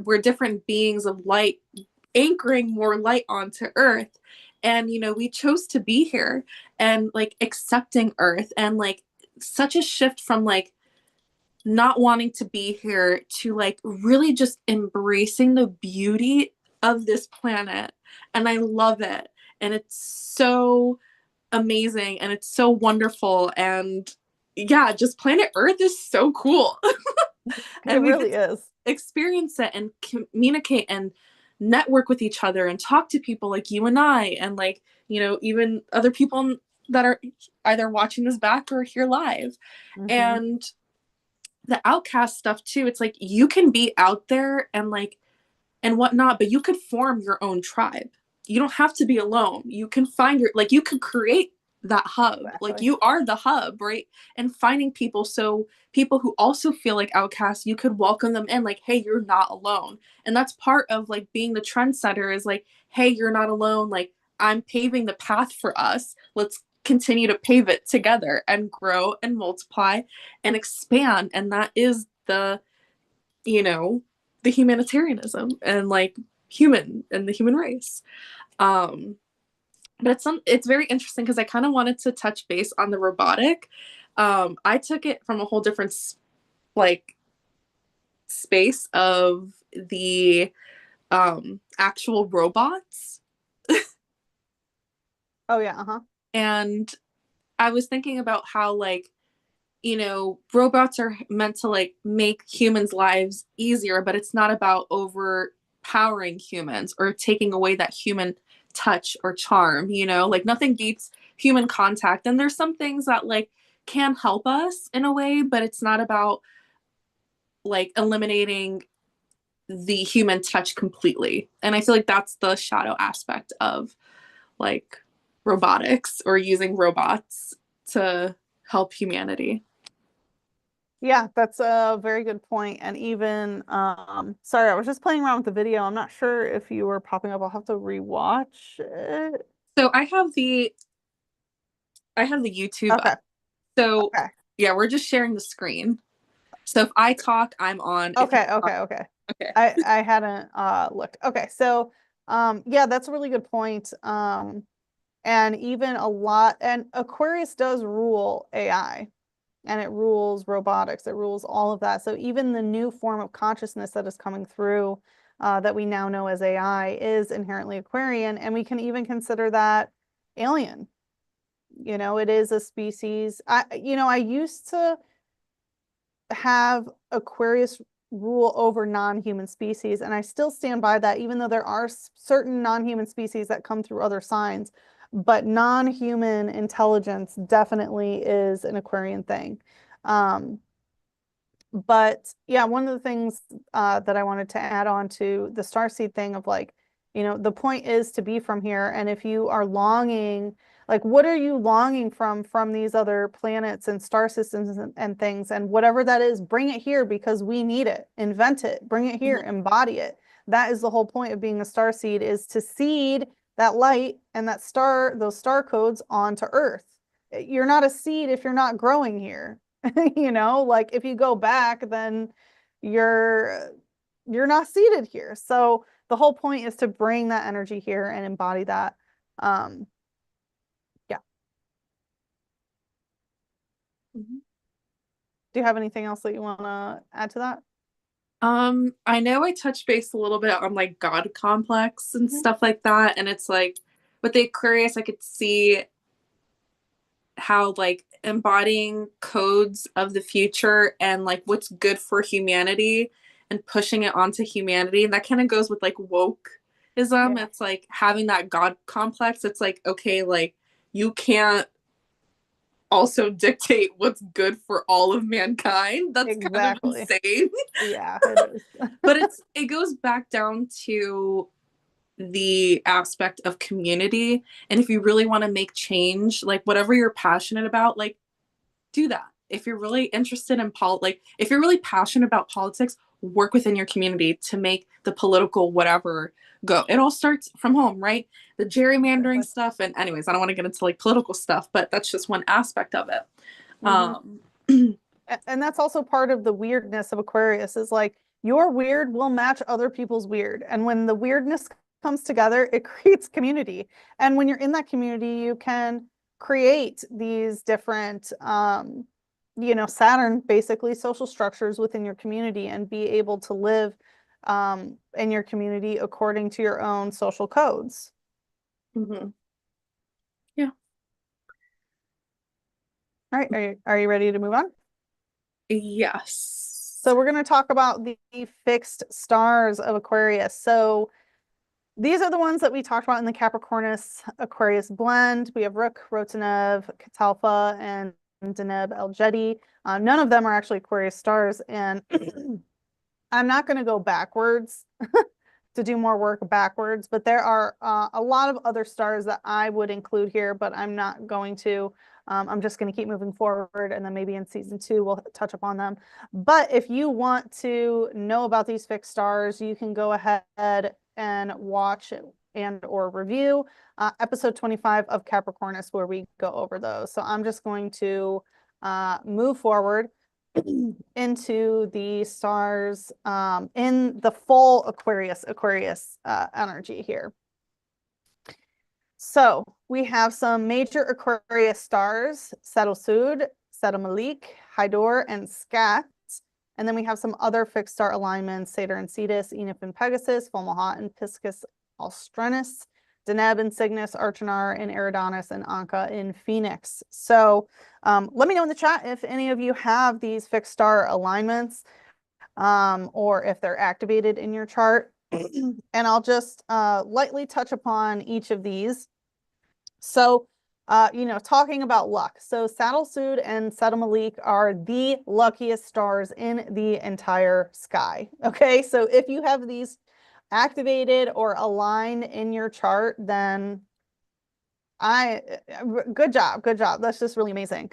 we're different beings of light anchoring more light onto Earth. And we chose to be here, and like accepting Earth, and like such a shift from like not wanting to be here to like really just embracing the beauty of this planet. And I love it. And it's so amazing, and it's so wonderful. And yeah, just planet Earth is so cool. It And we really get to is. experience it and communicate and network with each other and talk to people like you and I, and like, even other people that are either watching this back or here live. Mm-hmm. And the outcast stuff too, it's like you can be out there and like and whatnot, but you could form your own tribe. You don't have to be alone. You can find you could create that hub. Like Exactly. you are the hub, right? And finding people, so people who also feel like outcasts, you could welcome them in, like, hey, you're not alone. And that's part of like being the trendsetter, is like, hey, you're not alone. Like I'm paving the path for us. Let's continue to pave it together and grow and multiply and expand. And that is you know, the humanitarianism and like human and the human race. But it's very interesting because I kind of wanted to touch base on the robotic. I took it from a whole different like space of the actual robots. Oh yeah, uh-huh. And I was thinking about how like, robots are meant to like make humans' lives easier, but it's not about overpowering humans or taking away that human touch or charm, like nothing beats human contact. And there's some things that like can help us in a way, but it's not about like eliminating the human touch completely. And I feel like that's the shadow aspect of like robotics or using robots to help humanity. Yeah, that's a very good point. And even sorry, I was just playing around with the video. I'm not sure if you were popping up. I'll have to rewatch it. So I have the YouTube Okay. up. So Okay. yeah, we're just sharing the screen. So if I talk, I'm on. If you Okay, talk, okay, okay. okay. I hadn't looked. Okay, so yeah, that's a really good point. And even a lot, and Aquarius does rule AI, and it rules robotics, it rules all of that. So even the new form of consciousness that is coming through, that we now know as AI, is inherently Aquarian, and we can even consider that alien. It is a species. I used to have Aquarius rule over non-human species, and I still stand by that, even though there are certain non-human species that come through other signs. But non-human intelligence definitely is an Aquarian thing. Um, but yeah, one of the things that I wanted to add on to the starseed thing of like, the point is to be from here. And if you are longing, like, what are you longing from these other planets and star systems and things? And whatever that is, bring it here because we need it. Invent it, bring it here, Mhm. embody it. That is the whole point of being a star seed, is to seed that light and those star codes onto Earth. You're not a seed if you're not growing here. Like if you go back, then you're you're not seated here. So the whole point is to bring that energy here and embody that. Um, yeah. Mhm. Do you have anything else that you want to add to that? I know I touched base a little bit on like God complex and Mhm. stuff like that, and it's like with the Aquarius, I could see how like embodying codes of the future and like what's good for humanity and pushing it onto humanity. And that kind of goes with like wokeism. Yeah, It's like having that God complex. It's like, okay, like you can't also dictate what's good for all of mankind. That's kind of exactly. insane. Yeah, it is. But it goes back down to the aspect of community. And if you really want to make change, like whatever you're passionate about, like do that. If you're really interested in like if you're really passionate about politics, work within your community to make the political whatever go. It all starts from home, right? The gerrymandering Exactly. stuff. And anyways, I don't want to get into like political stuff, but that's just one aspect of it. Hmm. Um, And that's also part of the weirdness of Aquarius, is like your weird will match other people's weird. And when the weirdness comes together, it creates community. And when you're in that community, you can create these different, Saturn, basically social structures within your community, and be able to live in your community according to your own social codes. mhm. Yeah. All right, are you ready to move on? Yes. So we're going to talk about the fixed stars of Aquarius. So these are the ones that we talked about in the Capricornus Aquarius blend. We have Rook, Rotanev, Catalpha, and Deneb El Jedi. None of them are actually Aquarius stars, and I'm not going to go backwards to do more work backwards, but there are a lot of other stars that I would include here, but I'm not going to. I'm just going to keep moving forward, and then maybe in season 2 we'll touch upon them. But if you want to know about these fixed stars, you can go ahead and watch and or review episode 25 of Capricornus, where we go over those. So I'm just going to move forward into the stars in the full Aquarius energy here. So we have some major Aquarius stars: Settle Sud, Malik, Hydor, and Scat. And then we have some other fixed star alignments: Satyr and Cetus, Enif and Pegasus, Fomalhaut and Piscis Austrinus, Deneb and Cygnus, Archanar and Eridanus, and Anka in Phoenix. So let me know in the chat if any of you have these fixed star alignments, or if they're activated in your chart. And I'll just lightly touch upon each of these. So, talking about luck. So Saddle Sud and Saddle Malik are the luckiest stars in the entire sky. Okay, so if you have these activated or aligned in your chart, then good job. That's just really amazing.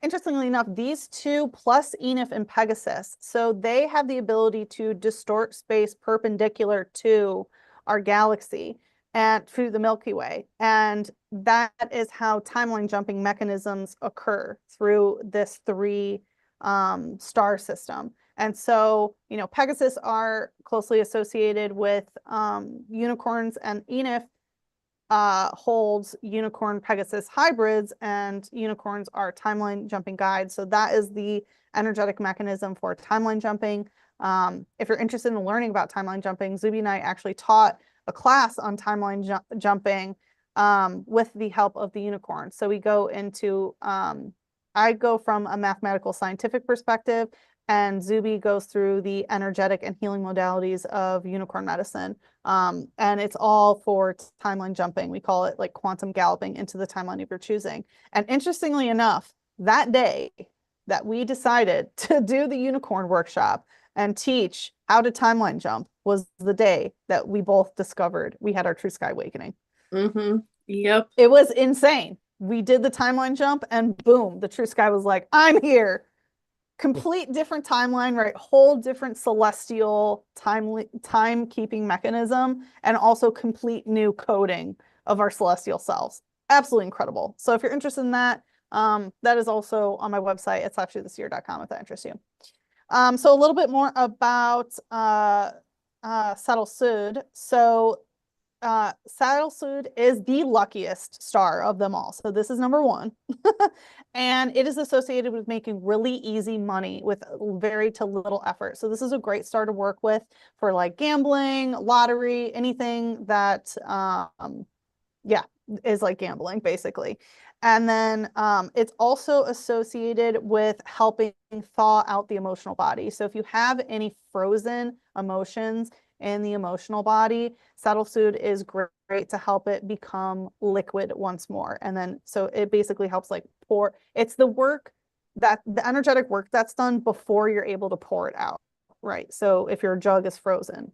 Interestingly enough, these two plus Enif and Pegasus, so they have the ability to distort space perpendicular to our galaxy and through the Milky Way. And that is how timeline jumping mechanisms occur through this three star system. And so, Pegasus are closely associated with unicorns, and Enif holds unicorn Pegasus hybrids, and unicorns are timeline jumping guides. So that is the energetic mechanism for timeline jumping. If you're interested in learning about timeline jumping, Zuby and I actually taught a class on timeline jumping with the help of the unicorn. So we go into, I go from a mathematical scientific perspective, and Zuby goes through the energetic and healing modalities of unicorn medicine. And it's all for timeline jumping. We call it like quantum galloping into the timeline of your choosing. And interestingly enough, that day that we decided to do the unicorn workshop and teach how to timeline jump was the day that we both discovered we had our true sky awakening. Mm-hmm. Yep. It was insane. We did the timeline jump and boom, the true sky was like, I'm here. Complete different timeline, right? Whole different celestial timekeeping mechanism, and also complete new coding of our celestial selves. Absolutely incredible. So if you're interested in that, that is also on my website. It's actuallythisyear.com if that interests you. So a little bit more about Saddle Sud. So Saddle Sud is the luckiest star of them all. So this is number one. And it is associated with making really easy money with very to little effort. So this is a great star to work with for like gambling, lottery, anything that, is like gambling basically. And then it's also associated with helping thaw out the emotional body. So if you have any frozen emotions in the emotional body, Saddle Sud is great to help it become liquid once more. And then, so it basically helps like pour, it's the work that the energetic work that's done before you're able to pour it out, right? So if your jug is frozen,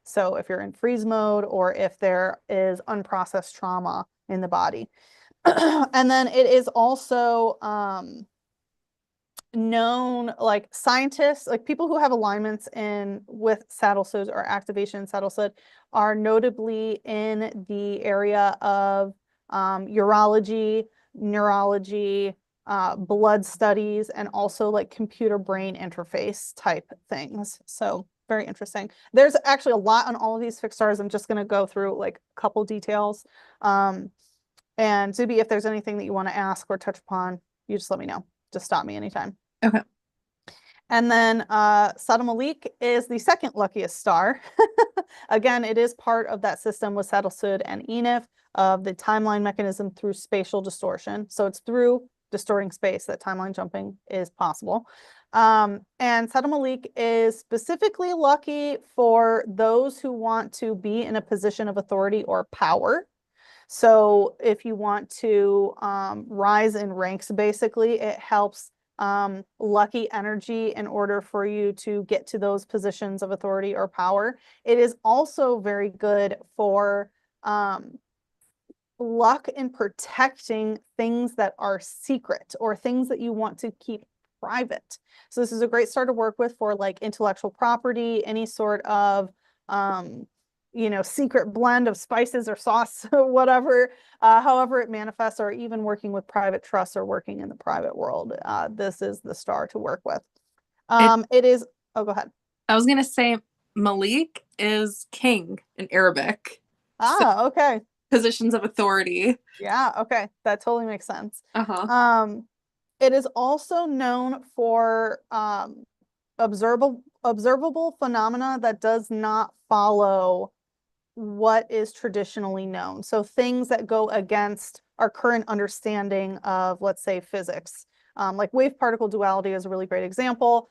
so if you're in freeze mode, or if there is unprocessed trauma in the body. And then it is also known, like scientists, like people who have alignments in with Saddle Sud or activation Saddle Sud are notably in the area of urology, neurology, blood studies, and also like computer brain interface type things. So very interesting. There's actually a lot on all of these fixed stars. I'm just going to go through like a couple details. And Zuby, if there's anything that you want to ask or touch upon, you just let me know. Just stop me anytime. Okay. And then Saddle Malik is the second luckiest star. Again, it is part of that system with Saddle Sud and Enif of the timeline mechanism through spatial distortion. So it's through distorting space that timeline jumping is possible. And Saddle Malik is specifically lucky for those who want to be in a position of authority or power. So if you want to rise in ranks, basically, it helps lucky energy in order for you to get to those positions of authority or power. It is also very good for luck in protecting things that are secret or things that you want to keep private. So this is a great star to work with for like intellectual property, any sort of secret blend of spices or sauce, whatever, however it manifests, or even working with private trusts or working in the private world. This is the star to work with. It is, oh, go ahead. I was going to say Malik is king in Arabic. Ah, okay. Positions of authority. Yeah, okay. That totally makes sense. Uh-huh. It is also known for observable phenomena that does not follow what is traditionally known. So things that go against our current understanding of, let's say, physics. Like wave particle duality is a really great example.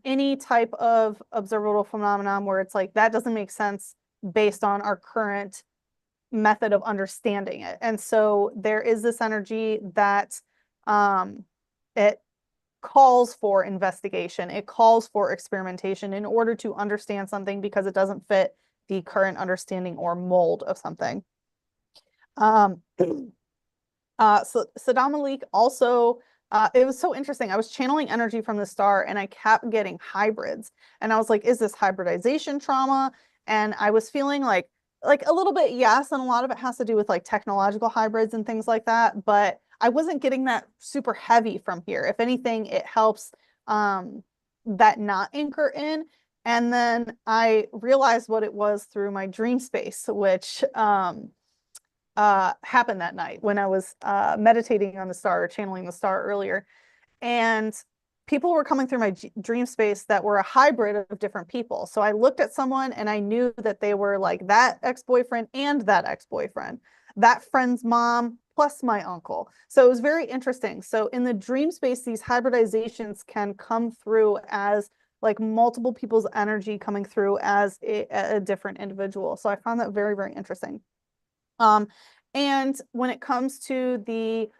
Any type of observable phenomenon where it's like that doesn't make sense based on our current method of understanding it. And so there is this energy that it calls for investigation. It calls for experimentation in order to understand something because it doesn't fit the current understanding or mold of something. So Saddam Malik also, it was so interesting. I was channeling energy from the star and I kept getting hybrids. And I was like, is this hybridization trauma? And I was feeling like a little bit, yes, and a lot of it has to do with like technological hybrids and things like that. But I wasn't getting that super heavy from here. If anything, it helps that not anchor in. And then I realized what it was through my dream space, which happened that night when I was meditating on the star or channeling the star earlier. And people were coming through my dream space that were a hybrid of different people. So I looked at someone and I knew that they were like that ex-boyfriend and that ex-boyfriend, that friend's mom plus my uncle. So it was very interesting. So in the dream space, these hybridizations can come through as like multiple people's energy coming through as a different individual. So I found that very, very interesting. And when it comes to the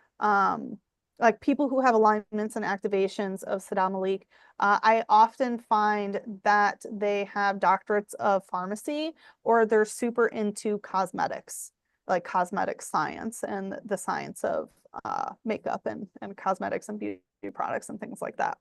like people who have alignments and activations of Saddam Malik, I often find that they have doctorates of pharmacy or they're super into cosmetics, like cosmetic science and the science of makeup and cosmetics and beauty products and things like that.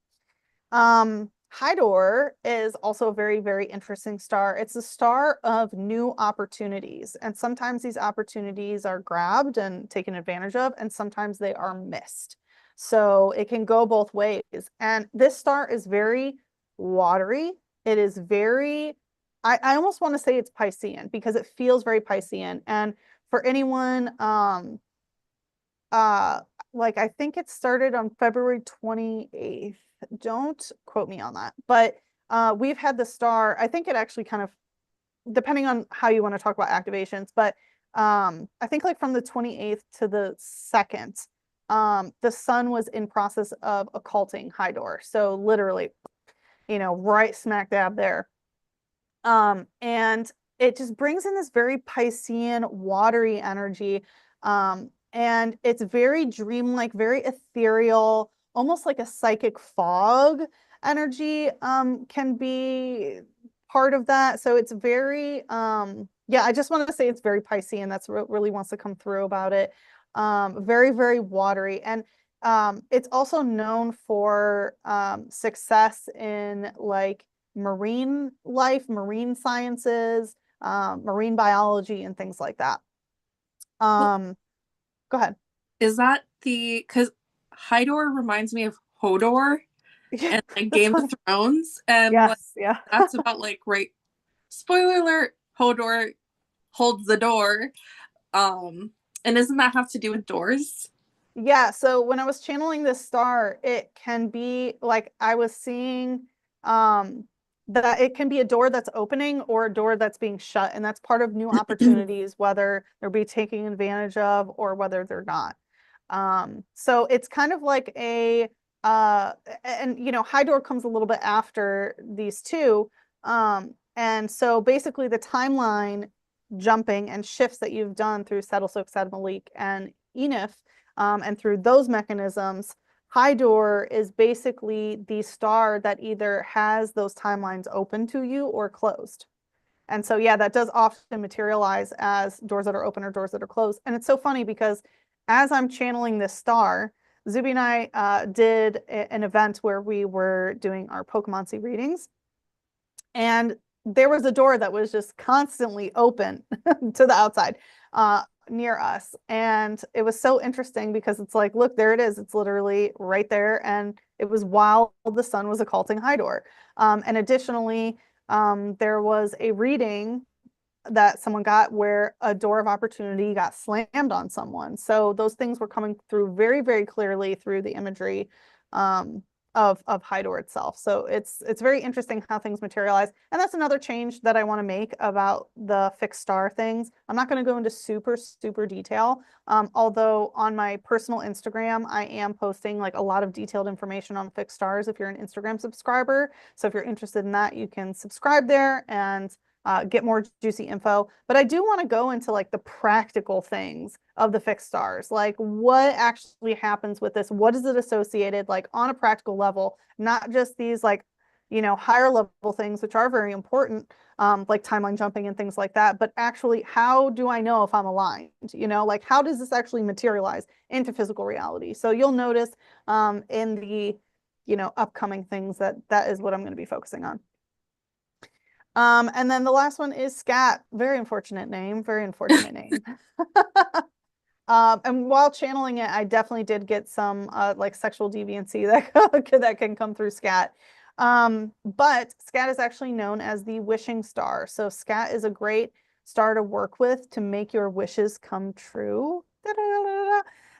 Hydor is also a very, very interesting star. It's a star of new opportunities. And sometimes these opportunities are grabbed and taken advantage of, and sometimes they are missed. So it can go both ways. And this star is very watery. It is very, I almost want to say it's Piscean because it feels very Piscean. And for anyone, like I think it started on February 28th. Don't quote me on that. But we've had the star, I think it actually kind of, depending on how you want to talk about activations, but I think like from the 28th to the 2nd, the sun was in process of occulting Hydor. So literally, you know, right smack dab there. And it just brings in this very Piscean, watery energy. And it's very dreamlike, very ethereal, almost like a psychic fog energy can be part of that. So it's very, yeah, I just wanted to say it's very Piscean. That's what really wants to come through about it. Very, very watery. And it's also known for success in like marine life, marine sciences, marine biology, and things like that. Go ahead. Is that the, because Hydor reminds me of Hodor Yeah, and like that's Game of funny. Thrones, and like Yes, yeah. that's about like right. Spoiler alert: Hodor holds the door. And doesn't that have to do with doors? Yeah, so when I was channeling this star, it can be like I was seeing that it can be a door that's opening or a door that's being shut, and that's part of new opportunities, whether they're being taken advantage of or whether they're not. So it's kind of like a and you know, High Door comes a little bit after these two. And so basically the timeline jumping and shifts that you've done through Settle Soak Sad Malik and Enif, and through those mechanisms, High Door is basically the star that either has those timelines open to you or closed. And so, yeah, that does often materialize as doors that are open or doors that are closed. And it's so funny because as I'm channeling this star, Zuby and I did an event where we were doing our Pokemon readings. And there was a door that was just constantly open to the outside near us. And it was so interesting because it's like, look, there it is. It's literally right there. And it was while the sun was occulting Hydor. And additionally, there was a reading that someone got where a door of opportunity got slammed on someone. So those things were coming through very, very clearly through the imagery of Hydor itself. So it's very interesting how things materialize. And that's another change that I want to make about the fixed star things. I'm not going to go into super detail. Although on my personal Instagram, I am posting like a lot of detailed information on fixed stars if you're an Instagram subscriber. So if you're interested in that, you can subscribe there and get more juicy info. But I do want to go into like the practical things of the fixed stars, like what actually happens with this, what is it associated like on a practical level, not just these like, you know, higher level things, which are very important, like timeline jumping and things like that, but actually how do I know if I'm aligned, you know, like how does this actually materialize into physical reality? So you'll notice in the, you know, upcoming things that is what I'm going to be focusing on. And then the last one is Scat. Very unfortunate name, very unfortunate name. And while channeling it, I definitely did get some like sexual deviancy that can come through Scat. But Scat is actually known as the wishing star. So Scat is a great star to work with to make your wishes come true.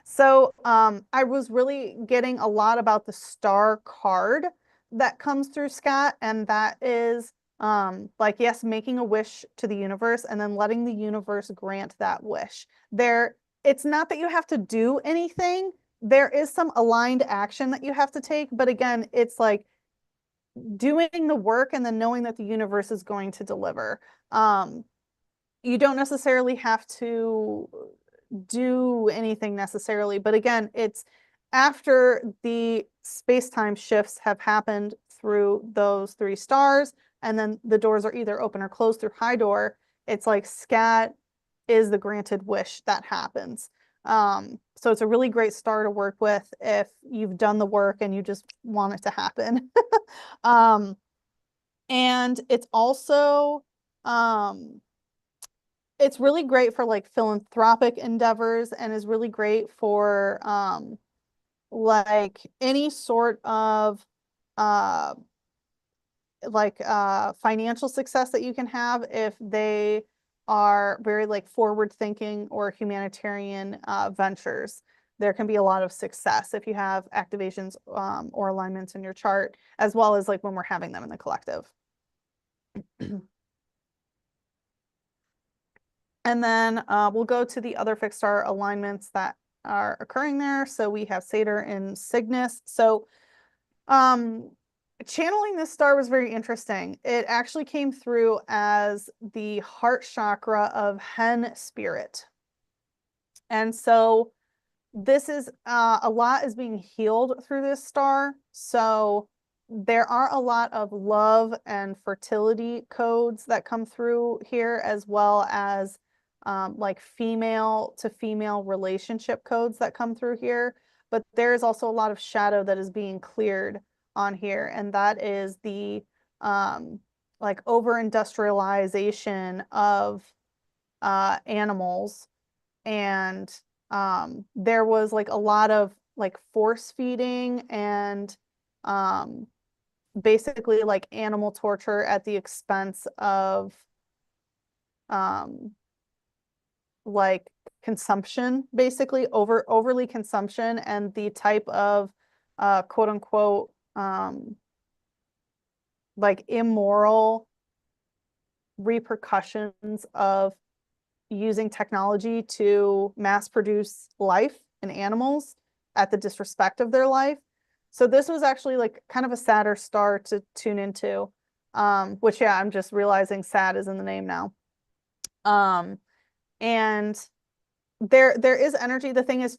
So I was really getting a lot about the star card that comes through Scat, and that is like, yes, making a wish to the universe and then letting the universe grant that wish. It's not that you have to do anything. There is some aligned action that you have to take, but again, it's like doing the work and then knowing that the universe is going to deliver. You don't necessarily have to do anything necessarily, but again, it's after the space-time shifts have happened through those three stars, and then the doors are either open or closed through Hydor. It's like Scat is the granted wish that happens. So it's a really great star to work with if you've done the work and you just want it to happen. And it's also it's really great for like philanthropic endeavors and is really great for like any sort of uh financial success that you can have if they are very like forward thinking or humanitarian ventures. There can be a lot of success if you have activations or alignments in your chart, as well as like when we're having them in the collective. And then we'll go to the other fixed star alignments that are occurring there. So we have Satyr and Cygnus. So channeling this star was very interesting. It actually came through as the heart chakra of Hen spirit. And so this is a lot is being healed through this star. So there are a lot of love and fertility codes that come through here, as well as like female to female relationship codes that come through here. But there is also a lot of shadow that is being cleared on here, and that is the like over industrialization of animals. And there was like a lot of like force feeding and basically like animal torture at the expense of like consumption, basically overly consumption, and the type of quote unquote like immoral repercussions of using technology to mass produce life in animals at the disrespect of their life. So this was actually like kind of a sadder star to tune into, which yeah, I'm just realizing sad is in the name now. And there is energy. The thing is,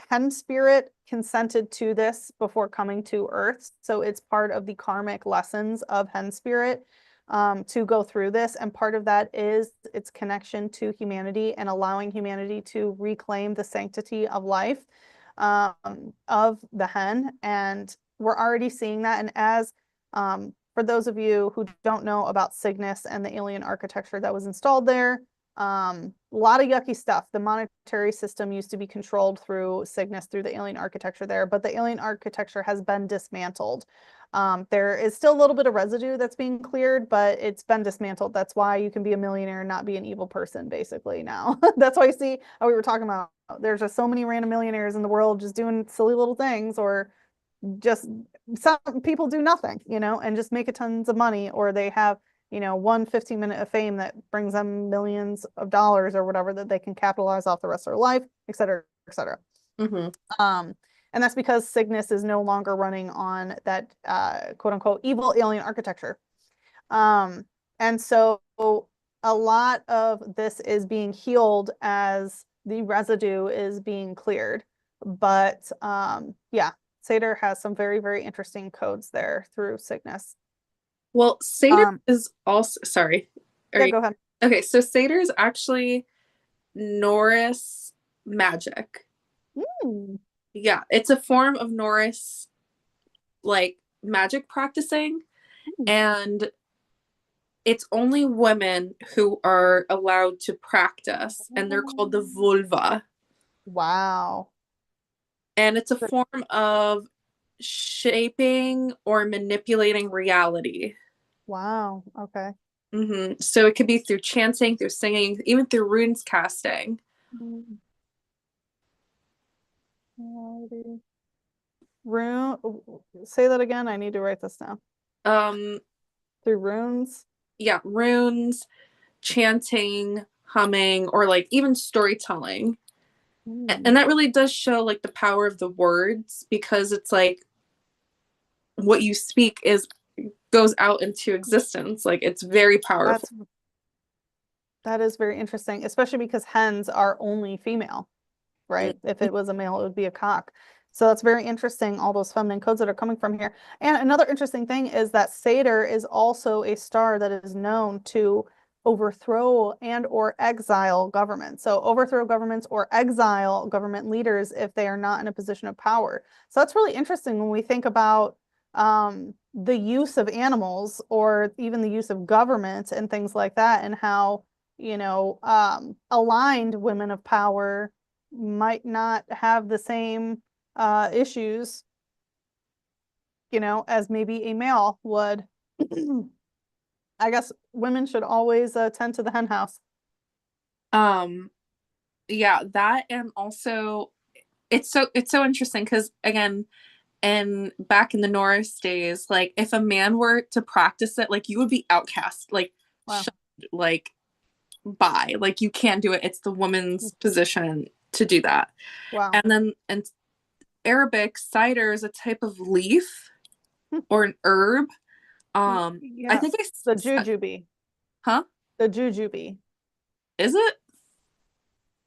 Hen spirit consented to this before coming to Earth, so it's part of the karmic lessons of Hen spirit to go through this, and part of that is its connection to humanity and allowing humanity to reclaim the sanctity of life of the Hen, and we're already seeing that. And as for those of you who don't know about Cygnus and the alien architecture that was installed there, a lot of yucky stuff. The monetary system used to be controlled through Cygnus, through the alien architecture there, but the alien architecture has been dismantled. There is still a little bit of residue that's being cleared, but it's been dismantled. That's why you can be a millionaire and not be an evil person, basically, now. That's why you see how we were talking about. There's just so many random millionaires in the world just doing silly little things, or just some people do nothing, and just make a tons of money, or they have, one 15-minute of fame that brings them millions of dollars or whatever that they can capitalize off the rest of their life, et cetera, et cetera. Mm-hmm. And that's because Cygnus is no longer running on that quote unquote evil alien architecture. And so a lot of this is being healed as the residue is being cleared. But yeah, Satyr has some very, very interesting codes there through Cygnus. Well, Satyr is also, sorry. Yeah, go ahead. Okay, so Satyr is actually Norse magic. Mm. Yeah, it's a form of Norse like magic practicing, and it's only women who are allowed to practice, and they're called the vulva. Wow. And it's a form of shaping or manipulating reality. Wow. Okay. So it could be through chanting, through singing, even through runes casting. Rune, say that again. I need to write this down. Through runes? Yeah, runes, chanting, humming, or like even storytelling. And that really does show like the power of the words, because it's like what you speak goes out into existence. Like it's very powerful. That is very interesting, especially because hens are only female, right? If it was a male, it would be a cock. So that's very interesting, all those feminine codes that are coming from here. And another interesting thing is that Satyr is also a star that is known to overthrow and or exile governments. So overthrow governments or exile government leaders if they are not in a position of power. So that's really interesting when we think about the use of animals, or even the use of government and things like that, and how, aligned women of power might not have the same issues, as maybe a male would. I guess women should always tend to the hen house. Yeah, that, and also it's so interesting because, again, and back in the Norris days, like if a man were to practice it, like you would be outcast, like Wow. like by like you can't do it. It's the woman's position to do that. Wow. And then in Arabic, cider is a type of leaf or an herb. Yes, I think the jujube. Huh? The jujube. Is it?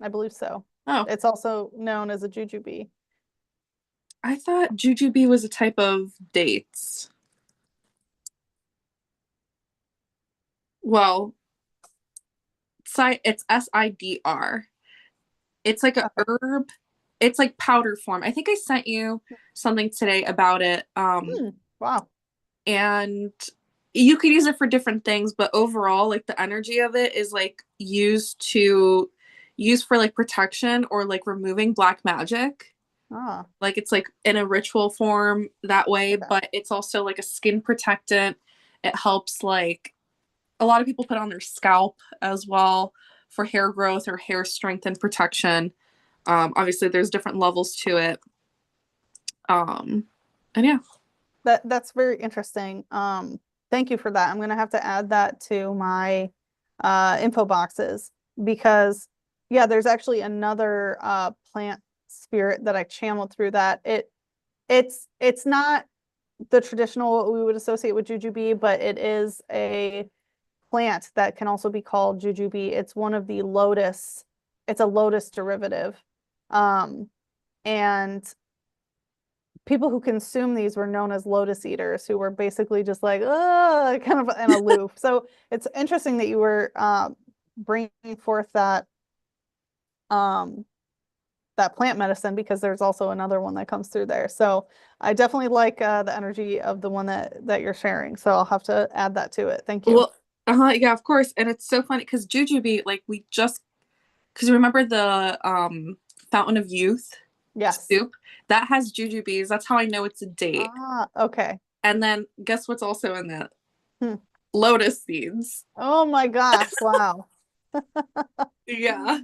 I believe so. Oh. It's also known as a jujube. I thought jujube was a type of dates. Well, it's SIDR. It's like a herb. It's like powder form. I think I sent you something today about it. Wow. And you could use it for different things, but overall, like the energy of it is like used for like protection or like removing black magic. Like it's like in a ritual form that way, but it's also like a skin protectant. It helps, like a lot of people put on their scalp as well for hair growth or hair strength and protection. Obviously there's different levels to it. And yeah. That's very interesting. Thank you for that. I'm gonna have to add that to my info boxes, because yeah, there's actually another plant spirit that I channeled through that. It's not the traditional what we would associate with jujube, but it is a plant that can also be called jujube. It's one of the lotus, it's a lotus derivative. And people who consume these were known as lotus eaters, who were basically just like, kind of an aloof. So it's interesting that you were bringing forth that that plant medicine, because there's also another one that comes through there. So I definitely like the energy of the one that you're sharing. So I'll have to add that to it. Thank you. Well, yeah, of course. And it's so funny because jujube, like because remember the Fountain of Youth Yes. soup that has jujubes. That's how I know it's a date. Okay. And then guess what's also in that? Hmm. Lotus seeds. Oh my gosh. Wow. Yeah.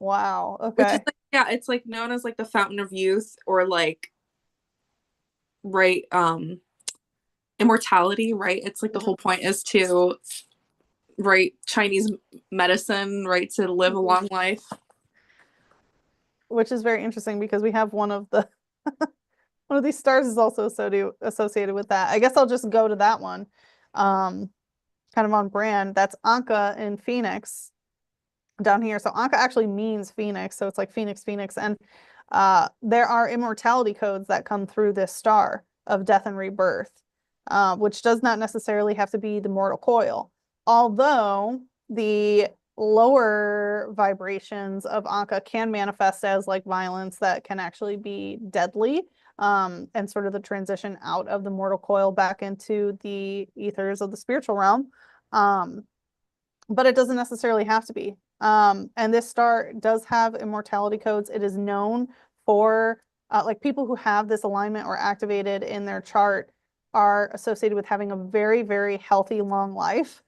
Wow. Which is Okay. like, yeah, it's like known as like the fountain of youth or like, right, immortality, right? It's like the Mhm. whole point is to, right, Chinese medicine, right, to live a Mhm. long life. Which is very interesting because we have one of the one of these stars is also associated with that. I guess I'll just go to that one. Um, Kind of on brand. That's Anka in Phoenix down here. So Anka actually means Phoenix, so it's like Phoenix, Phoenix, and there are immortality codes that come through this star of death and rebirth, which does not necessarily have to be the mortal coil. Although the lower vibrations of Anka can manifest as like violence that can actually be deadly, and sort of the transition out of the mortal coil back into the ethers of the spiritual realm. Um, but it doesn't necessarily have to be. And this star does have immortality codes. It is known for like people who have this alignment or activated in their chart are associated with having a very, very healthy, long life.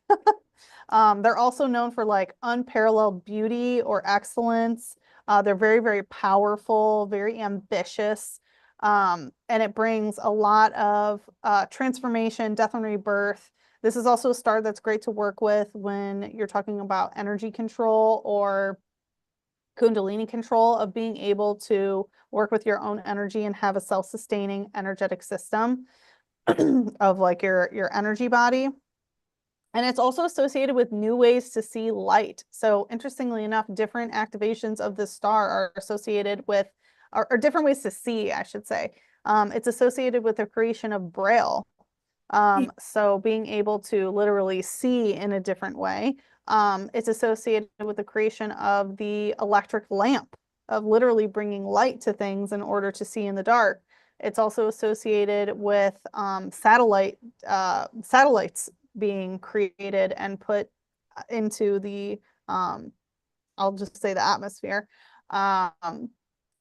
They're also known for like unparalleled beauty or excellence. They're very, very powerful, very ambitious. And it brings a lot of transformation, death and rebirth. This is also a star that's great to work with when you're talking about energy control or Kundalini control of being able to work with your own energy and have a self-sustaining energetic system of like your energy body. And it's also associated with new ways to see light. So interestingly enough, different activations of this star are associated with, or different ways to see, I should say. It's associated with the creation of Braille. So being able to literally see in a different way. It's associated with the creation of the electric lamp, of literally bringing light to things in order to see in the dark. It's also associated with satellites being created and put into the, um, I'll just say the atmosphere. Um,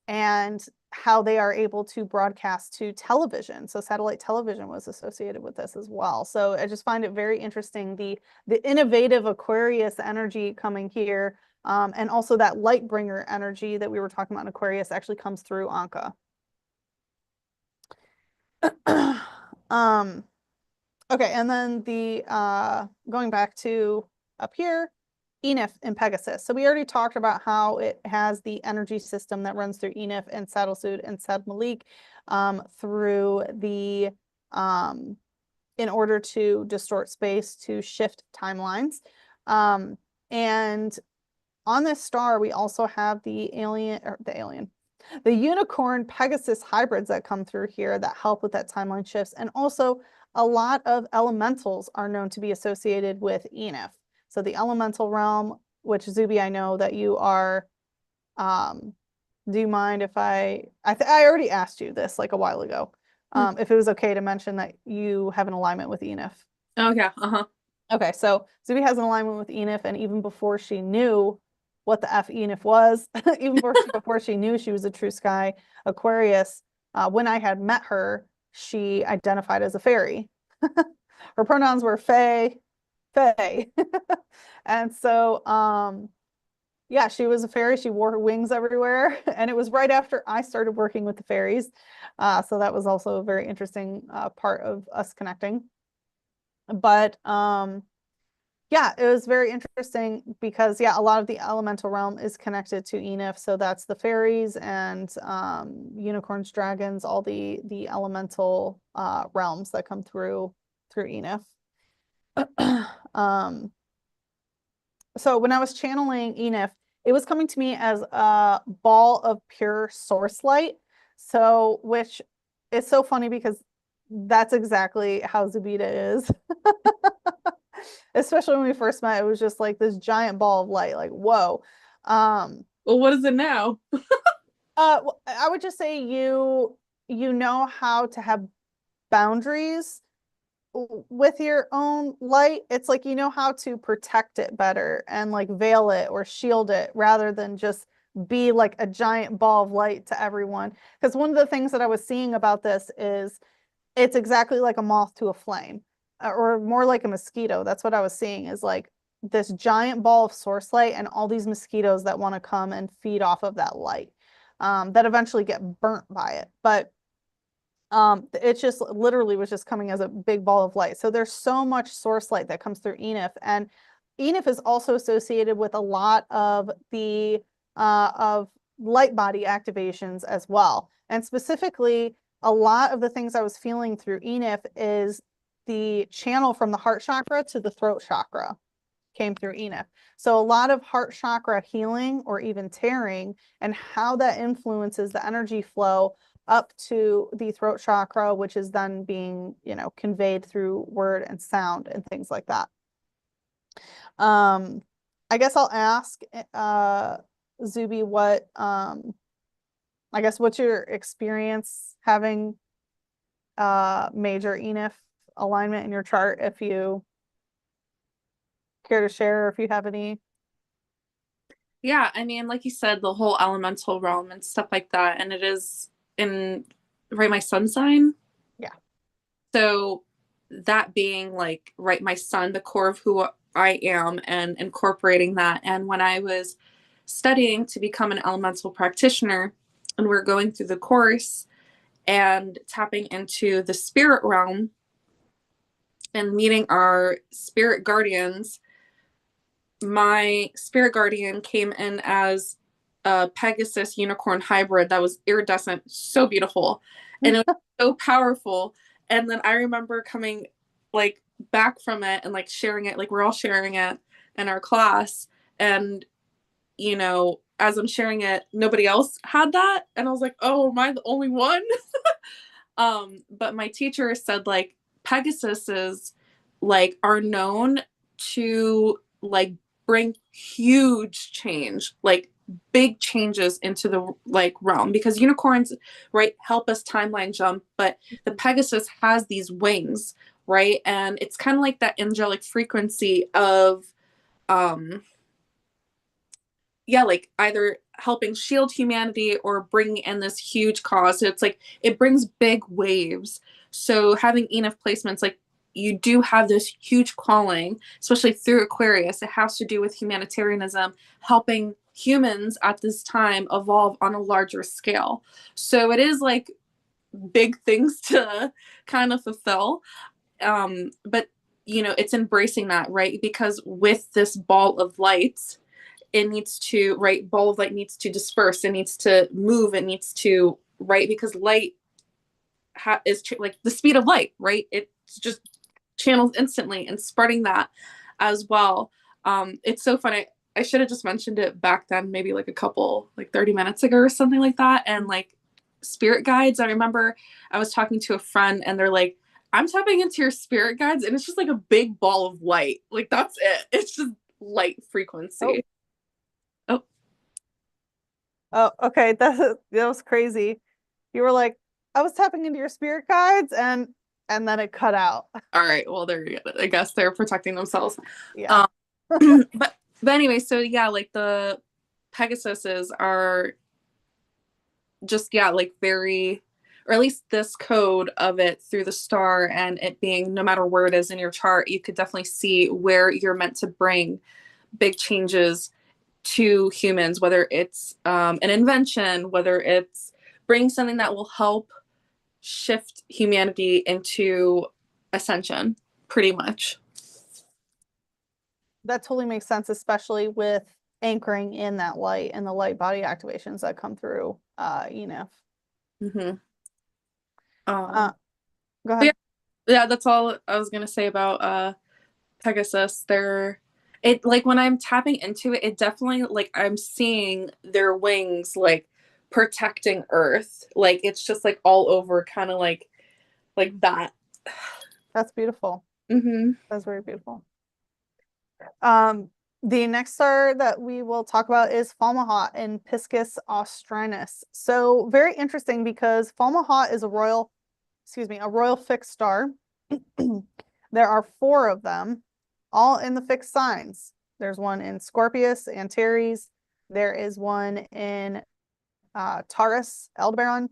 and how they are able to broadcast to television. So satellite television was associated with this as well. So I just find it very interesting, the innovative Aquarius energy coming here, and also that light bringer energy that we were talking about in Aquarius actually comes through Anka. um, okay, and then the going back to up here, Enif and Pegasus. So we already talked about how it has the energy system that runs through Enif and Saddlesud and Sad Malik, through the in order to distort space to shift timelines. And on this star, we also have the unicorn Pegasus hybrids that come through here that help with that timeline shifts. And also a lot of elementals are known to be associated with Enif. So the elemental realm, which Zuby, I know that you are, do you mind if I already asked you this like a while ago, if it was okay to mention that you have an alignment with Enif. Oh yeah, uh-huh. Okay, so Zuby has an alignment with Enif, and even before she knew what the F Enif was, even before she knew she was a true sky Aquarius, when I had met her, she identified as a fairy. Her pronouns were Fae, Fae. And so, yeah, she was a fairy. She wore her wings everywhere. And it was right after I started working with the fairies. So that was also a very interesting part of us connecting. But yeah, it was very interesting because yeah, a lot of the elemental realm is connected to Enif. So that's the fairies and unicorns, dragons, all the elemental realms that come through Enif. um, so when I was channeling Enif, it was coming to me as a ball of pure source light. So which is so funny because that's exactly how Zubida is. Especially when we first met, it was just like this giant ball of light, like whoa. Well, what is it now? I would just say you know how to have boundaries with your own light. It's like you know how to protect it better and like veil it or shield it rather than just be like a giant ball of light to everyone. Because one of the things that I was seeing about this is it's exactly like a moth to a flame, or more like a mosquito. That's what I was seeing, is like this giant ball of source light and all these mosquitoes that want to come and feed off of that light, that eventually get burnt by it. But it just literally was just coming as a big ball of light. So there's so much source light that comes through Enif, and Enif is also associated with a lot of the of light body activations as well. And specifically, a lot of the things I was feeling through Enif is the channel from the heart chakra to the throat chakra came through Enif. So a lot of heart chakra healing or even tearing, and how that influences the energy flow up to the throat chakra, which is then being, conveyed through word and sound and things like that. I guess I'll ask Zuby, what's your experience having major Enif alignment in your chart, if you care to share, if you have any. Yeah, I mean, like you said, the whole elemental realm and stuff like that, and it is in right my sun sign. Yeah. So that being like right my sun, the core of who I am, and incorporating that. And when I was studying to become an elemental practitioner, and we're going through the course and tapping into the spirit realm and meeting our spirit guardians, my spirit guardian came in as a Pegasus unicorn hybrid that was iridescent, so beautiful, and it was so powerful. And then I remember coming like back from it and like sharing it, like we're all sharing it in our class, and as I'm sharing it, nobody else had that, and I was like, oh, am I the only one? But my teacher said like Pegasuses like are known to like bring huge change, like big changes into the like realm, because unicorns, right, help us timeline jump, but the Pegasus has these wings, right? And it's kind of like that angelic frequency of yeah, like either helping shield humanity or bringing in this huge cause. So it's like it brings big waves. So having Enif placements, like you do have this huge calling, especially through Aquarius. It has to do with humanitarianism, helping humans at this time evolve on a larger scale. So it is like big things to kind of fulfill. But it's embracing that, right? Because with this ball of light, it needs to, right, ball of light needs to disperse, it needs to move, it needs to, right, because light is like the speed of light, right? It's just channels instantly, and spreading that as well. It's so funny. I should have just mentioned it back then, maybe like a couple, like 30 minutes ago or something like that. And like spirit guides, I remember I was talking to a friend and they're like, I'm tapping into your spirit guides, and it's just like a big ball of light. Like that's it. It's just light frequency. Oh, Oh, okay. That was crazy. You were like, I was tapping into your spirit guides, and then it cut out. all right. Well, there you go. I guess they're protecting themselves. Yeah. But anyway, so yeah, like the Pegasuses are just, yeah, like very, or at least this code of it through the star, and it being no matter where it is in your chart, you could definitely see where you're meant to bring big changes to humans, whether it's an invention, whether it's bringing something that will help shift humanity into ascension, pretty much. That totally makes sense, especially with anchoring in that light and the light body activations that come through Enif. Mm-hmm. Go Yeah, ahead. yeah, that's all I was gonna say about Pegasus. It like when I'm tapping into it, it definitely, like I'm seeing their wings like protecting Earth. Like it's just like all over, kind of like that. That's beautiful. Mm-hmm. That's very beautiful. The next star that we will talk about is Falmahat in Piscis Austrinus. So very interesting, because Falmahat is a royal fixed star. There are 4 of them, all in the fixed signs. There's one in Scorpius, Antares. There is one in Taurus, Aldebaran,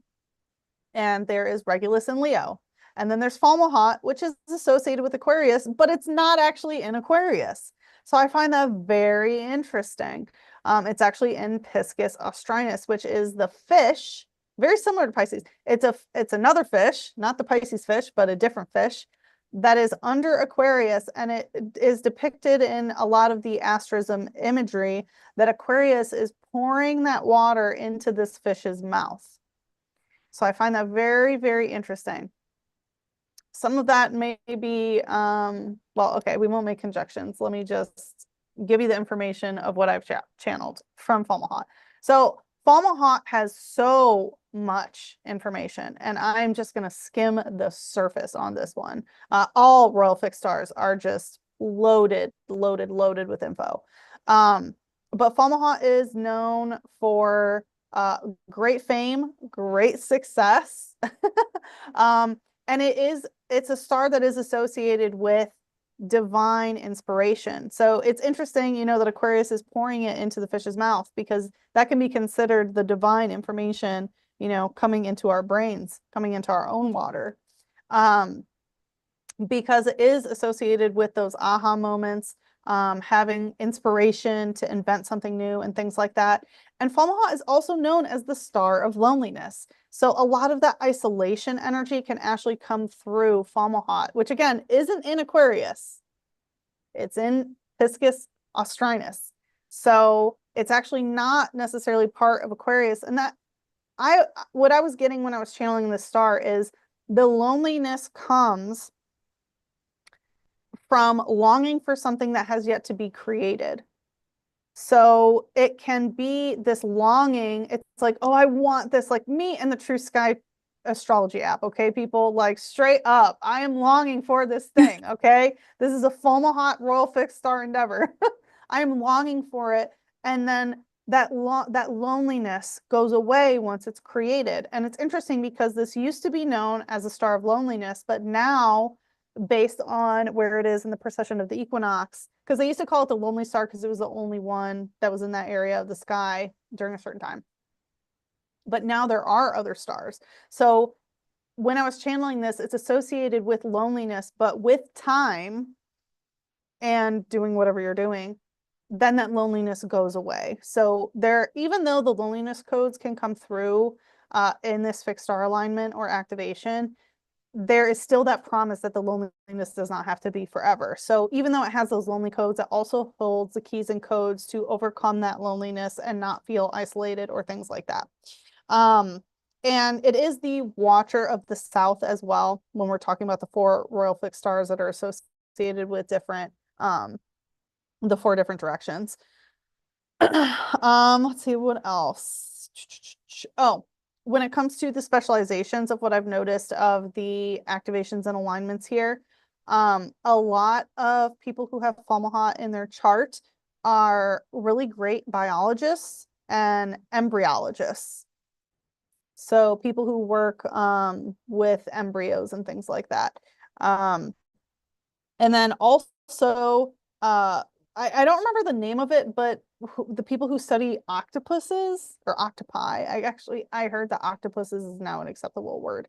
and there is Regulus in Leo. And then there's Fomalhaut, which is associated with Aquarius, but it's not actually in Aquarius. So I find that very interesting. It's actually in Piscis austrinus, which is the fish, very similar to Pisces. It's another fish, not the Pisces fish, but a different fish that is under Aquarius, and it is depicted in a lot of the asterism imagery that Aquarius is pouring that water into this fish's mouth. So I find that very, very interesting. Some of that may be, well, okay, we won't make conjections. Let me just give you the information of what I've channeled from Fomalhaut. So Fomalhaut has so much information, and I'm just going to skim the surface on this one. All royal fixed stars are just loaded with info. But Fomalhaut is known for great fame, great success. And it's a star that is associated with divine inspiration. So it's interesting, that Aquarius is pouring it into the fish's mouth, because that can be considered the divine information, coming into our brains, coming into our own water. Because it is associated with those aha moments, having inspiration to invent something new and things like that. And Fomalhaut is also known as the star of loneliness. So a lot of that isolation energy can actually come through Fomalhaut, which again isn't in Aquarius. It's in Piscis austrinus. So it's actually not necessarily part of Aquarius. And what I was getting when I was channeling this star is the loneliness comes from longing for something that has yet to be created. So it can be this longing. It's like, oh, I want this, like me and the True Sky astrology app. Okay, people, like straight up, I am longing for this thing. Okay, this is a Fomalhaut royal fixed star endeavor. I am longing for it. And then that loneliness goes away once it's created. And it's interesting because this used to be known as a star of loneliness, but now, based on where it is in the precession of the equinox, because they used to call it the lonely star because it was the only one that was in that area of the sky during a certain time. But now there are other stars. So when I was channeling this, it's associated with loneliness, but with time and doing whatever you're doing, then that loneliness goes away. So even though the loneliness codes can come through in this fixed star alignment or activation, there is still that promise that the loneliness does not have to be forever. So even though it has those lonely codes, it also holds the keys and codes to overcome that loneliness and not feel isolated or things like that. And it is the watcher of the South as well, when we're talking about the 4 royal fixed stars that are associated with the 4 different directions. Let's see what else. Oh, when it comes to the specializations of what I've noticed of the activations and alignments here, a lot of people who have Fomalhaut in their chart are really great biologists and embryologists. So people who work with embryos and things like that. And then also, I don't remember the name of it, but the people who study octopuses or octopi, I heard that octopuses is now an acceptable word.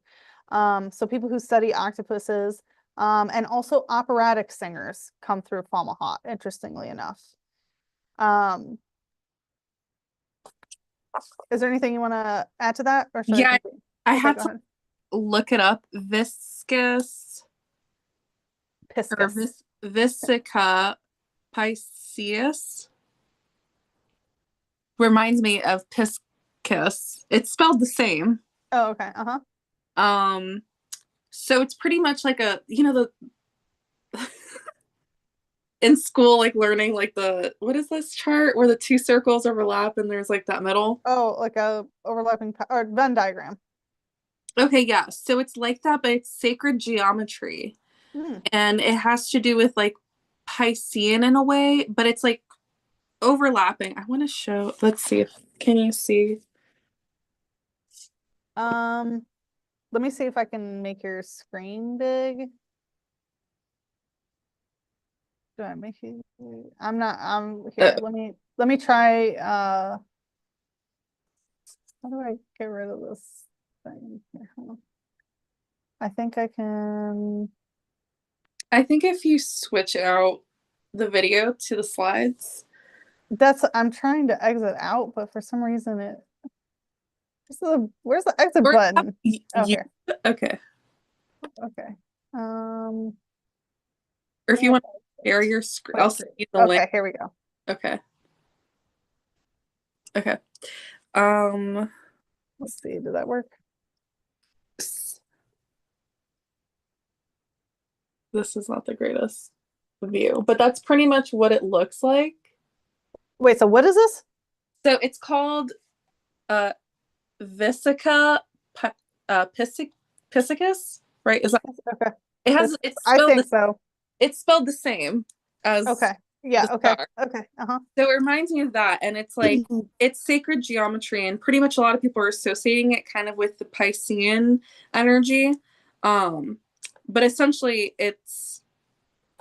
So people who study octopuses, and also operatic singers come through Fomalhaut, interestingly enough. Is there anything you want to add to that, or should Yeah, I okay, had go to ahead. look it up. Piscis. Visica Pisces reminds me of Piscis. It's spelled the same. Oh, okay. Um, so it's pretty much like the in school, like learning like what is this chart where the 2 circles overlap and there's like that middle? Oh, like a overlapping or Venn diagram. Okay, yeah. So it's like that, but it's sacred geometry. Hmm. And it has to do with like Piscean in a way, but it's like overlapping. I want to show, let's see if, can you see? Let me see if I can make your screen big. Do I make it? I'm not, here. Let me try, how do I get rid of this thing? Here, hold on. I think I can. I think if you switch out the video to the slides. I'm trying to exit out, but for some reason where's the exit Or button? Oh, you, here. okay. Okay. Or if you Where want to share your screen, I'll Let's send see. you the link. Okay, here we go. Okay. Okay. Um, Let's see. Did that work? this is not the greatest view, but that's pretty much what it looks like. Wait, so what is this? So it's called uh Vesica Piscicus, right? Is that Okay. it has This, it's I spelled think so. it's spelled the same as Okay. Yeah, the okay. star. Okay. Uh-huh. So it reminds me of that. And it's like, it's sacred geometry. And pretty much a lot of people are associating it kind of with the Piscean energy. But essentially, it's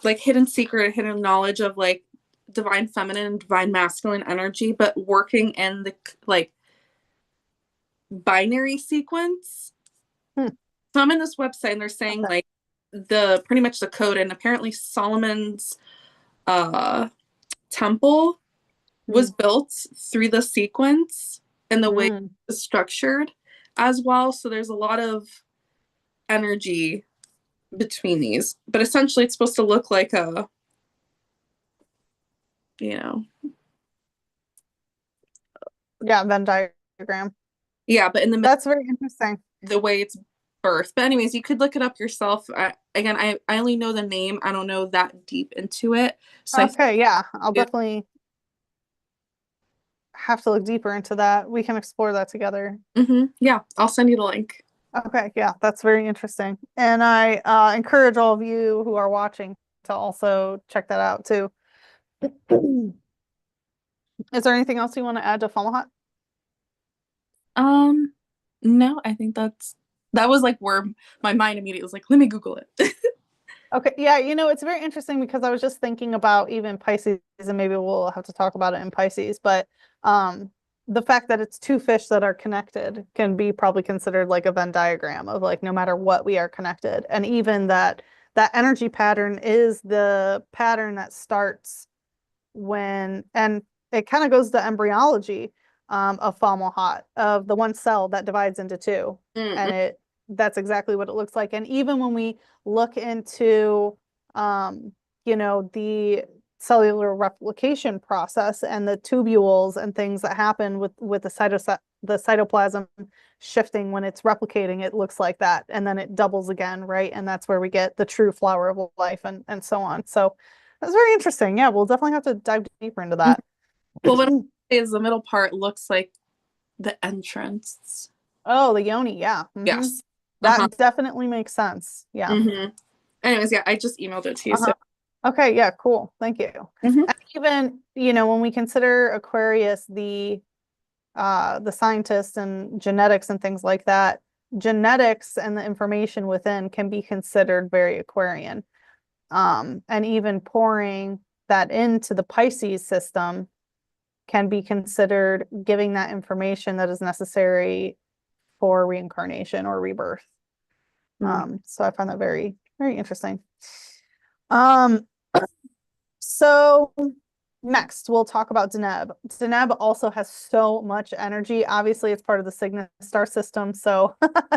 like hidden secret, hidden knowledge of like divine feminine and divine masculine energy, but working in the like binary sequence. Hmm. So I'm in this website and they're saying Okay. like the pretty much the code, and apparently Solomon's temple was built through the sequence and the way Mm. it's structured as well. So there's a lot of energy between these. But essentially it's supposed to look like a, you know, Yeah, Venn diagram. yeah, but in the That's very interesting. the way it's birthed. But anyways, you could look it up yourself. I only know the name. I don't know that deep into it. So Okay, yeah. I'll I definitely have to look deeper into that. We can explore that together. yeah, I'll send you the link. Okay, yeah, that's very interesting. And I encourage all of you who are watching to also check that out too. Is there anything else you want to add to Fomalhaut? Um, no, I think that was like where my mind immediately was like, let me Google it. Okay, yeah, it's very interesting because I was just thinking about even Pisces, and maybe we'll have to talk about it in Pisces, but the fact that it's two fish that are connected can be probably considered like a Venn diagram of like no matter what we are connected. And even that energy pattern is the pattern that starts and it kind of goes to embryology of Fomalhaut, of the one cell that divides into two. Mm-mm. And that's exactly what it looks like. And even when we look into the cellular replication process and the tubules and things that happen with the cytoplasm shifting when it's replicating, it looks like that. And then it doubles again, right? And that's where we get the true flower of life and so on. So that's very interesting. Yeah, we'll definitely have to dive deeper into that. Well, what I say is the middle part looks like the entrance. Oh, the yoni, yeah. Yes. Uh-huh. That definitely makes sense. Yeah. Anyways, yeah, I just emailed it to you. So Uh-huh. Okay, yeah, cool. Thank you. Mhm. And even, when we consider Aquarius the scientist and genetics and things like that, genetics and the information within can be considered very Aquarian. And even pouring that into the Pisces system can be considered giving that information that is necessary for reincarnation or rebirth. So I find that very, very interesting. Um, so next we'll talk about Deneb. Deneb also has so much energy. Obviously, it's part of the Cygnus star system, so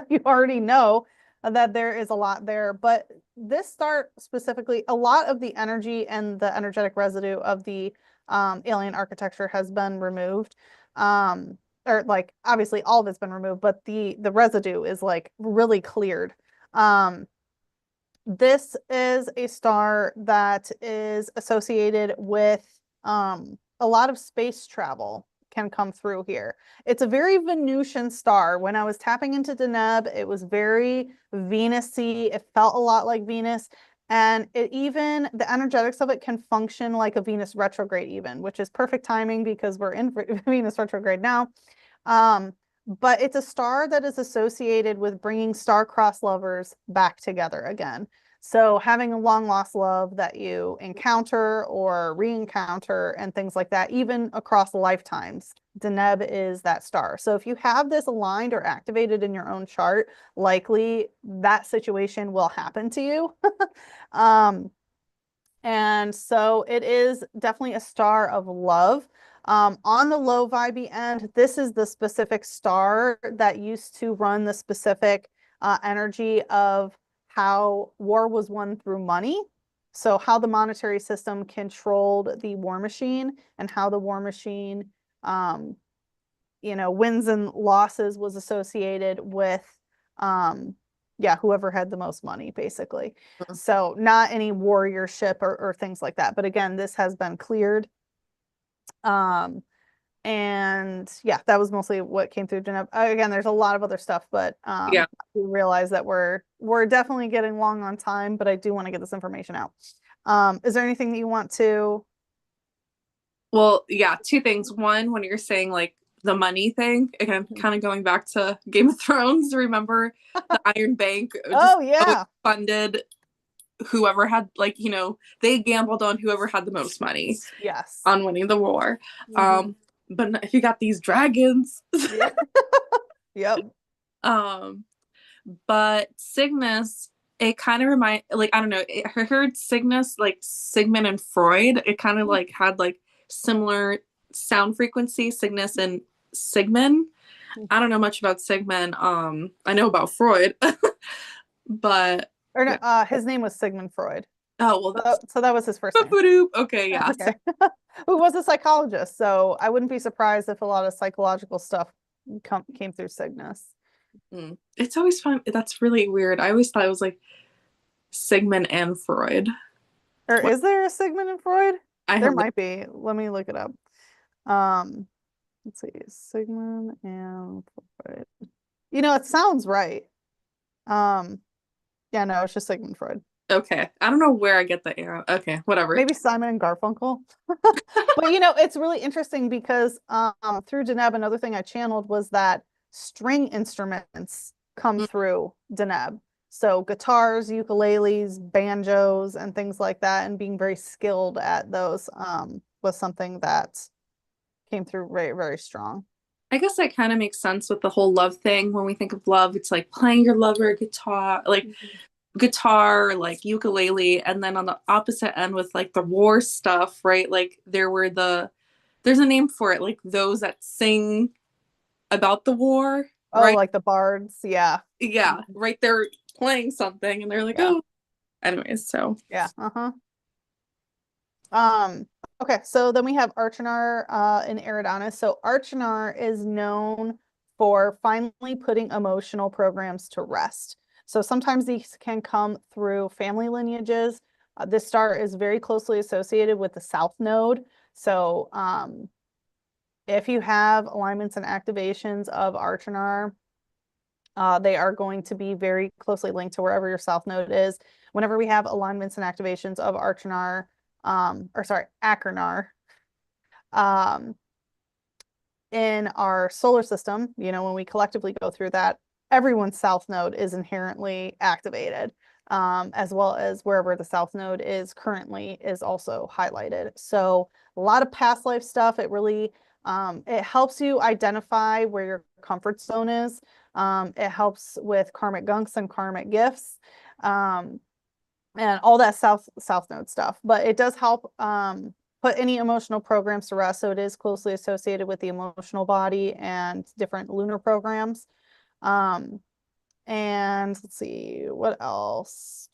you already know that there is a lot there. But this star specifically, a lot of the energy and the energetic residue of the alien architecture has been removed. Or like obviously all of it's been removed, but the residue is like really cleared. This is a star that is associated with a lot of space travel can come through here. It's a very Venusian star. When I was tapping into Deneb, it was very Venus-y. It felt a lot like Venus. And the energetics of it can function like a Venus retrograde even, which is perfect timing because we're in Venus retrograde now. But it's a star that is associated with bringing star-crossed lovers back together again. So having a long lost love that you encounter or re-encounter and things like that, even across lifetimes, Deneb is that star. So if you have this aligned or activated in your own chart, likely that situation will happen to you. And so it is definitely a star of love. On the low vibe end, this is the specific star that used to run the specific energy of how war was won through money. So how the monetary system controlled the war machine and how the war machine, wins and losses was associated with, whoever had the most money, basically. Mhm. So not any warriorship or things like that. But again, this has been cleared. And yeah, that was mostly what came through Geneva. Again, there's a lot of other stuff, but Yeah. we realize that we're definitely getting long on time, but I do want to get this information out. Is there anything that you want to? Well, yeah, two things. One, when you're saying like the money thing, again, kind of going back to Game of Thrones, remember the Iron Bank just Oh yeah. funded whoever had, like, they gambled on whoever had the most money Yes. on winning the war. Mhm. But if you got these dragons, Yeah. Yep. um, but Cygnus, it kind of like, I don't know, I heard Cygnus, like Sigmund and Freud, it kind of like had like similar sound frequency, Cygnus and Sigmund. I don't know much about Sigmund. I know about Freud, but Or no, yeah. his name was Sigmund Freud. Oh well, that's So that was his first name. okay. Yeah. Okay. Who was a psychologist, so I wouldn't be surprised if a lot of psychological stuff came through Cygnus. It's always fun. That's really weird. I always thought it was like Sigmund and Freud. Or What? is there a Sigmund and Freud? I There have might be. Let me look it up. Um, let's see, Sigmund and Freud. It sounds right. Um, yeah, no, it's just Sigmund Freud. okay. I don't know where I get the arrow. Okay, whatever. Maybe Simon and Garfunkel. But it's really interesting because through Deneb, another thing I channeled was that string instruments come Mm, through Deneb. So guitars, ukuleles, banjos, and things like that, and being very skilled at those was something that came through very, very strong. I guess that kind of makes sense with the whole love thing. When we think of love, it's like playing your lover guitar, like Mhm. guitar, like ukulele, and then on the opposite end with like the war stuff, right? Like there's a name for it, like those that sing about the war, Oh, right? like the bards, yeah. Yeah, Mhm. right. They're playing something and they're like, Yeah, oh, anyways, so yeah, uh-huh. Um, okay, so then we have Archenar in Eridanus. So Archenar is known for finally putting emotional programs to rest. So sometimes these can come through family lineages. This star is very closely associated with the South Node. So if you have alignments and activations of Archenar, they are going to be very closely linked to wherever your South Node is. Whenever we have alignments and activations of Archenar, Achernar, um, in our solar system, when we collectively go through that, everyone's South Node is inherently activated, as well as wherever the South Node is currently is also highlighted. So a lot of past life stuff. It really it helps you identify where your comfort zone is. It helps with karmic gunks and karmic gifts. And all that South Node stuff. But it does help put any emotional programs to rest. So it is closely associated with the emotional body and different lunar programs. Um, and let's see, what else?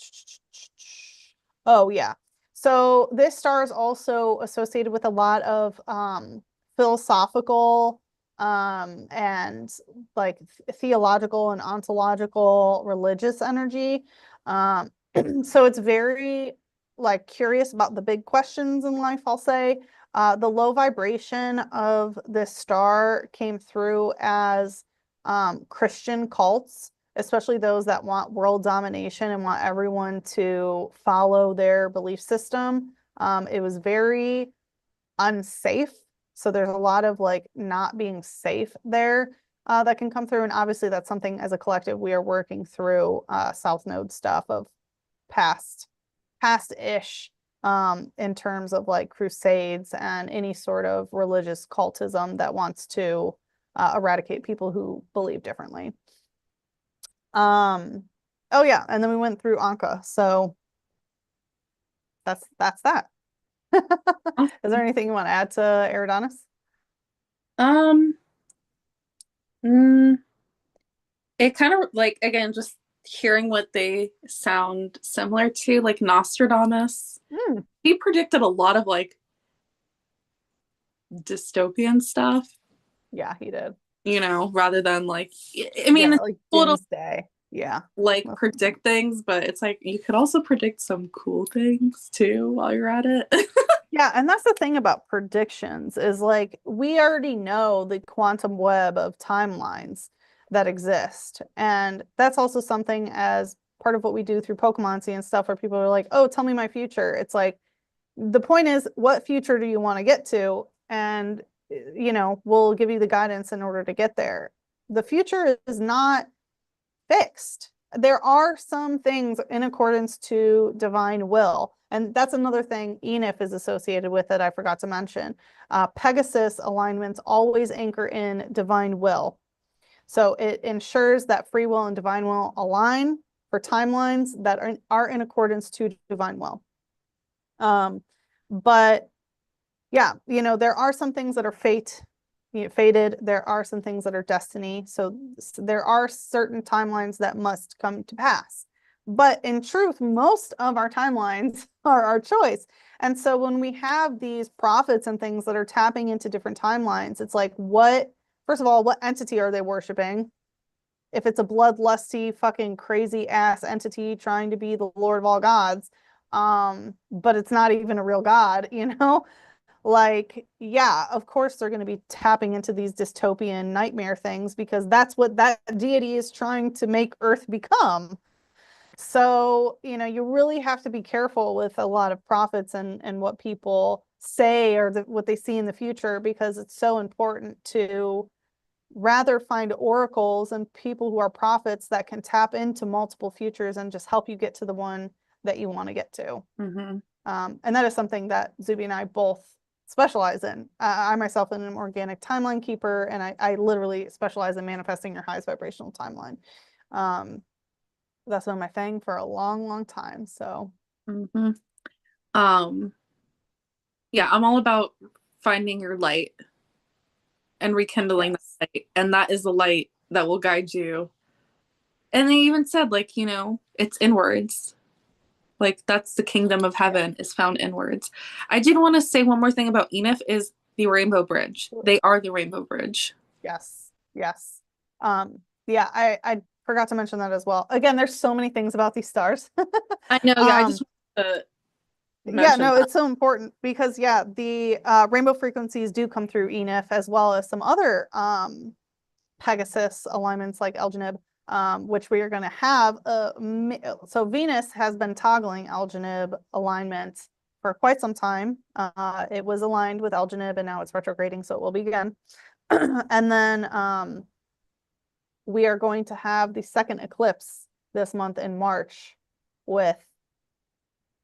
Oh, yeah. So this star is also associated with a lot of philosophical and like theological and ontological religious energy. Um, so it's very like curious about the big questions in life, I'll say. The low vibration of this star came through as Christian cults, especially those that want world domination and want everyone to follow their belief system. It was very unsafe. So there's a lot of like not being safe there that can come through. And obviously, that's something as a collective we are working through South Node stuff of past-ish in terms of like crusades and any sort of religious cultism that wants to eradicate people who believe differently. Oh yeah, and then we went through Anka, so that's that. Is there anything you want to add to Eridanus? Um, mm, it kind of like, again, just hearing what they sound similar to, like Nostradamus. Mm, He predicted a lot of like dystopian stuff, yeah, he did. rather than like, I Yeah, mean, it's like cool to doomsday. Yeah. like predict things, but it's like you could also predict some cool things too while you're at it. Yeah, and that's the thing about predictions is like we already know the quantum web of timelines that exist. And that's also something as part of what we do through Pokemoncy and stuff where people are like, "Oh, tell me my future." It's like the point is what future do you want to get to? And we'll give you the guidance in order to get there. The future is not fixed. There are some things in accordance to divine will. And that's another thing Enif is associated with that I forgot to mention. Pegasus alignments always anchor in divine will. So it ensures that free will and divine will align for timelines that are in accordance to divine will. But yeah, there are some things that are fated. There are some things that are destiny. So there are certain timelines that must come to pass. But in truth, most of our timelines are our choice. And so when we have these prophets and things that are tapping into different timelines, it's like, first of all, what entity are they worshiping? If it's a bloodlusty, fucking crazy ass entity trying to be the Lord of all gods, but it's not even a real god, like, yeah, of course they're going to be tapping into these dystopian nightmare things because that's what that deity is trying to make Earth become. So, you really have to be careful with a lot of prophets and what people say or what they see in the future because it's so important to rather find oracles and people who are prophets that can tap into multiple futures and just help you get to the one that you want to get to. Mm-hmm. And that is something that Zuby and I both specialize in. I myself am an organic timeline keeper, and I literally specialize in manifesting your highest vibrational timeline. That's been my thing for a long, long time. So, Mm-hmm. Yeah, I'm all about finding your light and rekindling yes. the light, and that is the light that will guide you. And they even said, like, it's inwards. Like that's the kingdom of heaven is found inwards. I did want to say one more thing about Enif is the Rainbow Bridge. They are the Rainbow Bridge. Yes. Yes. Yeah, I forgot to mention that as well. Again, there's so many things about these stars. I know, yeah, I just wanted to Yeah, mention no, that. it's so important because yeah, the rainbow frequencies do come through Enif as well as some other Pegasus alignments like Elgenib, which we are going to have. So Venus has been toggling Elgenib alignment for quite some time. It was aligned with Elgenib and now it's retrograding, so it will be again. And then we are going to have the second eclipse this month in March with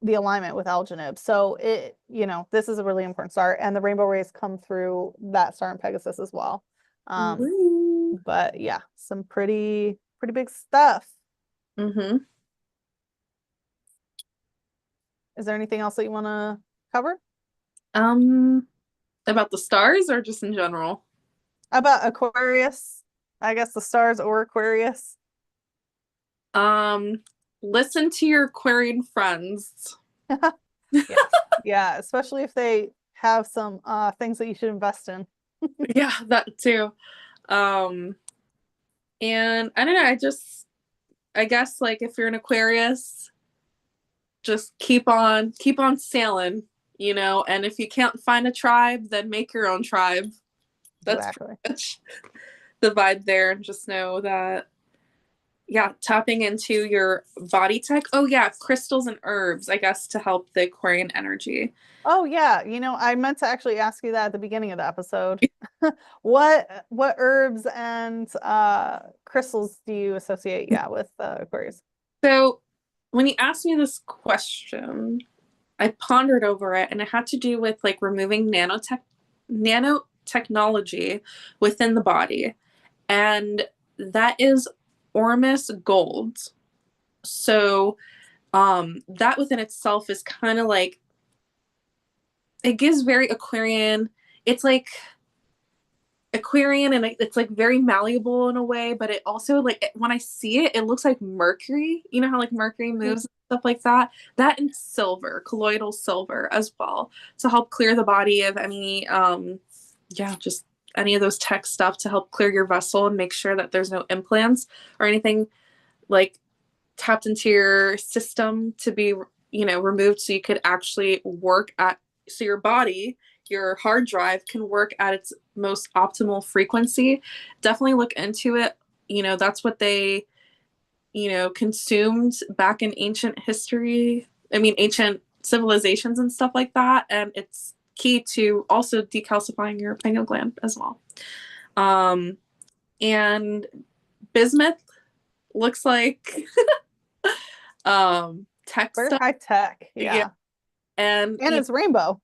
the alignment with Elgenib. So this is a really important star, and the rainbow rays come through that star in Pegasus as well. But yeah, some pretty big stuff. Mm-hmm. Is there anything else that you want to cover? About the stars or just in general? About Aquarius? I guess the stars or Aquarius. Listen to your Aquarian friends. Yes. Yeah, especially if they have some things that you should invest in. Yeah, that too. And I don't know, I guess like if you're an Aquarius, just keep on sailing, and if you can't find a tribe, then make your own tribe. That's Exactly. pretty much the vibe there. And just know that, yeah, tapping into your body tech. Oh yeah, crystals and herbs, I guess, to help the Aquarian energy. Oh yeah, I meant to actually ask you that at the beginning of the episode. What herbs and crystals do you associate, with Aquarius? So when you asked me this question, I pondered over it, and it had to do with like removing nanotechnology within the body. And that is Ormus gold. So that within itself is kind of like, it gives very Aquarian. It's like Aquarian, and it's like very malleable in a way, but it also, like, when I see it, it looks like Mercury. You know how like Mercury moves and stuff like that? That and silver, colloidal silver as well, to help clear the body of any yeah, just any of those tech stuff, to help clear your vessel and make sure that there's no implants or anything like tapped into your system to be, removed, so you could actually work at, so your body, your hard drive can work at its most optimal frequency. Definitely look into it. That's what they, consumed back in ancient history. I mean, ancient civilizations and stuff like that. And it's key to also decalcifying your pineal gland as well. And bismuth looks like tech Very stuff. high tech. Yeah. Yeah. And And it's rainbow.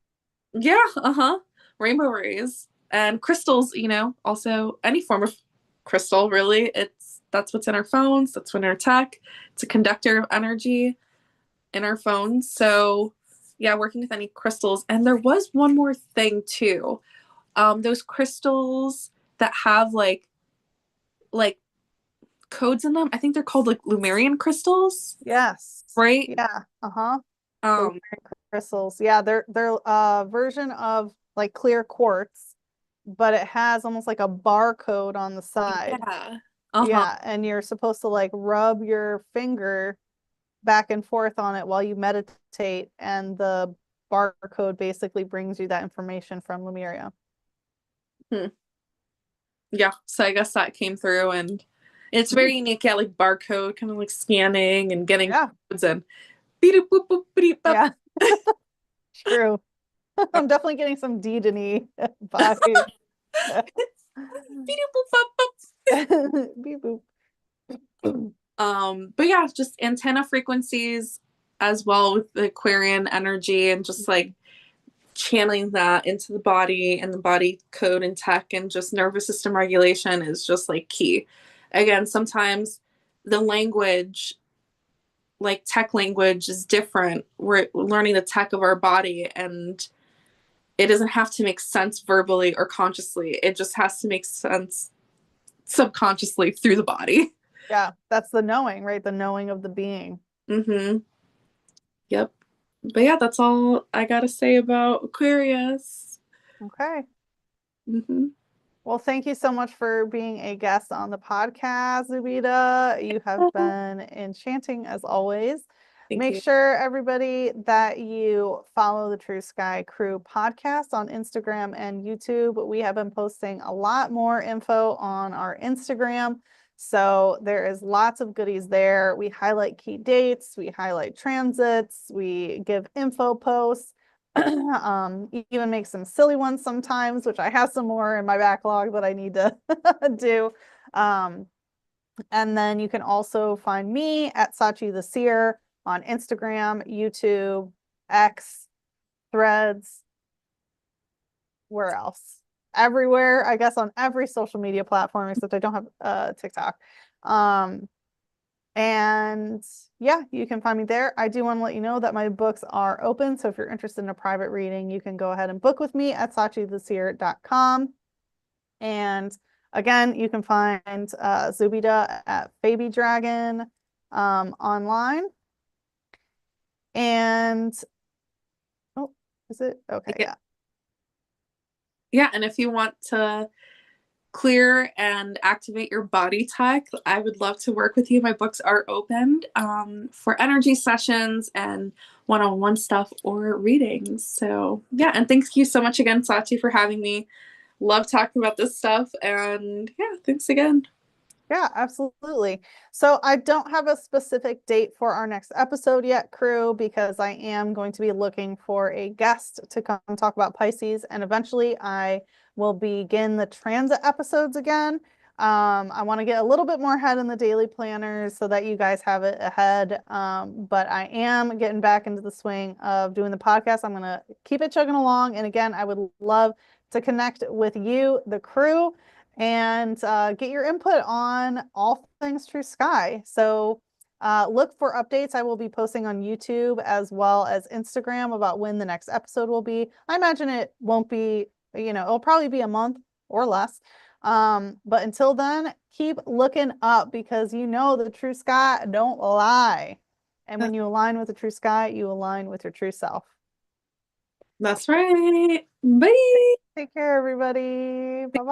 yeah, rainbow rays and crystals, also any form of crystal, really. That's what's in our phones, that's in our tech. It's a conductor of energy in our phones. So yeah, working with any crystals. And there was one more thing too. Those crystals that have like codes in them. I think they're called like Lumerian crystals, Yes. right? Yeah. Uh-huh. The Um, crystals. Yeah, they're a version of like clear quartz, but it has almost like a barcode on the side. yeah. Uh-huh. Yeah, and you're supposed to like rub your finger back and forth on it while you meditate, and the barcode basically brings you that information from Lemuria. Hmm. Yeah, so I guess that came through, and it's very unique. Yeah, like barcode, kind of like scanning and getting Yeah, codes and beep boop boop beep bop. yeah, true. I'm definitely getting some D-to-E vibes. Beep boop bop bop. Beep boop. But yeah, just antenna frequencies as well with the Aquarian energy, and just like channeling that into the body, and the body code and tech, and just nervous system regulation is just like key. Again, sometimes the language, like tech language, is different. We're learning the tech of our body, and it doesn't have to make sense verbally or consciously. It just has to make sense subconsciously through the body. Yeah, that's the knowing, right? The knowing of the being. Mm-hmm. Yep. But yeah, that's all I gotta say about Aquarius. Okay. Mm-hmm. Well, thank you so much for being a guest on the podcast, Zubida. You have been enchanting as always. Thank Make you. sure, everybody, that you follow the True Sky Crew podcast on Instagram and YouTube. We have been posting a lot more info on our Instagram. So there is lots of goodies there. We highlight key dates, we highlight transits, we give info posts. Even make some silly ones sometimes, which I have some more in my backlog that I need to do. And then you can also find me at Sachi the Seer on Instagram, YouTube, X, Threads, where else? Everywhere, I guess, on every social media platform, except I don't have TikTok. And yeah, you can find me there. I do want to let you know that my books are open. So if you're interested in a private reading, you can go ahead and book with me at sachitheseer.com. And again, you can find Zubida at Baby Dragon online. And oh, is it? Okay, yeah. Yeah, and if you want to clear and activate your body tech, I would love to work with you. My books are open for energy sessions and one-on-one stuff or readings. So yeah, and thank you so much again, Sachi, for having me. Love talking about this stuff, and yeah, thanks again. Yeah, absolutely. So I don't have a specific date for our next episode yet, crew, because I am going to be looking for a guest to come talk about Pisces, and eventually I will begin the transit episodes again. I want to get a little bit more ahead in the daily planners so that you guys have it ahead. But I am getting back into the swing of doing the podcast. I'm going to keep it chugging along. And again, I would love to connect with you, the crew, and get your input on all things True Sky. So look for updates I will be posting on YouTube as well as Instagram about when the next episode will be. I imagine it won't be, it'll probably be a month or less. But until then, keep looking up because the true sky don't lie. And when you align with the true sky, you align with your true self. That's right. Bye. Take care, everybody. Bye-bye.